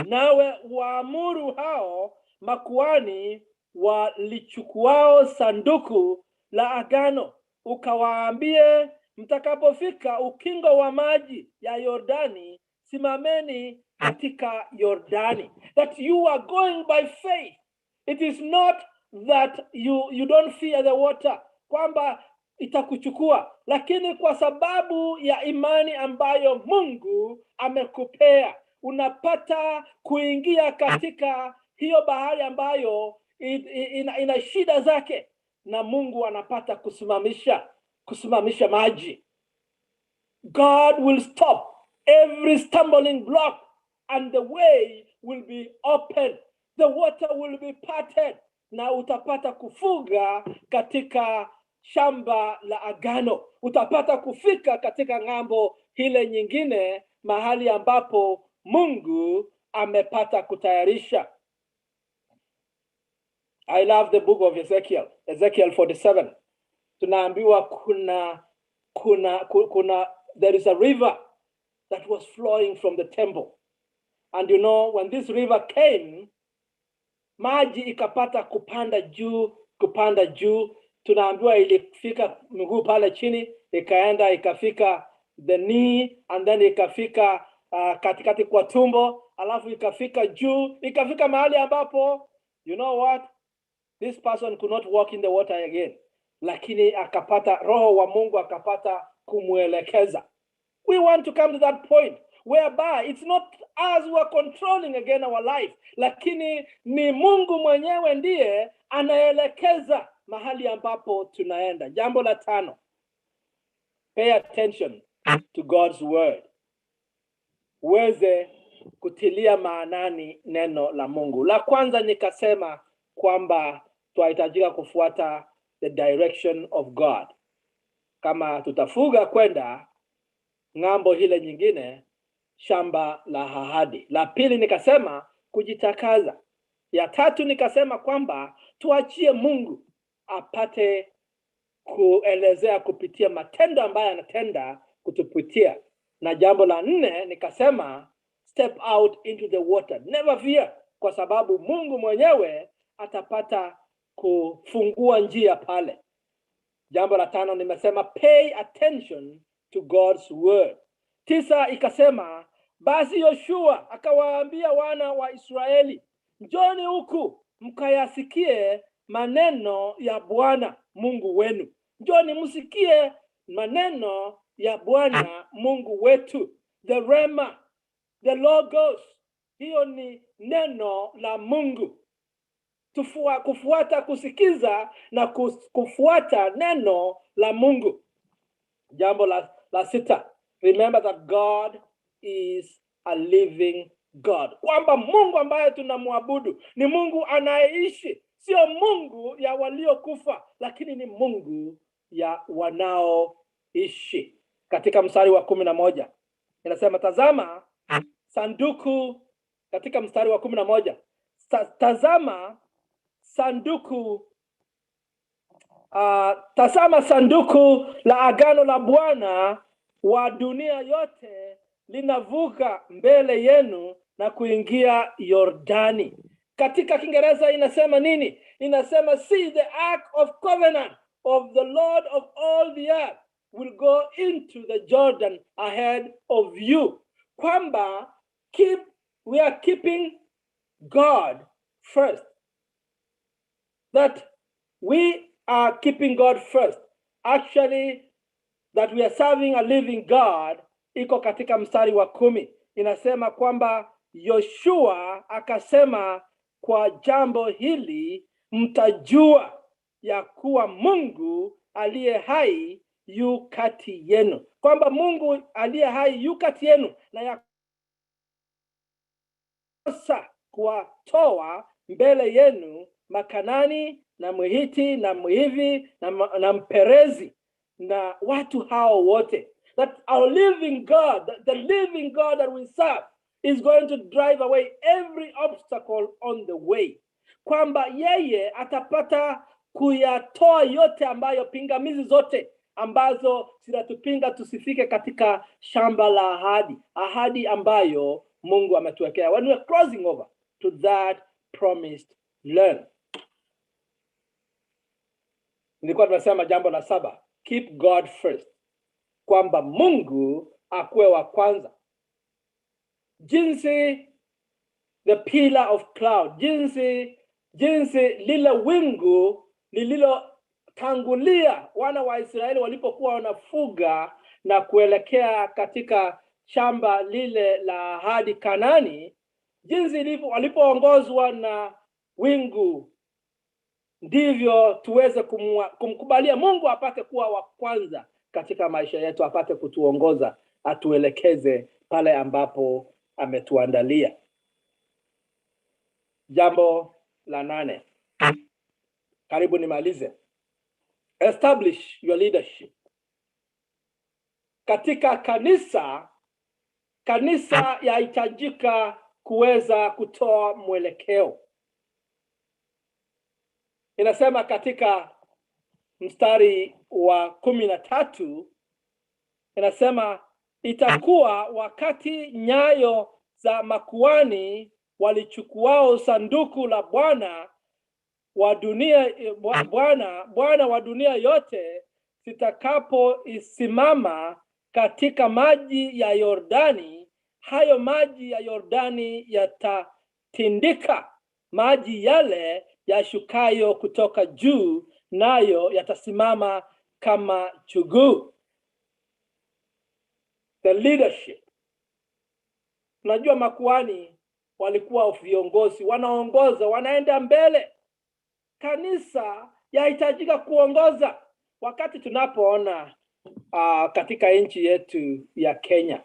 nawe waamuru hao makuhani walichukuao sanduku la agano, ukawaambie, mtakapofika ukingo wa maji ya Yordani, simameni katika Yordani. That you are going by faith. It is not that you don't fear the water, kwamba itakuchukua, lakini kwa sababu ya imani ambayo Mungu amekupea, unapata kuingia katika hiyo bahari ambayo ina shida zake, na Mungu anapata kusimamisha maji. God will stop every stumbling block and the way will be open. The water will be parted, na utapata kufuga katika shamba la agano. Utapata kufika katika ng'ambo hile nyingine, mahali ambapo Mungu amepata kutayarisha. I love the book of Ezekiel 47. Tunaambiwa there is a river that was flowing from the temple. And you know, when this river came, maji ikapata kupanda juu. Tunaambiwa ilifika miguu pale chini, ikafika the knee, and then ikafika katikati kwa tumbo, alafu ikafika juu, ikafika mahali ambapo, you know what, this person could not walk in the water again. Lakini akapata, roho wa Mungu akapata kumwelekeza. We want to come to that point whereby it's not us who are controlling again our life, lakini ni Mungu mwenyewe ndiye anaelekeza mahali ambapo tunaenda. Jambo la 5, pay attention to God's word. Uweze kutilia maanani neno la Mungu. La kwanza nikasema kwamba tunahitajika kufuata the direction of God. Kama tutafuga kwenda ng'ambo hile nyingine, shamba la ahadi. La pili nikasema kujitakaza. Ya 3 nikasema kwamba tuachie Mungu apate kuelezea kupitia matendo ambayo anatenda kutupitia. Na jambo la 4 nikasema step out into the water. Never fear, kwa sababu Mungu mwenyewe atapata kufungua njia pale. Jambo la 5 nimesema pay attention to God's word. 9 ikasema basi Yoshua akawaambia wana wa Israeli, njoni huku mkayasikie maneno ya Bwana Mungu wenu. Njoni msikie maneno ya Bwana Mungu wetu. The Rema, the Logos, hiyo ni neno la Mungu. Kufuata, kusikiza na kufuata neno la Mungu. Jambo la 6, remember that God is a living God. Kwamba Mungu ambaye tunamwabudu ni Mungu anayeishi, sio Mungu ya waliokufa, lakini ni Mungu ya wanaoishi. Katika mstari wa 11 inasema tazama sanduku, katika mstari wa 11 tazama sanduku la agano la Bwana wa dunia yote linavuka mbele yenu na kuingia Yordani. Katika Kiingereza inasema nini? Inasema see the ark of covenant of the Lord of all the earth will go into the Jordan ahead of you. Kwamba we are keeping God first. That we are keeping God first. Actually, that we are serving a living God, iko katika mstari wa 10. Inasema kwamba Yoshua akasema, kwa jambo hili mtajua ya kuwa Mungu aliye hai yu kati yenu, kwamba Mungu aliye hai yu kati yenu, na ya kosa kuwatoa mbele yenu Makanani na Mhiti na Mhivi na Mperezi na watu hao wote. That our living God, the living God that we serve, is going to drive away every obstacle on the way. Kwamba yeye atapata kuyatoa yote ambayo, pingamizi zote ambazo zinatupinga tusifike katika shamba la ahadi ambayo Mungu ametuwekea. When we're crossing over to that promised land. Nilikuwa tunasema jambo la 7, keep God first. Kwamba Mungu akuwe wa kwanza. Jinsi the pillar of cloud, jinsi lile wingu lililotangulia wana wa Israeli walipokuwa wanafuga na kuelekea katika shamba lile la ahadi Kanani, jinsi walipoongozwa na wingu, ndivyo tuweze kumkubalia Mungu apate kuwa wa kwanza katika maisha yetu, apate kutuongoza, atuelekeze pale ambapo ametuandalia. Jambo la 8. Karibu nimalize. Establish your leadership. Katika kanisa yahitajika kuweza kutoa mwelekeo. Inasema katika mstari wa 13, inasema itakuwa wakati nyayo za makuhani walichukuao sanduku la Bwana wa dunia yote zitakapoisimama katika maji ya Yordani, hayo maji ya Yordani yatatindika, maji yale yashukayo kutoka juu, nayo yatasimama kama chuguu. The leadership. Unajua makuhani walikuwa viongozi, wanaongoza, wanaenda mbele. Kanisa yahitajika kuongoza. Wakati tunapoona katika nchi yetu ya Kenya,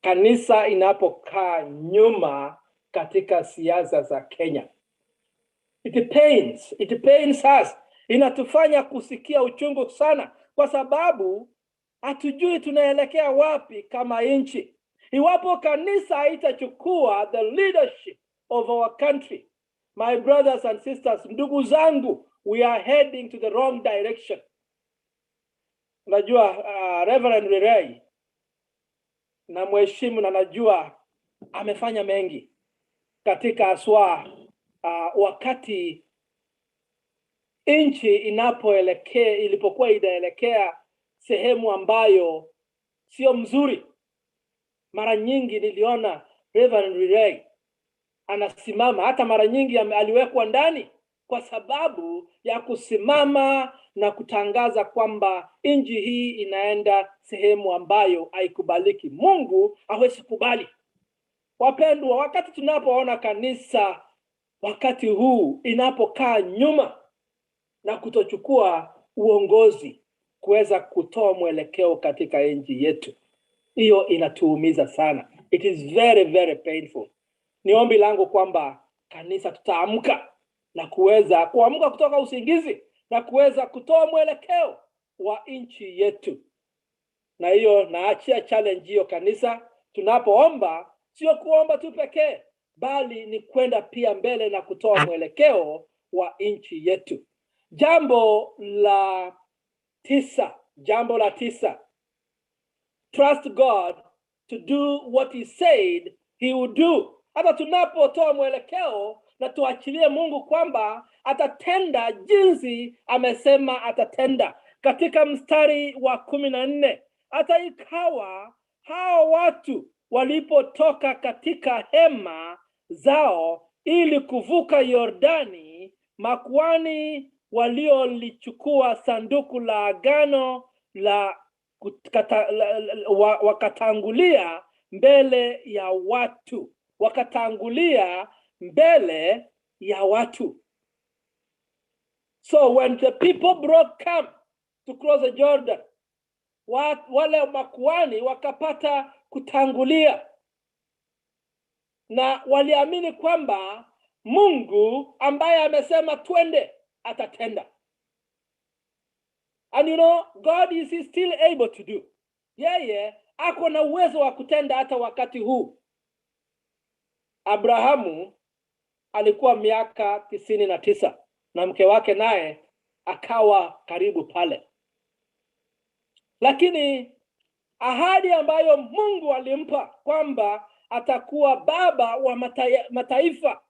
kanisa inapokaa nyuma katika siasa za Kenya, it pains us. Inatufanya kusikia uchungu sana, kwa sababu hatujui tunaelekea wapi kama nchi. Iwapo kanisa haitachukua the leadership of our country, my brothers and sisters, ndugu zangu, we are heading to the wrong direction. Najua Reverend Ray na mheshimu, na najua amefanya mengi katika aswa wakati nchi ilipokuwa inaelekea sehemu ambayo sio mzuri. Mara nyingi niliona Reverend Ray anasimama, hata mara nyingi aliwekwa ndani kwa sababu ya kusimama na kutangaza kwamba nchi hii inaenda sehemu ambayo haikubaliki. Mungu hawezi kubali. Wapendwa, wakati tunapoona kanisa wakati huu inapokaa nyuma na kutochukua uongozi kuweza kutoa mwelekeo katika nchi yetu, hiyo inatuumiza sana. It is very, very painful. Ni ombi langu kwamba kanisa tutaamka na kuweza kuamka kutoka usingizi na kuweza kutoa mwelekeo wa nchi yetu. Na hiyo naachia challenge hiyo kanisa. Tunapoomba sio kuomba tu pekee, bali ni kwenda pia mbele na kutoa mwelekeo wa nchi yetu. Jambo la 9. Trust God to do what he said he would do. Hata tunapotoa mwelekeo na tuachilie Mungu kwamba atatenda jinsi amesema atatenda. Katika mstari wa 14, hata ikawa hao watu walipotoka katika hema zao ili kuvuka Yordani, makuhani waliolichukua sanduku la agano wakatangulia mbele ya watu. So when the people broke camp to cross the Jordan. Wale makuhani wakapata kutangulia na waliamini kwamba Mungu ambaye amesema twende atatenda. And you know, God is still able to do. Yeye ako na uwezo wa kutenda hata wakati huu. Abrahamu alikuwa miaka 99 na mke wake naye akawa karibu pale. Lakini ahadi ambayo Mungu alimpa kwamba atakuwa baba wa mataifa,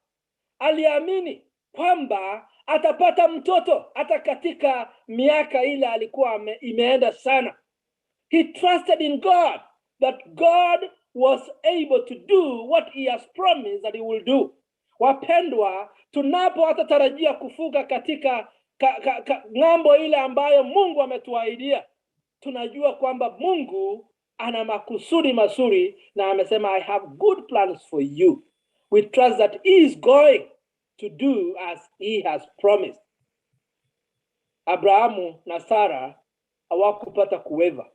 aliamini kwamba atapata mtoto hata katika miaka ile alikuwa imeenda sana. He trusted in God, that God was able to do what he has promised that he will do. Wapendwa, tunapo hatatarajia kufuga katika ng'ambo ile ambayo Mungu ametuahidia, tunajua kwamba Mungu ana makusudi mazuri na amesema I have good plans for you. We trust that he is going to do as he has promised. Abrahamu na Sarah hawakupata kuweva.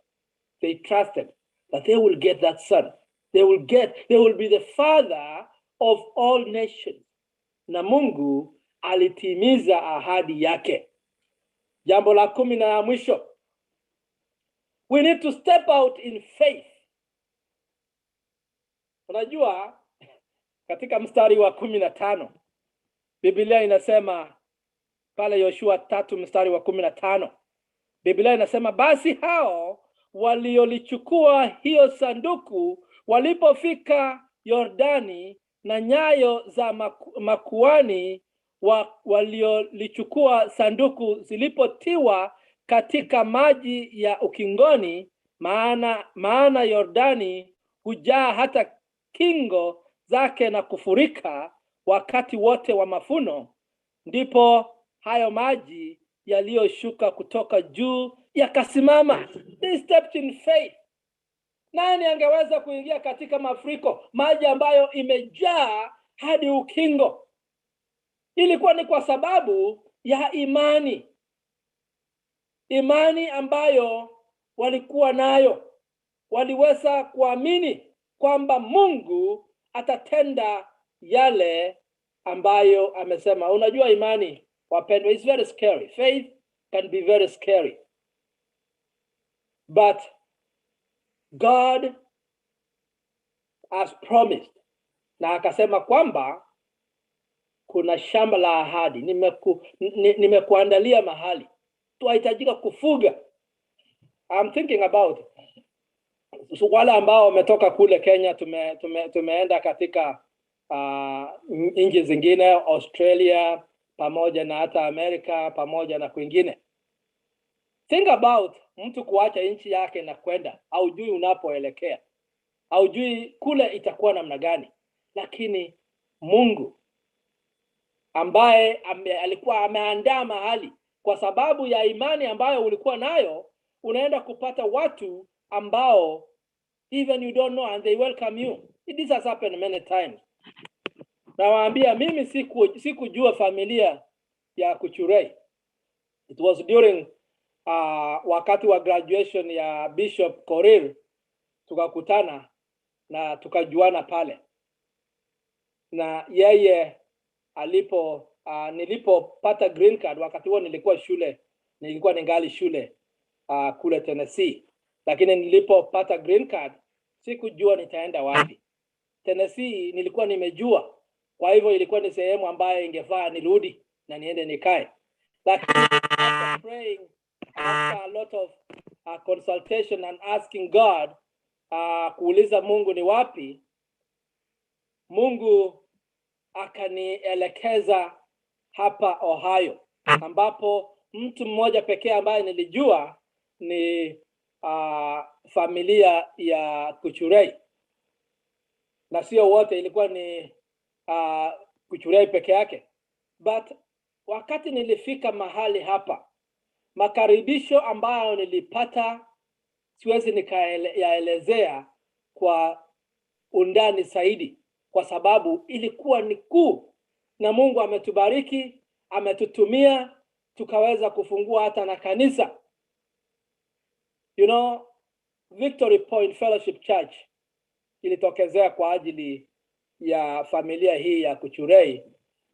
They trusted that they will get that son. They will be the father of all nations. Na Mungu alitimiza ahadi yake. Jambo la 10 na mwisho. We need to step out in faith. Unajua katika mstari wa 15 Biblia inasema pale Yoshua 3 mstari wa 15. Biblia inasema basi hao waliolichukua hiyo sanduku walipofika Yordani na nyayo za makuhani waliolichukua sanduku zilipotiwa katika maji ya ukingoni, maana Yordani hujaa hata kingo zake na kufurika wakati wote wa mafuno, ndipo hayo maji yaliyoshuka kutoka juu yakasimama. They stepped in faith. Nani angeweza kuingia katika mafuriko, maji ambayo imejaa hadi ukingo? Ilikuwa ni kwa sababu ya imani. Imani ambayo walikuwa nayo. Waliweza kuamini kwamba Mungu atatenda yale ambayo amesema. Unajua imani, wapendwa, is very scary. Faith can be very scary. But God has promised. Na akasema kwamba kuna shamba la ahadi. Nimekuandalia mahali. Tunahitajika kufuga. I'm thinking about wale ambao wametoka kule Kenya, tumeenda katika nchi zingine, Australia pamoja na hata Amerika pamoja na kwingine. Think about mtu kuacha nchi yake na kwenda, haujui unapoelekea, haujui kule itakuwa namna gani, lakini Mungu ambaye alikuwa ameandaa mahali kwa sababu ya imani ambayo ulikuwa nayo, unaenda kupata watu ambao even you don't know and they welcome you. This has happened many times. Nawaambia mimi sikujua familia ya Cheptiret. It was during wakati wa graduation ya Bishop Korir, tukakutana na tukajuana pale. Na yeye nilipopata green card, wakati huo nilikuwa ningali shule kule Tennessee. Lakini nilipopata green card sikujua nitaenda wapi. Tennessee nilikuwa nimejua, kwa hivyo ilikuwa ni sehemu ambayo ingefaa nirudi na niende nikae. Lakini after praying, after a lot of consultation and asking God, kuuliza Mungu ni wapi, Mungu akanielekeza hapa Ohio, ambapo mtu mmoja pekee ambaye nilijua ni familia ya Cheptiret. Na sio wote, ilikuwa ni Cheptiret peke yake. But wakati nilifika mahali hapa, makaribisho ambayo nilipata siwezi nikayaelezea kwa undani zaidi, kwa sababu ilikuwa ni kuu, na Mungu ametubariki, ametutumia tukaweza kufungua hata na kanisa. You know, Victory Point Fellowship Church ilitokezea kwa ajili ya familia hii ya Kuchurei,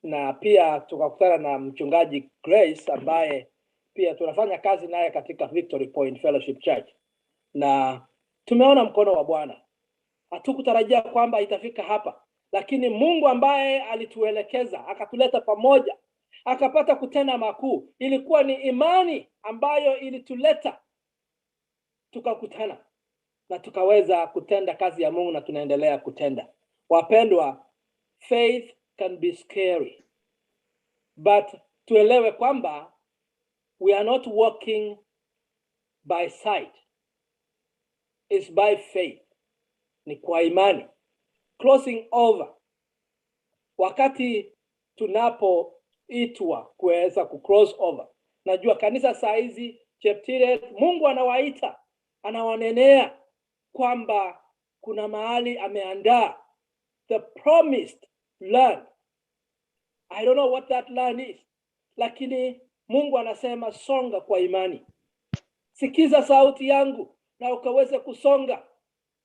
na pia tukakutana na mchungaji Grace ambaye pia tunafanya kazi naye katika Victory Point Fellowship Church, na tumeona mkono wa Bwana. Hatukutarajia kwamba itafika hapa, lakini Mungu ambaye alituelekeza akatuleta pamoja, akapata kutenda makuu. Ilikuwa ni imani ambayo ilituleta tukakutana na tukaweza kutenda kazi ya Mungu, na tunaendelea kutenda. Wapendwa, faith can be scary, but tuelewe kwamba we are not walking by sight, it's by faith. Ni kwa imani. Crossing over, wakati tunapoitwa kuweza kucross over, najua kanisa saa hizi Cheptiret, Mungu anawaita, anawanenea kwamba kuna mahali ameandaa, the promised land. I don't know what that land is, lakini Mungu anasema songa kwa imani. Sikiza sauti yangu na ukaweze kusonga.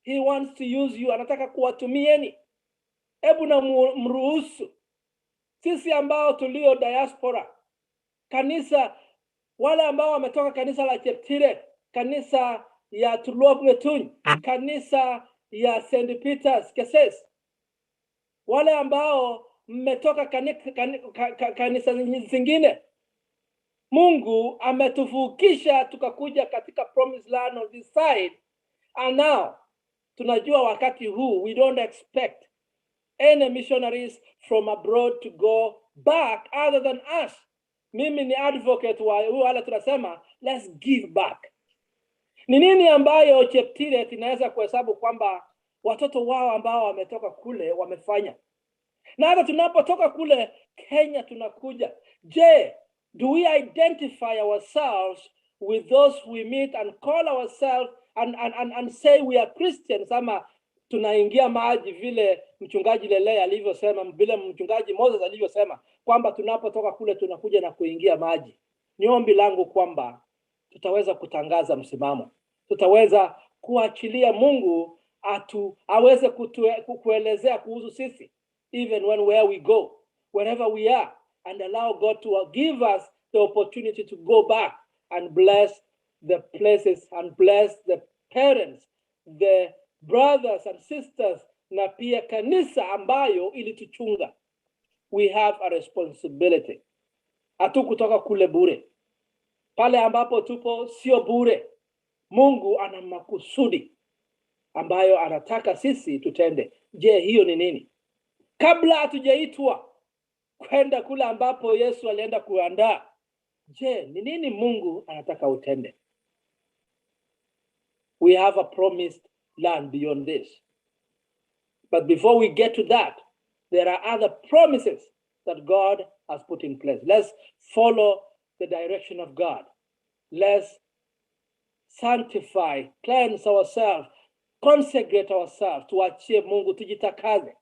He wants to use you, anataka kuwatumieni. Hebu na mruhusu sisi ambao tulio diaspora, kanisa, wale ambao wametoka kanisa la Cheptiret, kanisa ya Tulwop-Ngetuny, kanisa ya St. Peter's Keses, wale ambao mmetoka kanisa zingine, Mungu ametuvukisha tukakuja katika promised land on this side, and now tunajua wakati huu we don't expect any missionaries from abroad to go back other than us. Mimi ni advocate wa wale tunasema let's give back. Ni nini ambayo Cheptiret inaweza kuhesabu kwamba watoto wao ambao wametoka kule wamefanya? Na hata tunapotoka kule Kenya tunakuja, je, do we identify ourselves with those we meet and call ourselves and say we are Christians, ama tunaingia maji vile mchungaji Lele alivyosema, vile mchungaji Moses alivyosema kwamba tunapotoka kule tunakuja na kuingia maji? Ni ombi langu kwamba tutaweza kutangaza msimamo, tutaweza kuachilia Mungu aweze kuelezea kuhusu sisi, even where we go, wherever we are, and allow God to give us the opportunity to go back and bless the places and bless the parents, the brothers and sisters, na pia kanisa ambayo ilituchunga. We have a responsibility. Hatukutoka kule bure. Pale ambapo tupo sio bure. Mungu ana makusudi ambayo anataka sisi tutende. Je, hiyo ni nini? Kabla hatujaitwa kwenda kule ambapo Yesu alienda kuandaa, je, ni nini Mungu anataka utende? We have a promised land beyond this. But before we get to that, there are other promises that God has put in place. Let's follow the direction of God. Let's sanctify, cleanse ourselves, consecrate ourselves. Tuachie Mungu, tujitakaze.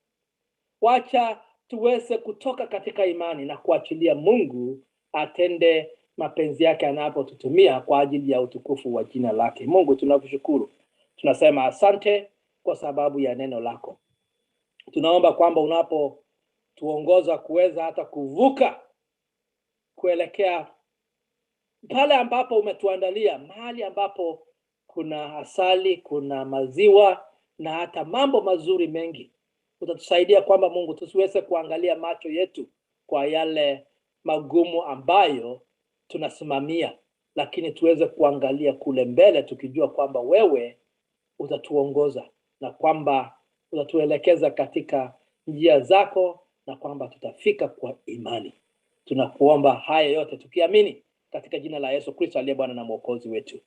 Wacha tuweze kutoka katika imani na kuachilia Mungu atende mapenzi yake anapotutumia kwa ajili ya utukufu wa jina lake. Mungu, tunakushukuru. Tunasema asante kwa sababu ya neno lako. Tunaomba kwamba unapotuongoza kuweza hata kuvuka kuelekea pale ambapo umetuandalia, mahali ambapo kuna asali, kuna maziwa na hata mambo mazuri mengi, utatusaidia kwamba Mungu tusiweze kuangalia macho yetu kwa yale magumu ambayo tunasimamia, lakini tuweze kuangalia kule mbele tukijua kwamba wewe utatuongoza na kwamba utatuelekeza katika njia zako na kwamba tutafika kwa imani. Tunakuomba haya yote tukiamini katika jina la Yesu Kristo aliye Bwana na Mwokozi wetu.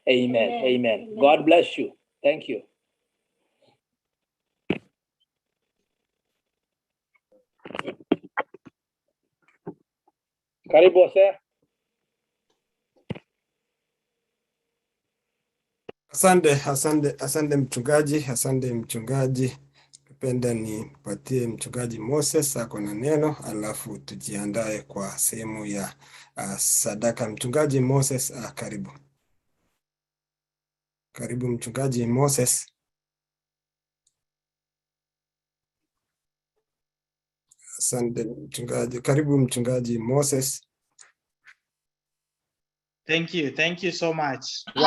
Amen. Amen. Amen. God bless you. Thank you. Karibu Hosea. Asante mchungaji. Napenda nipatie mchungaji Moses ako na neno, alafu tujiandae kwa sehemu ya sadaka. Mchungaji Moses, karibu. Karibu mchungaji Moses. Asante mchungaji. Karibu mchungaji Moses. Thank you so much. Wow.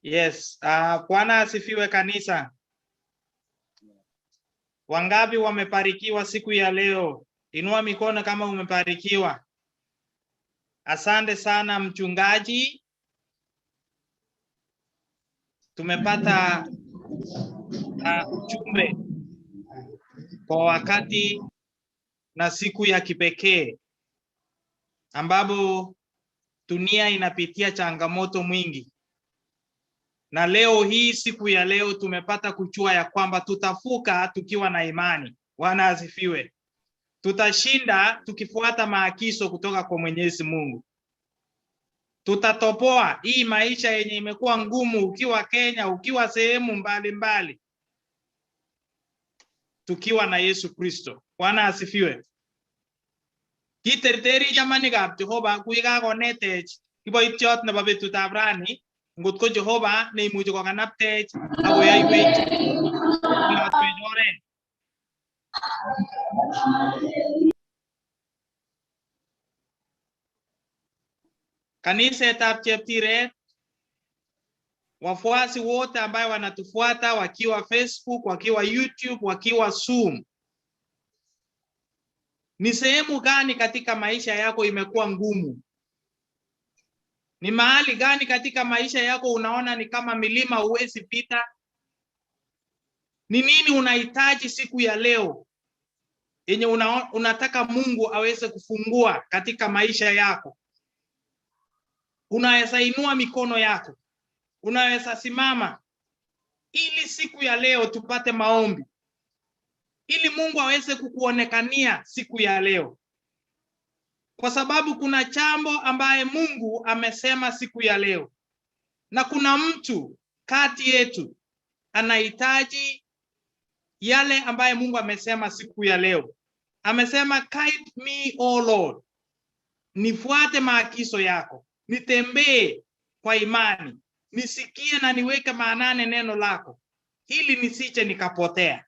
Yes, Bwana asifiwe kanisa. Wangapi wamebarikiwa siku ya leo? Inua mikono kama umebarikiwa. Asante sana mchungaji. Tumepata ujumbe kwa wakati na siku ya kipekee ambapo dunia inapitia changamoto mwingi. Na leo hii, siku ya leo, tumepata kujua ya kwamba tutafuka tukiwa na imani. Bwana asifiwe. Tutashinda tukifuata maagizo kutoka kwa Mwenyezi Mungu. Tutatoboa hii maisha yenye imekuwa ngumu, ukiwa Kenya, ukiwa sehemu mbalimbali, tukiwa na Yesu Kristo. Bwana asifiwe. Kiterteri jamani gab Jehova kuiga konetech kiboitiot nebo betutab rani ngot ko Jehova neimuchi kokanaptech akoyaiwech oret. Kanisetab Cheptiret, wafuasi wote ambao wanatufuata wakiwa Facebook, wakiwa YouTube, wakiwa Zoom, ni sehemu gani katika maisha yako imekuwa ngumu? Ni mahali gani katika maisha yako unaona ni kama milima huwezi pita? Ni nini unahitaji siku ya leo yenye unataka Mungu aweze kufungua katika maisha yako? Unaweza inua mikono yako, unaweza simama, ili siku ya leo tupate maombi, ili Mungu aweze kukuonekania siku ya leo, kwa sababu kuna jambo ambaye Mungu amesema siku ya leo, na kuna mtu kati yetu anahitaji yale ambaye Mungu amesema siku ya leo. Amesema, guide me, O Lord, nifuate maagizo yako, nitembee kwa imani, nisikie na niweke maanane neno lako, ili nisije nikapotea.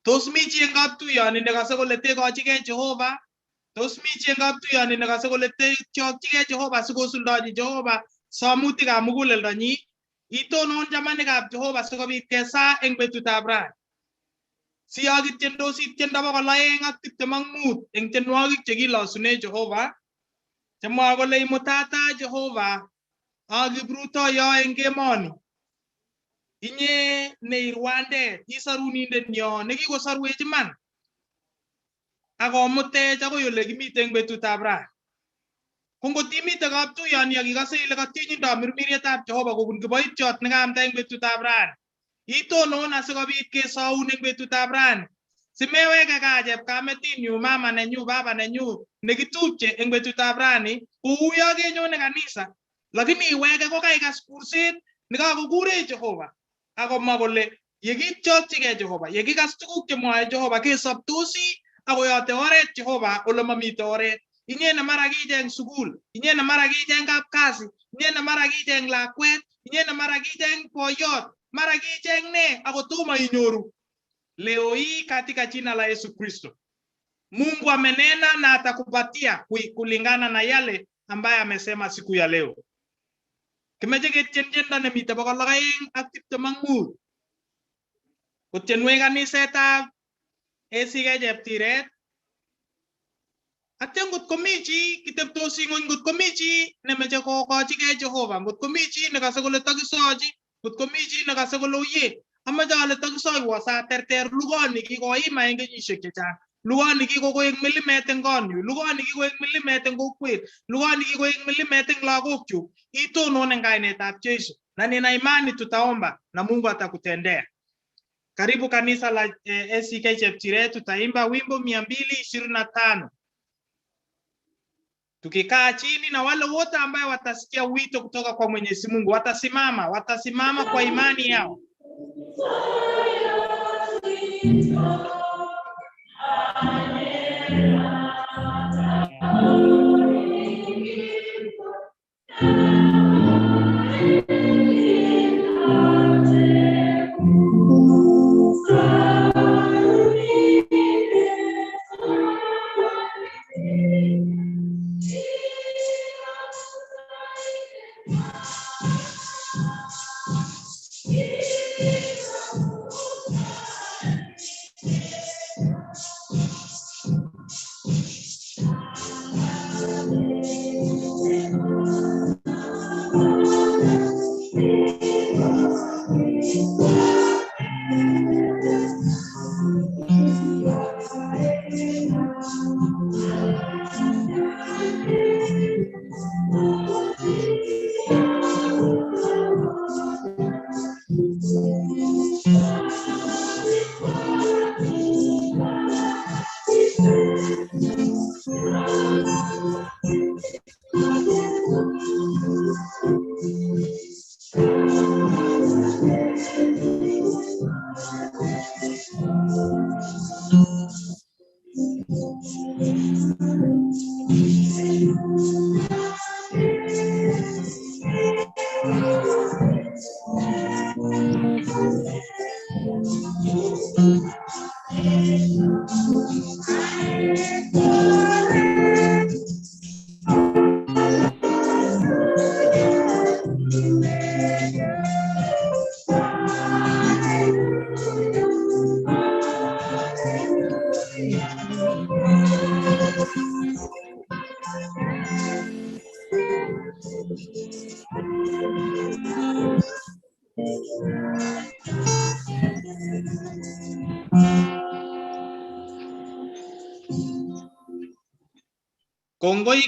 Tos mi chi eng kaptuiyoni nekase kole tekochigei Jehova? Tos mi chi eng kaptuiyoni nekase kole techokchigei Jehova sikosuldachi Jehova somutikab muguleldonyi? Itonon chamanikab Jehova sikobit kesa eng betutab rani. Siyokitiendosi tiendo 225 eng tienwogik chekilosune Jehova, chemwoe kole imutata Jehova ak kiprutoyo eng emoni. Inye ne Rwandet, isarunindet nyo nekikosorwech iman, akomutech akoi ole kimite eng betutab rani. Ko ngot imite kaptuiyoni akikose ile katyinyindo mirmirietab Jehova kobun kiboitiot nekamta eng betutab rani, itonon asikobit kesoun eng betutab rani, simeweke gaa chepkametinyu, mama nenyu, baba nenyu nekitupche eng betutab rani kouyo kenyone kanisa, lakini iweke kokaikas kurset nekakokure Jehova, akomwa kole yekityokchigei Jehova, yekikas tuguk chemwoe Jehova, kesoptosi akoyote oret Jehova ole mamite oret. Inye ne mara kicheng sukul, inye ne mara kicheng kapkazi, inye ne mara kicheng lakwet, inye ne mara kicheng boyot, mara kicheng ne akotomo inyoru. Leo hii katika jina la Yesu Kristo, Mungu amenena na atakupatia kulingana na yale ambaye amesema siku ya leo. Kimeche ketien tiendo nemite 225 kotienwek kanisetab ACK Cheptiret. Atya ngot komi chi kiteptosi ng'ony, ngot komi chi nemeche kokochigei Jehova, ngot komi chi nekase kole takisochi, ngot komi chi nekase kole uye amache ale takisoiwo saterter lugoni kikoima eng kenyisiek chechang, lugoni kikokoek milimet eng konyu, lugoni kikoek milimet eng kokwet, lugoni kikoek milimet eng lagokchuk, itonon eng kainetab Jesu, na nina imani tutaomba na Mungu atakutendea. Karibu kanisa la ACK Cheptiret, tutaimba wimbo 225 tukikaa chini, na wale wote ambao watasikia wito kutoka kwa Mwenyezi Mungu watasimama kwa imani yao.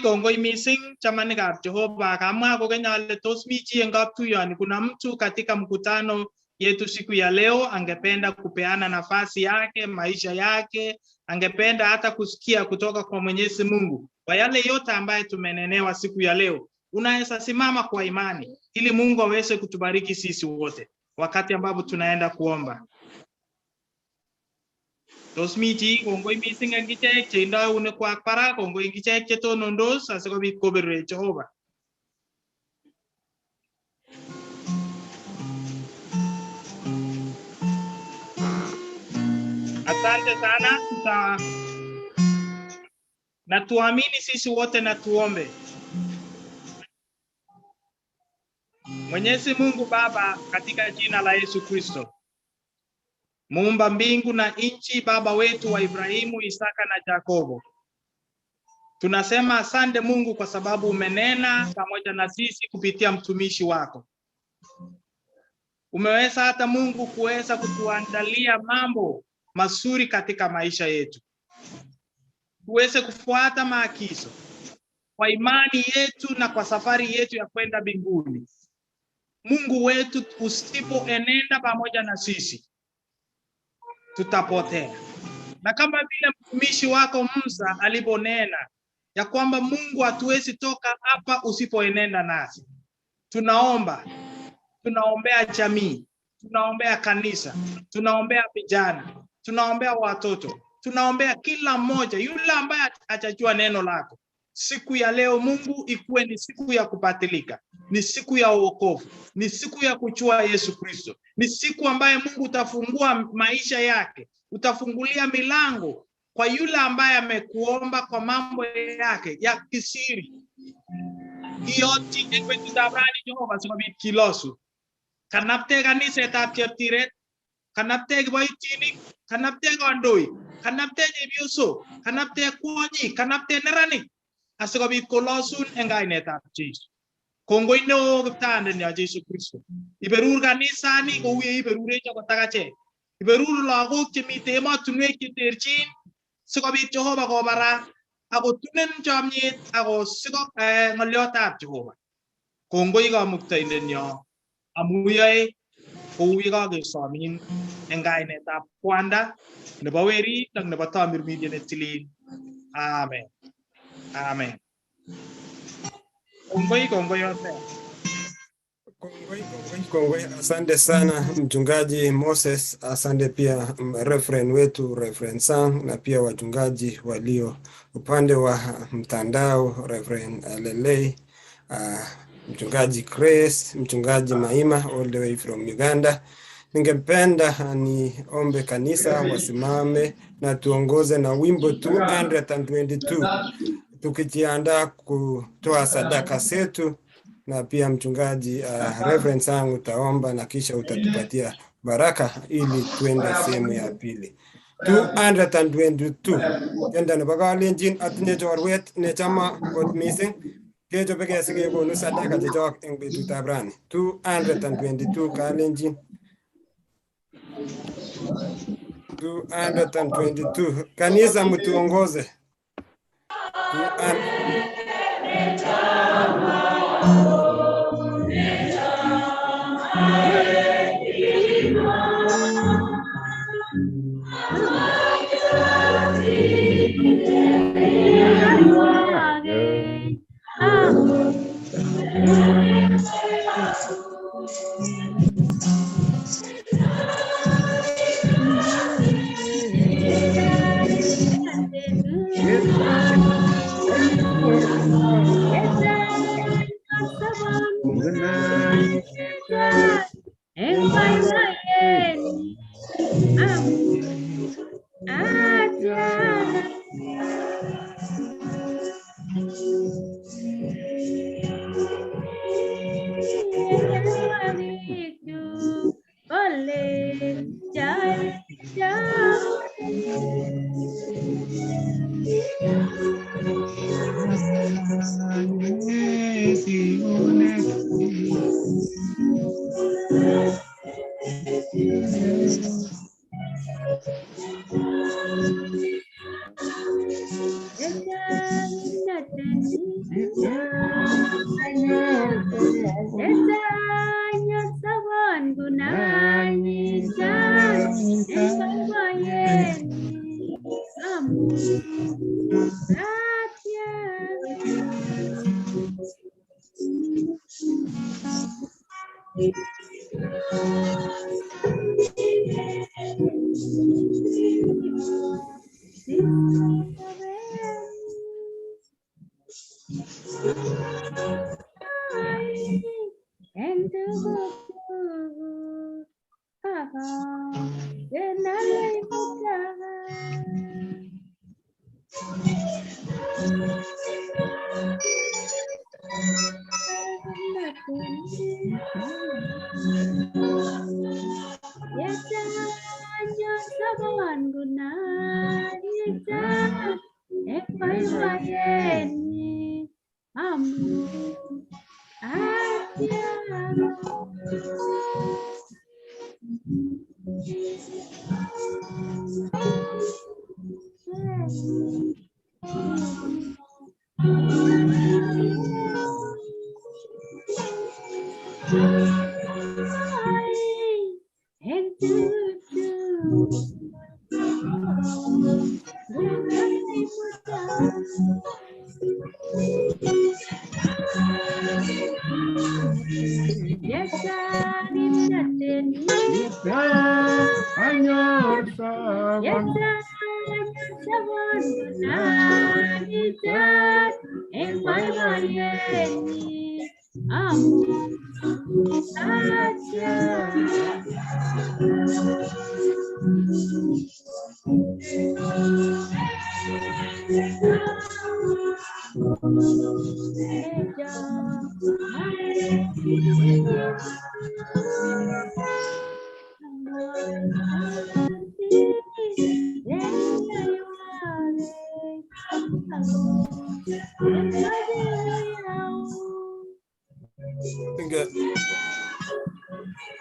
Kongoi missing chamanikab Jehova. Kama kokenya ale tos mi chi eng kaptuyoni, kuna mtu katika mkutano yetu siku ya leo angependa kupeana nafasi yake, maisha yake, angependa hata kusikia kutoka kwa Mwenyezi Mungu kwa yale yote ambaye tumenenewa siku ya leo. Unaweza simama kwa imani ili Mungu aweze kutubariki sisi wote wakati ambapo tunaenda kuomba. Tos mi chi kongoi missing eng ichek che indoi eunekwak barak, kongoi eng ichek che tonondos asikobit kobirwech Jehova. Asante sana, na tuamini sisi wote na tuombe. Mwenyezi Mungu Baba, katika jina la Yesu Kristo, Muumba mbingu na nchi, Baba wetu wa Ibrahimu, Isaka na Yakobo, tunasema asante Mungu kwa sababu umenena pamoja na sisi kupitia mtumishi wako. Umeweza hata Mungu kuweza kutuandalia mambo mazuri katika maisha yetu, tuweze kufuata maagizo kwa imani yetu na kwa safari yetu ya kwenda mbinguni. Mungu wetu, usipoenenda pamoja na sisi tutapotea. Na kama vile mtumishi wako Musa aliponena ya kwamba Mungu hatuwezi toka hapa usipoenenda nasi, tunaombea jamii, tunaombea kanisa, tunaombea vijana, tunaombea watoto, tunaombea kila mmoja yule ambaye atajua neno lako. Siku ya leo Mungu ikuwe ni siku ya kupatilika, ni siku ya wokovu, ni siku ya kujua Yesu Kristo, ni siku ambaye Mungu utafungua maisha yake, utafungulia milango kwa yule ambaye amekuomba kwa mambo yake ya kisiri. Iyoti ekwetu dabrani Jehova sikobit kilosu. Kanapte kanisetab Cheptiret, kanapte kiboitinik, kanapte kandoik, kanapte chepyosok, kanapte kwonyik, kanapte neranik, asikobit kolosun eng kainetab Jesu. Kongoi neo Kiptaanden ya Jesu Kristo. Iberur kanisani kou ye iberurech akot achek. Iberur lagok chemite emotinwek cheterchin sikobit Jehova kobara akotunen chomyet akosikok ng'oliotab Jehova. Kongoi Kamuktaindenyo amu iyoe kou ye kakesomin eng kainetab Kwanda nebo Werit ak nebo Tamirmiriet ne tilil. Amen. Amen. Kongoi yote. Kongwe, asante sana mchungaji Moses, asante pia referend wetu Reverend Sang, na pia wachungaji walio upande wa mtandao Reverend Lelei, mchungaji Grace, mchungaji Maima all the way from Uganda. Ningependa niombe kanisa wasimame na tuongoze na wimbo 222 tukijiandaa kutoa sadaka zetu, na pia mchungaji Reverend Sang utaomba na kisha utatupatia baraka ili tuende sehemu ya pili. 222 kenda nebo kalenjin atinye chorwet nechama kot missing kechobege sikekonu sadaka chechok eng betutab rani. 222 kalenjin 222 kanisa mtuongoze.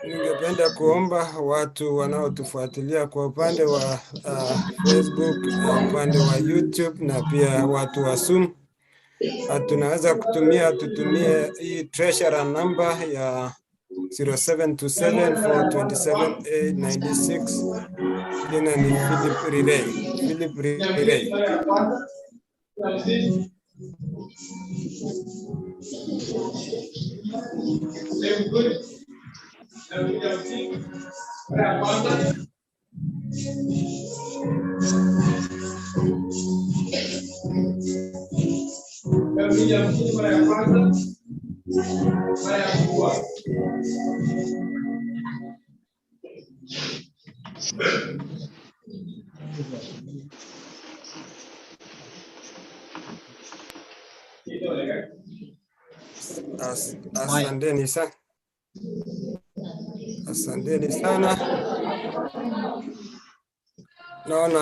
Ningependa kuomba watu wanaotufuatilia kwa upande wa Facebook, upande wa YouTube na pia watu wa Zoom, tunaweza tutumie hii treasurer number ya 0727427896. Jina ni Philip Rirei. Asanteni sana. Asanteni sana. Naona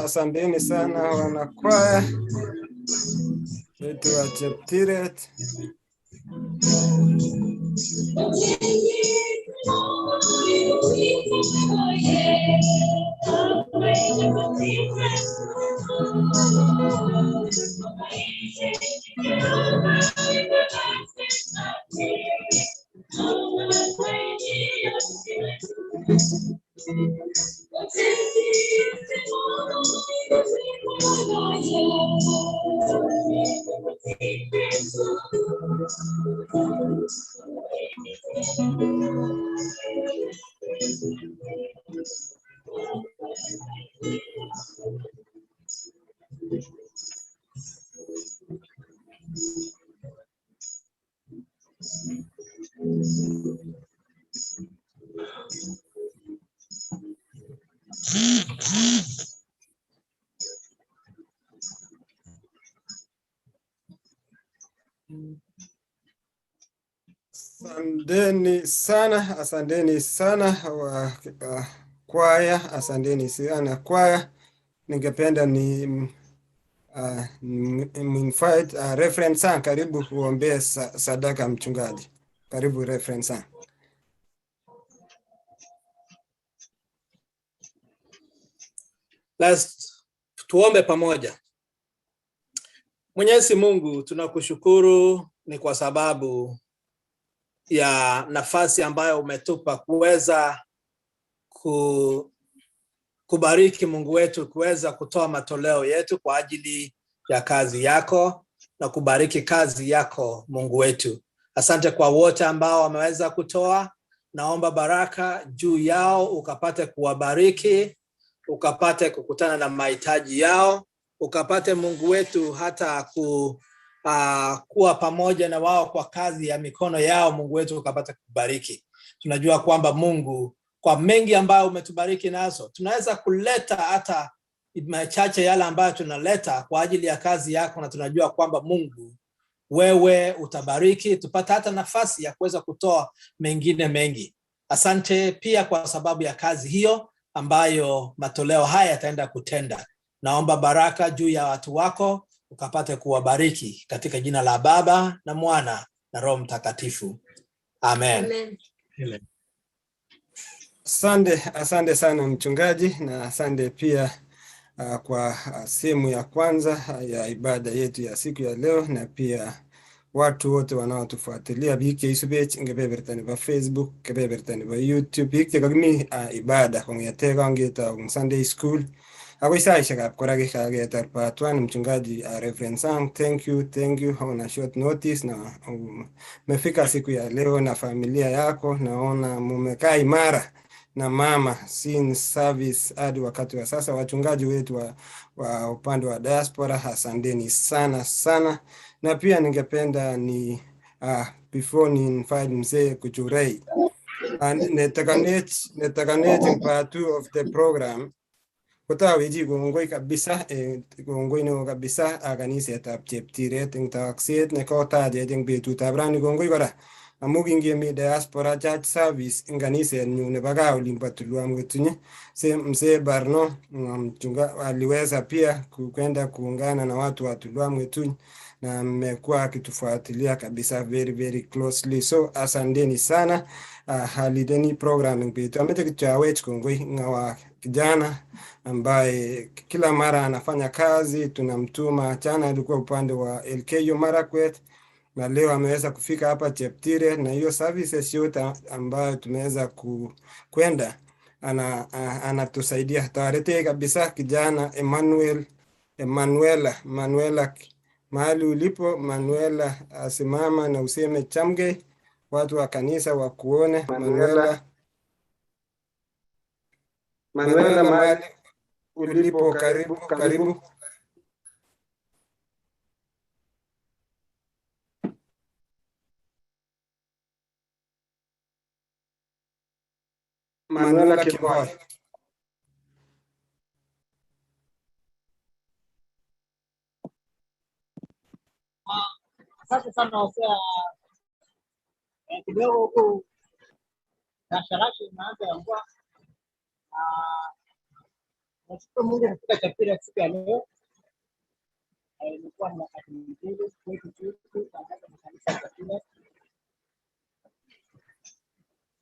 Asanteni sana wanakwaya wetu wa Cheptiret. Asanteni sana wa kwaya, asanteni sana kwaya. Ningependa ni invite Reverend Sang, karibu uombee sadaka mchungaji. Karibu Reverend Sang. Tuombe pamoja. Mwenyezi Mungu, tunakushukuru ni kwa sababu ya nafasi ambayo umetupa kuweza kubariki Mungu wetu, kuweza kutoa matoleo yetu kwa ajili ya kazi yako na kubariki kazi yako Mungu wetu. Asante kwa wote ambao wameweza kutoa. Naomba baraka juu yao, ukapate kuwabariki, ukapate kukutana na mahitaji yao, ukapate Mungu wetu hata kuwa pamoja na wao kwa kazi ya mikono yao. Mungu wetu ukapate kubariki. Tunajua kwamba Mungu, kwa mengi ambayo umetubariki nazo, tunaweza kuleta hata machache yale ambayo tunaleta kwa ajili ya kazi yako, na tunajua kwamba Mungu wewe utabariki, tupata hata nafasi ya kuweza kutoa mengine mengi. Asante pia kwa sababu ya kazi hiyo ambayo matoleo haya yataenda kutenda. Naomba baraka juu ya watu wako, ukapate kuwabariki katika jina la Baba na Mwana na Roho Mtakatifu. Amen. Amen. Asante sana mchungaji, na asante pia kwa sehemu ya kwanza ya ibada yetu ya siku ya leo, na pia watu wote wanaotufuatilia biki isubech ngebebertani ba Facebook, ngebebertani ba YouTube, biki kagmi ibada kongete kangeta Sunday school Akoi saishekab kora kaketar part 1 mchungaji Reverend Sang, thank you on short notice, na umefika siku ya leo na familia yako, naona mumekaa imara na mama since service hadi wakati wa sasa. Wachungaji wetu wa upande wa diaspora, asanteni sana sana. Na pia ningependa ni before ni invite mzee Kuchurei, netakanech part 2 of the program. Kotawechi kongoi kabisa, kongoi neo kabisa kanisetab Cheptiret eng takset nekotachech eng betutab rani. Kongoi kora amu kingemi diaspora church service eng kanisenyu nebo gaa olimbo Tulwam Wetunye. Mzee Barno aliweza pia kwenda kuungana na watu wa Tulwam Wetunye na mmekuwa akitufuatilia kabisa very closely. So asanteni sana. Halideni programming betu. Amete kichawech kongoi ngawa kijana ambaye kila mara anafanya kazi, tunamtuma. Chana alikuwa upande wa LKU Marakwet na leo ameweza kufika hapa Cheptiret, na hiyo services yote ambayo tumeweza kwenda anatusaidia. Tawarete kabisa kijana Manuela, mahali ulipo Manuela, asimama na useme chamge, watu wa kanisa wakuone. Manuela mahali ulipo, karibu. Manuela Kiboi. Asante sana Hosea. Kidogo huku rasharasha inaanza ya mvua. Nashukuru Mungu kufika Cheptiret siku ya leo. Ilikuwa ni wakati mzuri kwetu pamoja na kanisa la Cheptiret.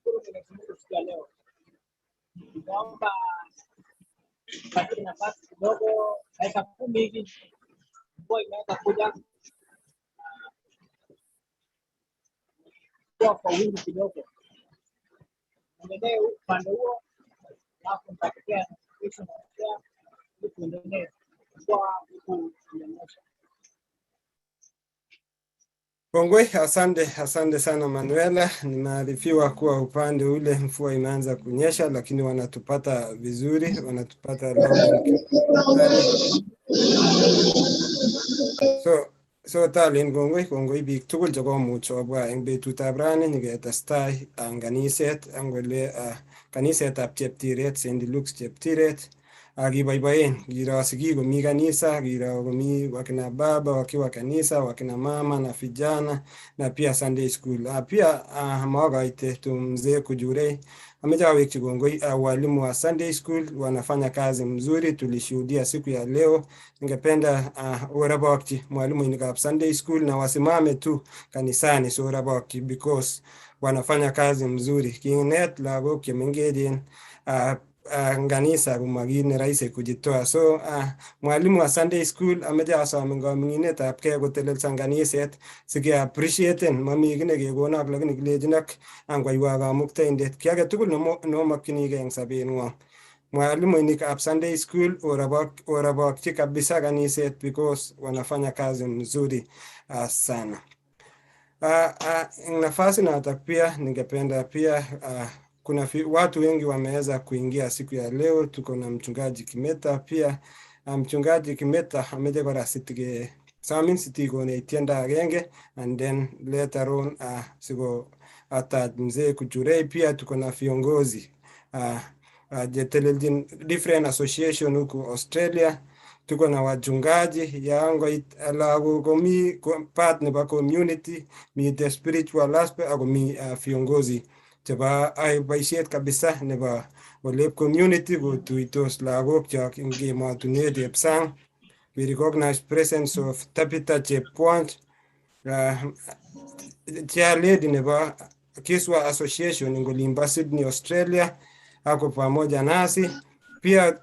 Shukuru Mwenyezi Mungu siku ya leo. Naomba tupate nafasi kidogo, dakika 10 hivi, mvua inaweza kuja kwa wingi kidogo. Endelee upande huo, alafu nitakutia kesho na kesho ili tuendelee kwa huku kunyesha. Kongoi, asante sana Manuela. Nimearifiwa kuwa upande ule mvua imeanza kunyesha, lakini wanatupata vizuri, wanatupata so talin kongoi biik tugul chekomuch kobwa eng betutab rani nyiketestai kaniset angole kanisetab Cheptiret, St. Luke's Cheptiret. Kiboiboen kiro sigik komi kanisa, kiro komi wakina baba wakiwa kanisa, wakina mama na vijana na pia Sunday school. Pia mawagoite tu mzee Kujurei. Ameja wekchi kongoi walimu wa Sunday school wanafanya kazi mzuri, tulishuhudia siku ya leo. Ningependa urabokchi mwalimu inikab Sunday school na wasimame tu kanisani, so urabokchi because wanafanya kazi mzuri. Kinet lagok chemengechen kanisa kumakini rahisi kujitoa. So mwalimu wa Sunday school ameja asome ngominginetab kei kotelelso kaniset sike appreciaten, mami kine kekonak lakini kilechinak angwaiwa kamuktaindet ki age tugul nomakchinigei eng sobeng'wong. Mwalimuinikab Sunday school orabokchi kabisa kaniset because wanafanya kazi mzuri sana. Nafasi natak pia ningependa pia kuna watu wengi wameweza kuingia siku ya leo. Tuko na mchungaji Kimeta pia. Mchungaji Kimeta ameje kora sitige samin sitigo ne tienda agenge, and then later on siko ata mzee Kuchurei. Pia tuko na viongozi jetelejin different association huku Australia. Tuko na wachungaji yango alago komi part nebo community, mi the spiritual aspect ako mi viongozi cheba ai boisiet kabisa nebo olep community kotuitos lagok chok eng emotinwekab sang. We recognize presence of Tabitha Chepkwony, chair lady nebo Kiswa Association eng olimbo Sydney, Australia, ako pamoja nasi. Pia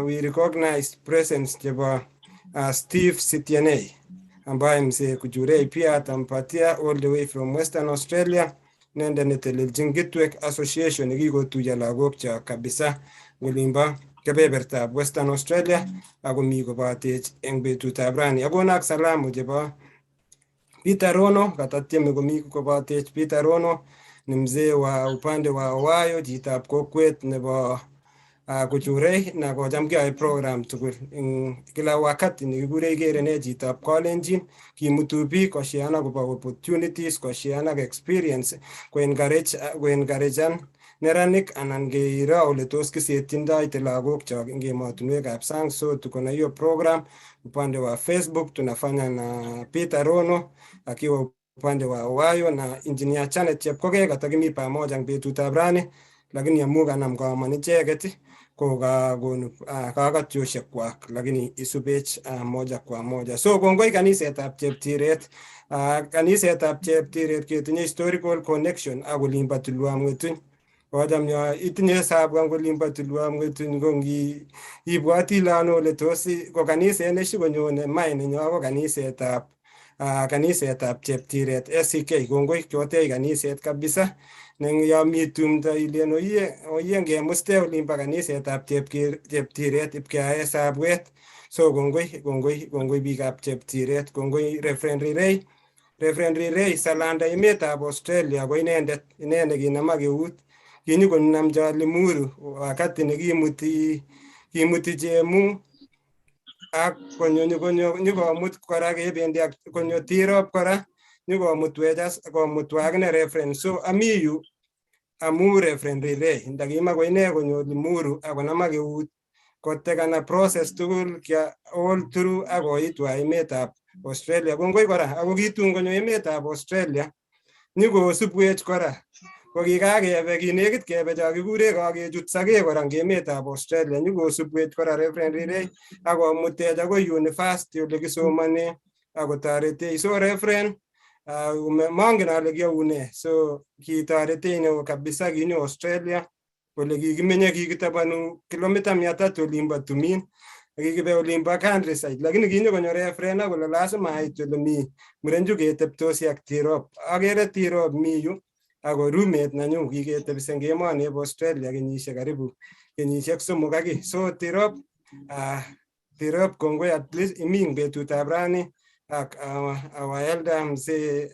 we recognize presence chebo Steve Sitienei ambaye mzee Kujurei pia atampatia all the way from Western Australia. Nende netelelchin Gitwek Association nekikotuiyo lagok chok kabisa olimbo kebebertab Western Australia ako mi kobatech eng betutab rani. Akonak salamu chebo Peter Rono, katatieme komi kobatech Peter Rono, ni mzee wa upande wa Owayo, chitab kokwet nebo Kuchurei, na kocham keyoe program tugul eng kila wakati nekikure igere ne chitab kalenjin, kimutu biik koshean akobo opportunities, koshean ak experience, ko-encouragean neranik anan keiro ole tos kisetyindoite lagokchok eng emotinwekab sang. So tuko na hiyo program upande wa Facebook tunafanya na Peter Rono akiwa upande wa Owayo, na engineer Janet Chepkokei katakimi pamoja eng betutab rani, lakini amu kanam koman icheket ko kakonu kakatyoshek lakini isubech moja kwa moja. So kongoi kanisetab Cheptiret. Kanisetab Cheptiret ketinye historical connection ak olimbo Tulwa Mwetuny. Kocham yo itinye hesabu ang olimbo Tulwa Mwetuny ko ngi ibwati lano ole tos ko kaniset neshikonyone mai nenyo ko kanisetab Cheptiret SCK. Kongoi kyotech kaniset kabisa. Neng yo mi tumdo ilen oye ngemuste olimbo kanisetab Cheptiret ipkeae sabwet. So kongoi biikab Cheptiret, kongoi Reverend Rirei Salanda emetab Australia ko inendet kinama eut kinyikonamcho Limuru wakati nekimuti Chemu ak nyikomut kora kebendi ak konyo Tirop kora komutwa akine Reverend. So ami yu amu Reverend Rirei ndakima ko ine konyo Limuru akonamak eut kotekana process tugul kya all through akoitwa emetab Australia. Kongoi kora ako kitun konyo emetab Australia nyikosubwech kora ko kikakebe kinekit kebe cho kikure kakechut sake kora eng emetab Australia nyikosubwech kora Reverend Rirei akomutech akoi university ole kisomane akotoretech. So Reverend mangen ale kiyaune, so kitoretech neo kabisa kinyo Australia ole kikimenye kikitabanu kilomita 300 olimbo Tumin kikibe olimbo countryside, lakini kinyokonyo Reverend kole lazima ait ole mi murenchu keteptosi ak Tirop. Akere Tirop mi yu ako roommate nenyu kiketebise eng emoni eb Australia kenyisiek karibu 3 ak kiy. So Tirop kongoi at least imi eng betutab rani ak our elder mzee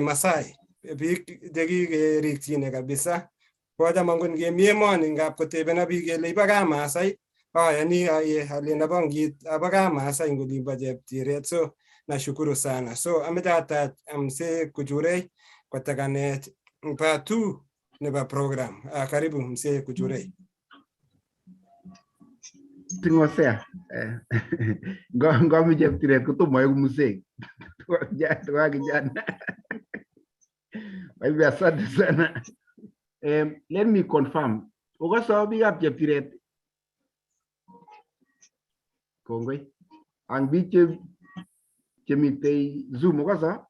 Masai, biik chekikerikchine kabisa. Kocham angot ngemi emoni ngap kotebena biik kele ibo Kamasai ayani alen abo Kamasai eng olimbo Cheptiret. So nashukuru sana. So ameche atach mzee Kuchurei kotekanech part 2 nebo program. Karibu mzee Kuchurei. Tingosea ngami Cheptiret kotomo aeku mzee tuwa kijana. Kwa hivyo asante sana. Let me confirm. Ukoso biikab Cheptiret. Kongoi. Ang biik chemitei Zoom ukoso.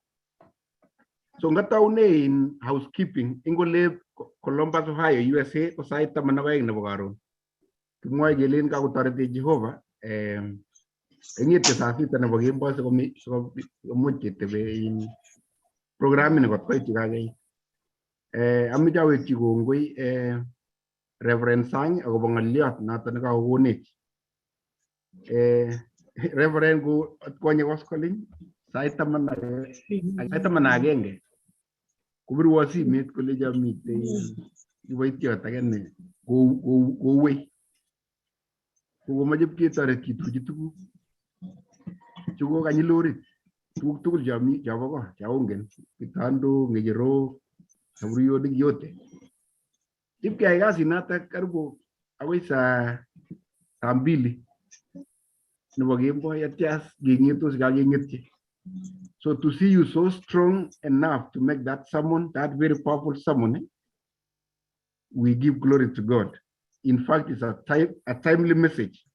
So ngataune in housekeeping ingole Columbus, Ohio, USA ko sait 12 nebo karon. Kimwoe kelen kakotoreti Jehova engete saa 6 nebo kemboi sikomuch ketebe in programini kot koit yukakeit. Ameche awekchi kongoi Reverend Sang akobo ng'oliot noto nekakokonech. Reverend ko atkonye koskoling sait 11 kubirwo simet kolecho mitei kiboitiot age ne kouwei kokomoche ketoret kituchi tuguk chukokanyi lorit tuguk tugul chobo ko chaongen kitandok, ngecherok, saburionik yote ipkeyai kasit noto karibu akoi saa 2 nebo kemboi atias keng'etos kakeng'etchi. So to see you so strong enough to make that sermon, that very powerful sermon, we give glory to God. In fact, it's a timely message.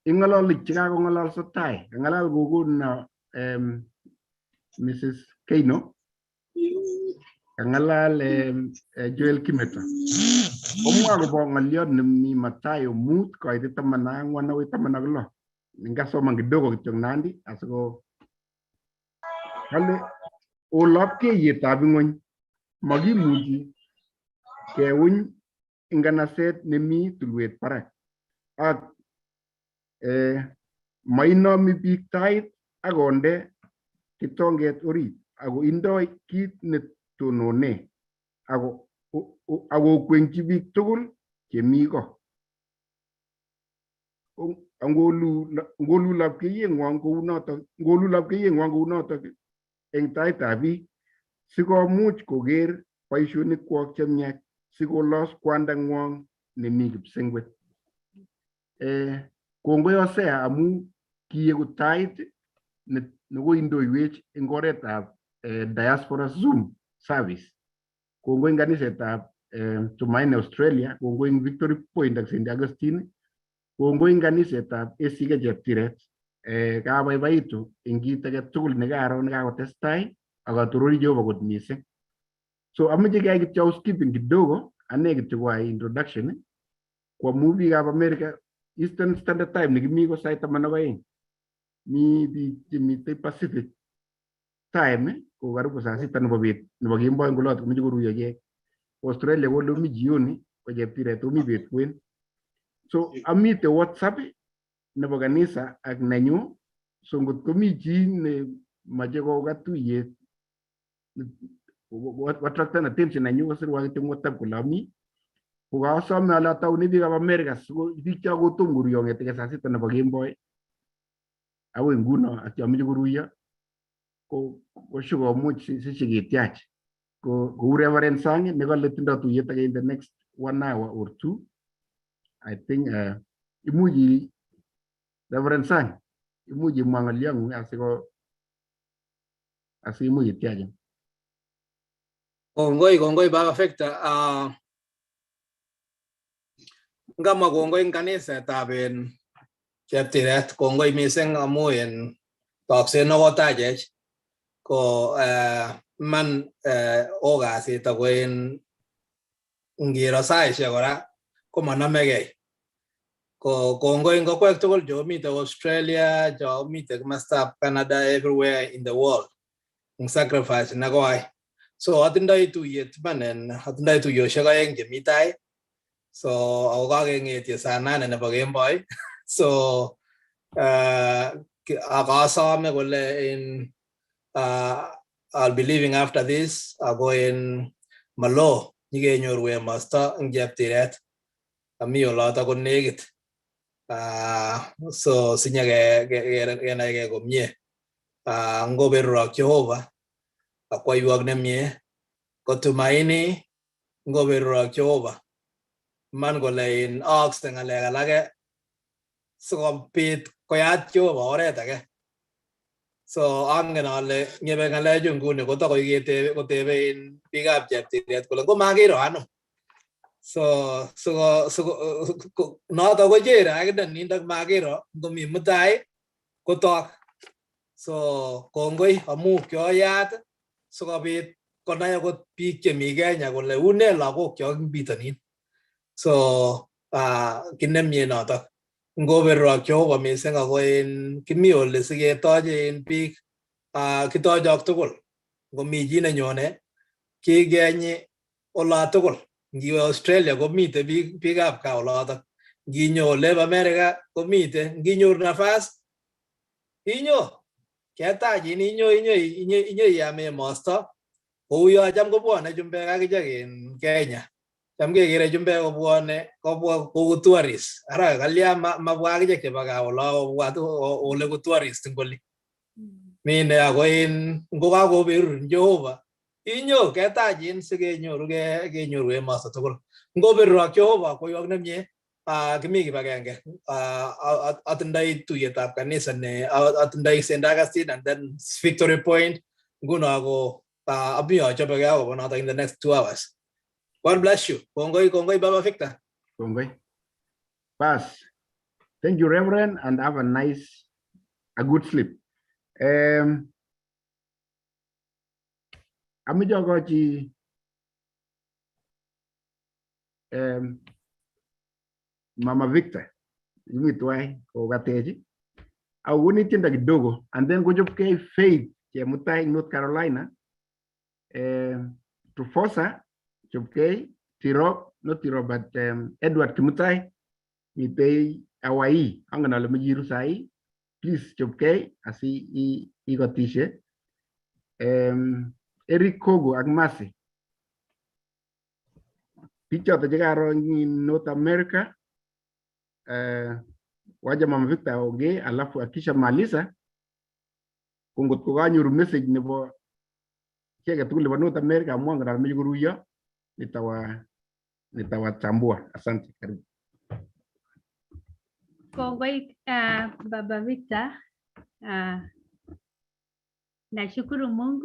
Ingololi chikako ngolol so tai, ngalal kukun Mrs. Keino, ngalal Joel Kimeto. Omwa kobo ngoliot nemi Mathayo 5 koite 14 akoi 16. Ningasoma kidogo kityo Nandi asiko kale olapkeyetab ing'ony makimuchi kewuny inganaset nemi tulwet barak ak mainomi biik tait akonde kitonget orit ako indoi kit netonone ako kwengchi biik tugul chemi ko. Ngolu lapkeiyeng'wang kounotok eng taitab biik sikomuch koker boisionikwok chemiach sikolos kwandang'wong nemi kipsengwet. Kongoi Hosea amu kiyeku tait nekoindoiwech eng oretab Diaspora Zoom service. Kongoi eng kanisetab Tumaini Australia, kongoi eng Victory Point ak St. Augustine, kongoi eng kanisetab ACK Cheptiret. Kabaibaitu eng kit age tugul nekaro nekakotestai ak aturori Jehova kot mising. So ameche keyai kityo housekeeping kidogo, ane kityo koai introduction kwa biikab America. Eastern Standard Time nekimi ko sait 12. Mi biik chemite Pacific Time ko karibu saa 6 nebo bet nebo kemboi ngolot komeche koruyo ichek. Australia ko mi jioni ko Cheptiret komi bet kwen. So amite WhatsApp nebo kanisa ak nenyu. So ngot komi chi ne mache kokat tuyet attracten attention nenyu kosirwa kityo WhatsApp kole ami. Kokasome ale ataune biikab America siko biik cho kotom koruyo ng'eteke saa 6 nebo kemboi akoi nguno atyo ameche koruyo ko sikomuch siketiach kou Reverend Sang nekale tindo tuyet ake in the next 1 hour or 2. I think imuchi Reverend Sang imuchi imwa ng'olyong'ung asimuch ketiach. Kongoi Baba Victor. Ngama kongoi eng kanisetab Cheptiret, kongoi mising amu en tokset nekotachech ko man o kasit ako en ngiro saisiek kora komanamegei. Ko kongoi eng kokwek tugul chomite Australia, chomite komostab Canada, everywhere in the world eng sacrifice nekoi. So atindoi tuyet atindoi tuyosiek aeng chemi tai. So ako kakeng'etye saa 8 nebo kemboi. So akasome kole in I'll be leaving after this ako in Malo nyikenyoru emosto eng Cheptiret ami oloto ko nekit. So sinyekenai komie. Ngoberurok Jehova akwaiwok nemie ko Tumaini ngoberurok Jehova man kole in aakse ng'alek alake sikobit koyat Jehova oret age. So angen ale ngebe ng'alechu nguni kotokoi kotebe in biikab Cheptiret kole ngomakiro ano. So noto kochere akinde nindok makiro ngomi mutai kotok. So kongoi amu kioyat sikobit konai akot biik chemi Kenya kole une lagokchok eng bitonin. So kinemie notok. Ngoberurok Jehova mising ako in kimi ole siketoche in biik kitochok tugul. Ngomi chi nenyone kikenyi ola tugul. Ngiwe Australia komite biikab kaa olotok. Nginyo olep America komite. Nginyoru nafas inyo ketachin inyo iyam emosto kou yo cham kobwone chumbek akichek in Kenya. Cham kekere chumbek kobwa kou tourist. Ara kalya mabwa akichek chebo kaa kobwa ole ku tourist eng oli. Mine ako in ngokakoberur Jehova inyo ketachin sikenyoru emosto tugul. Ngoberurok Jehova koiwok nemie. Kimi kibagenge. Atindoi tuyetab kanisa atindoi St. Augustine and then Victory Point. Nguno ako abi achobegei akobo noto in the next 2 hours. God bless you. Kongoi Baba Victor. Kongoi. Pass. Thank you, Reverend, and have a good sleep. Amijogochi Mama Victor, imitwai kokateji. Awuni tienda kidogo, and then kujupke Faith Chemutai North Carolina. Tufosa, Chupkei, Tirok, Noti Robert Edward Kimutai mitei Hawaii angan ale majiru sai. Please chopkei asi igotishe. Eric Kogo ak Masi. Picha tajikaro in North America. Waja Mama Victor Oge alafu akisha maliza kungot ko kanyoru message nebo cheke tugul nebo North America mwanga na mjiguruyo nitawatambua. Asante, karibu. Kongoi Baba Victor, nashukuru Mungu.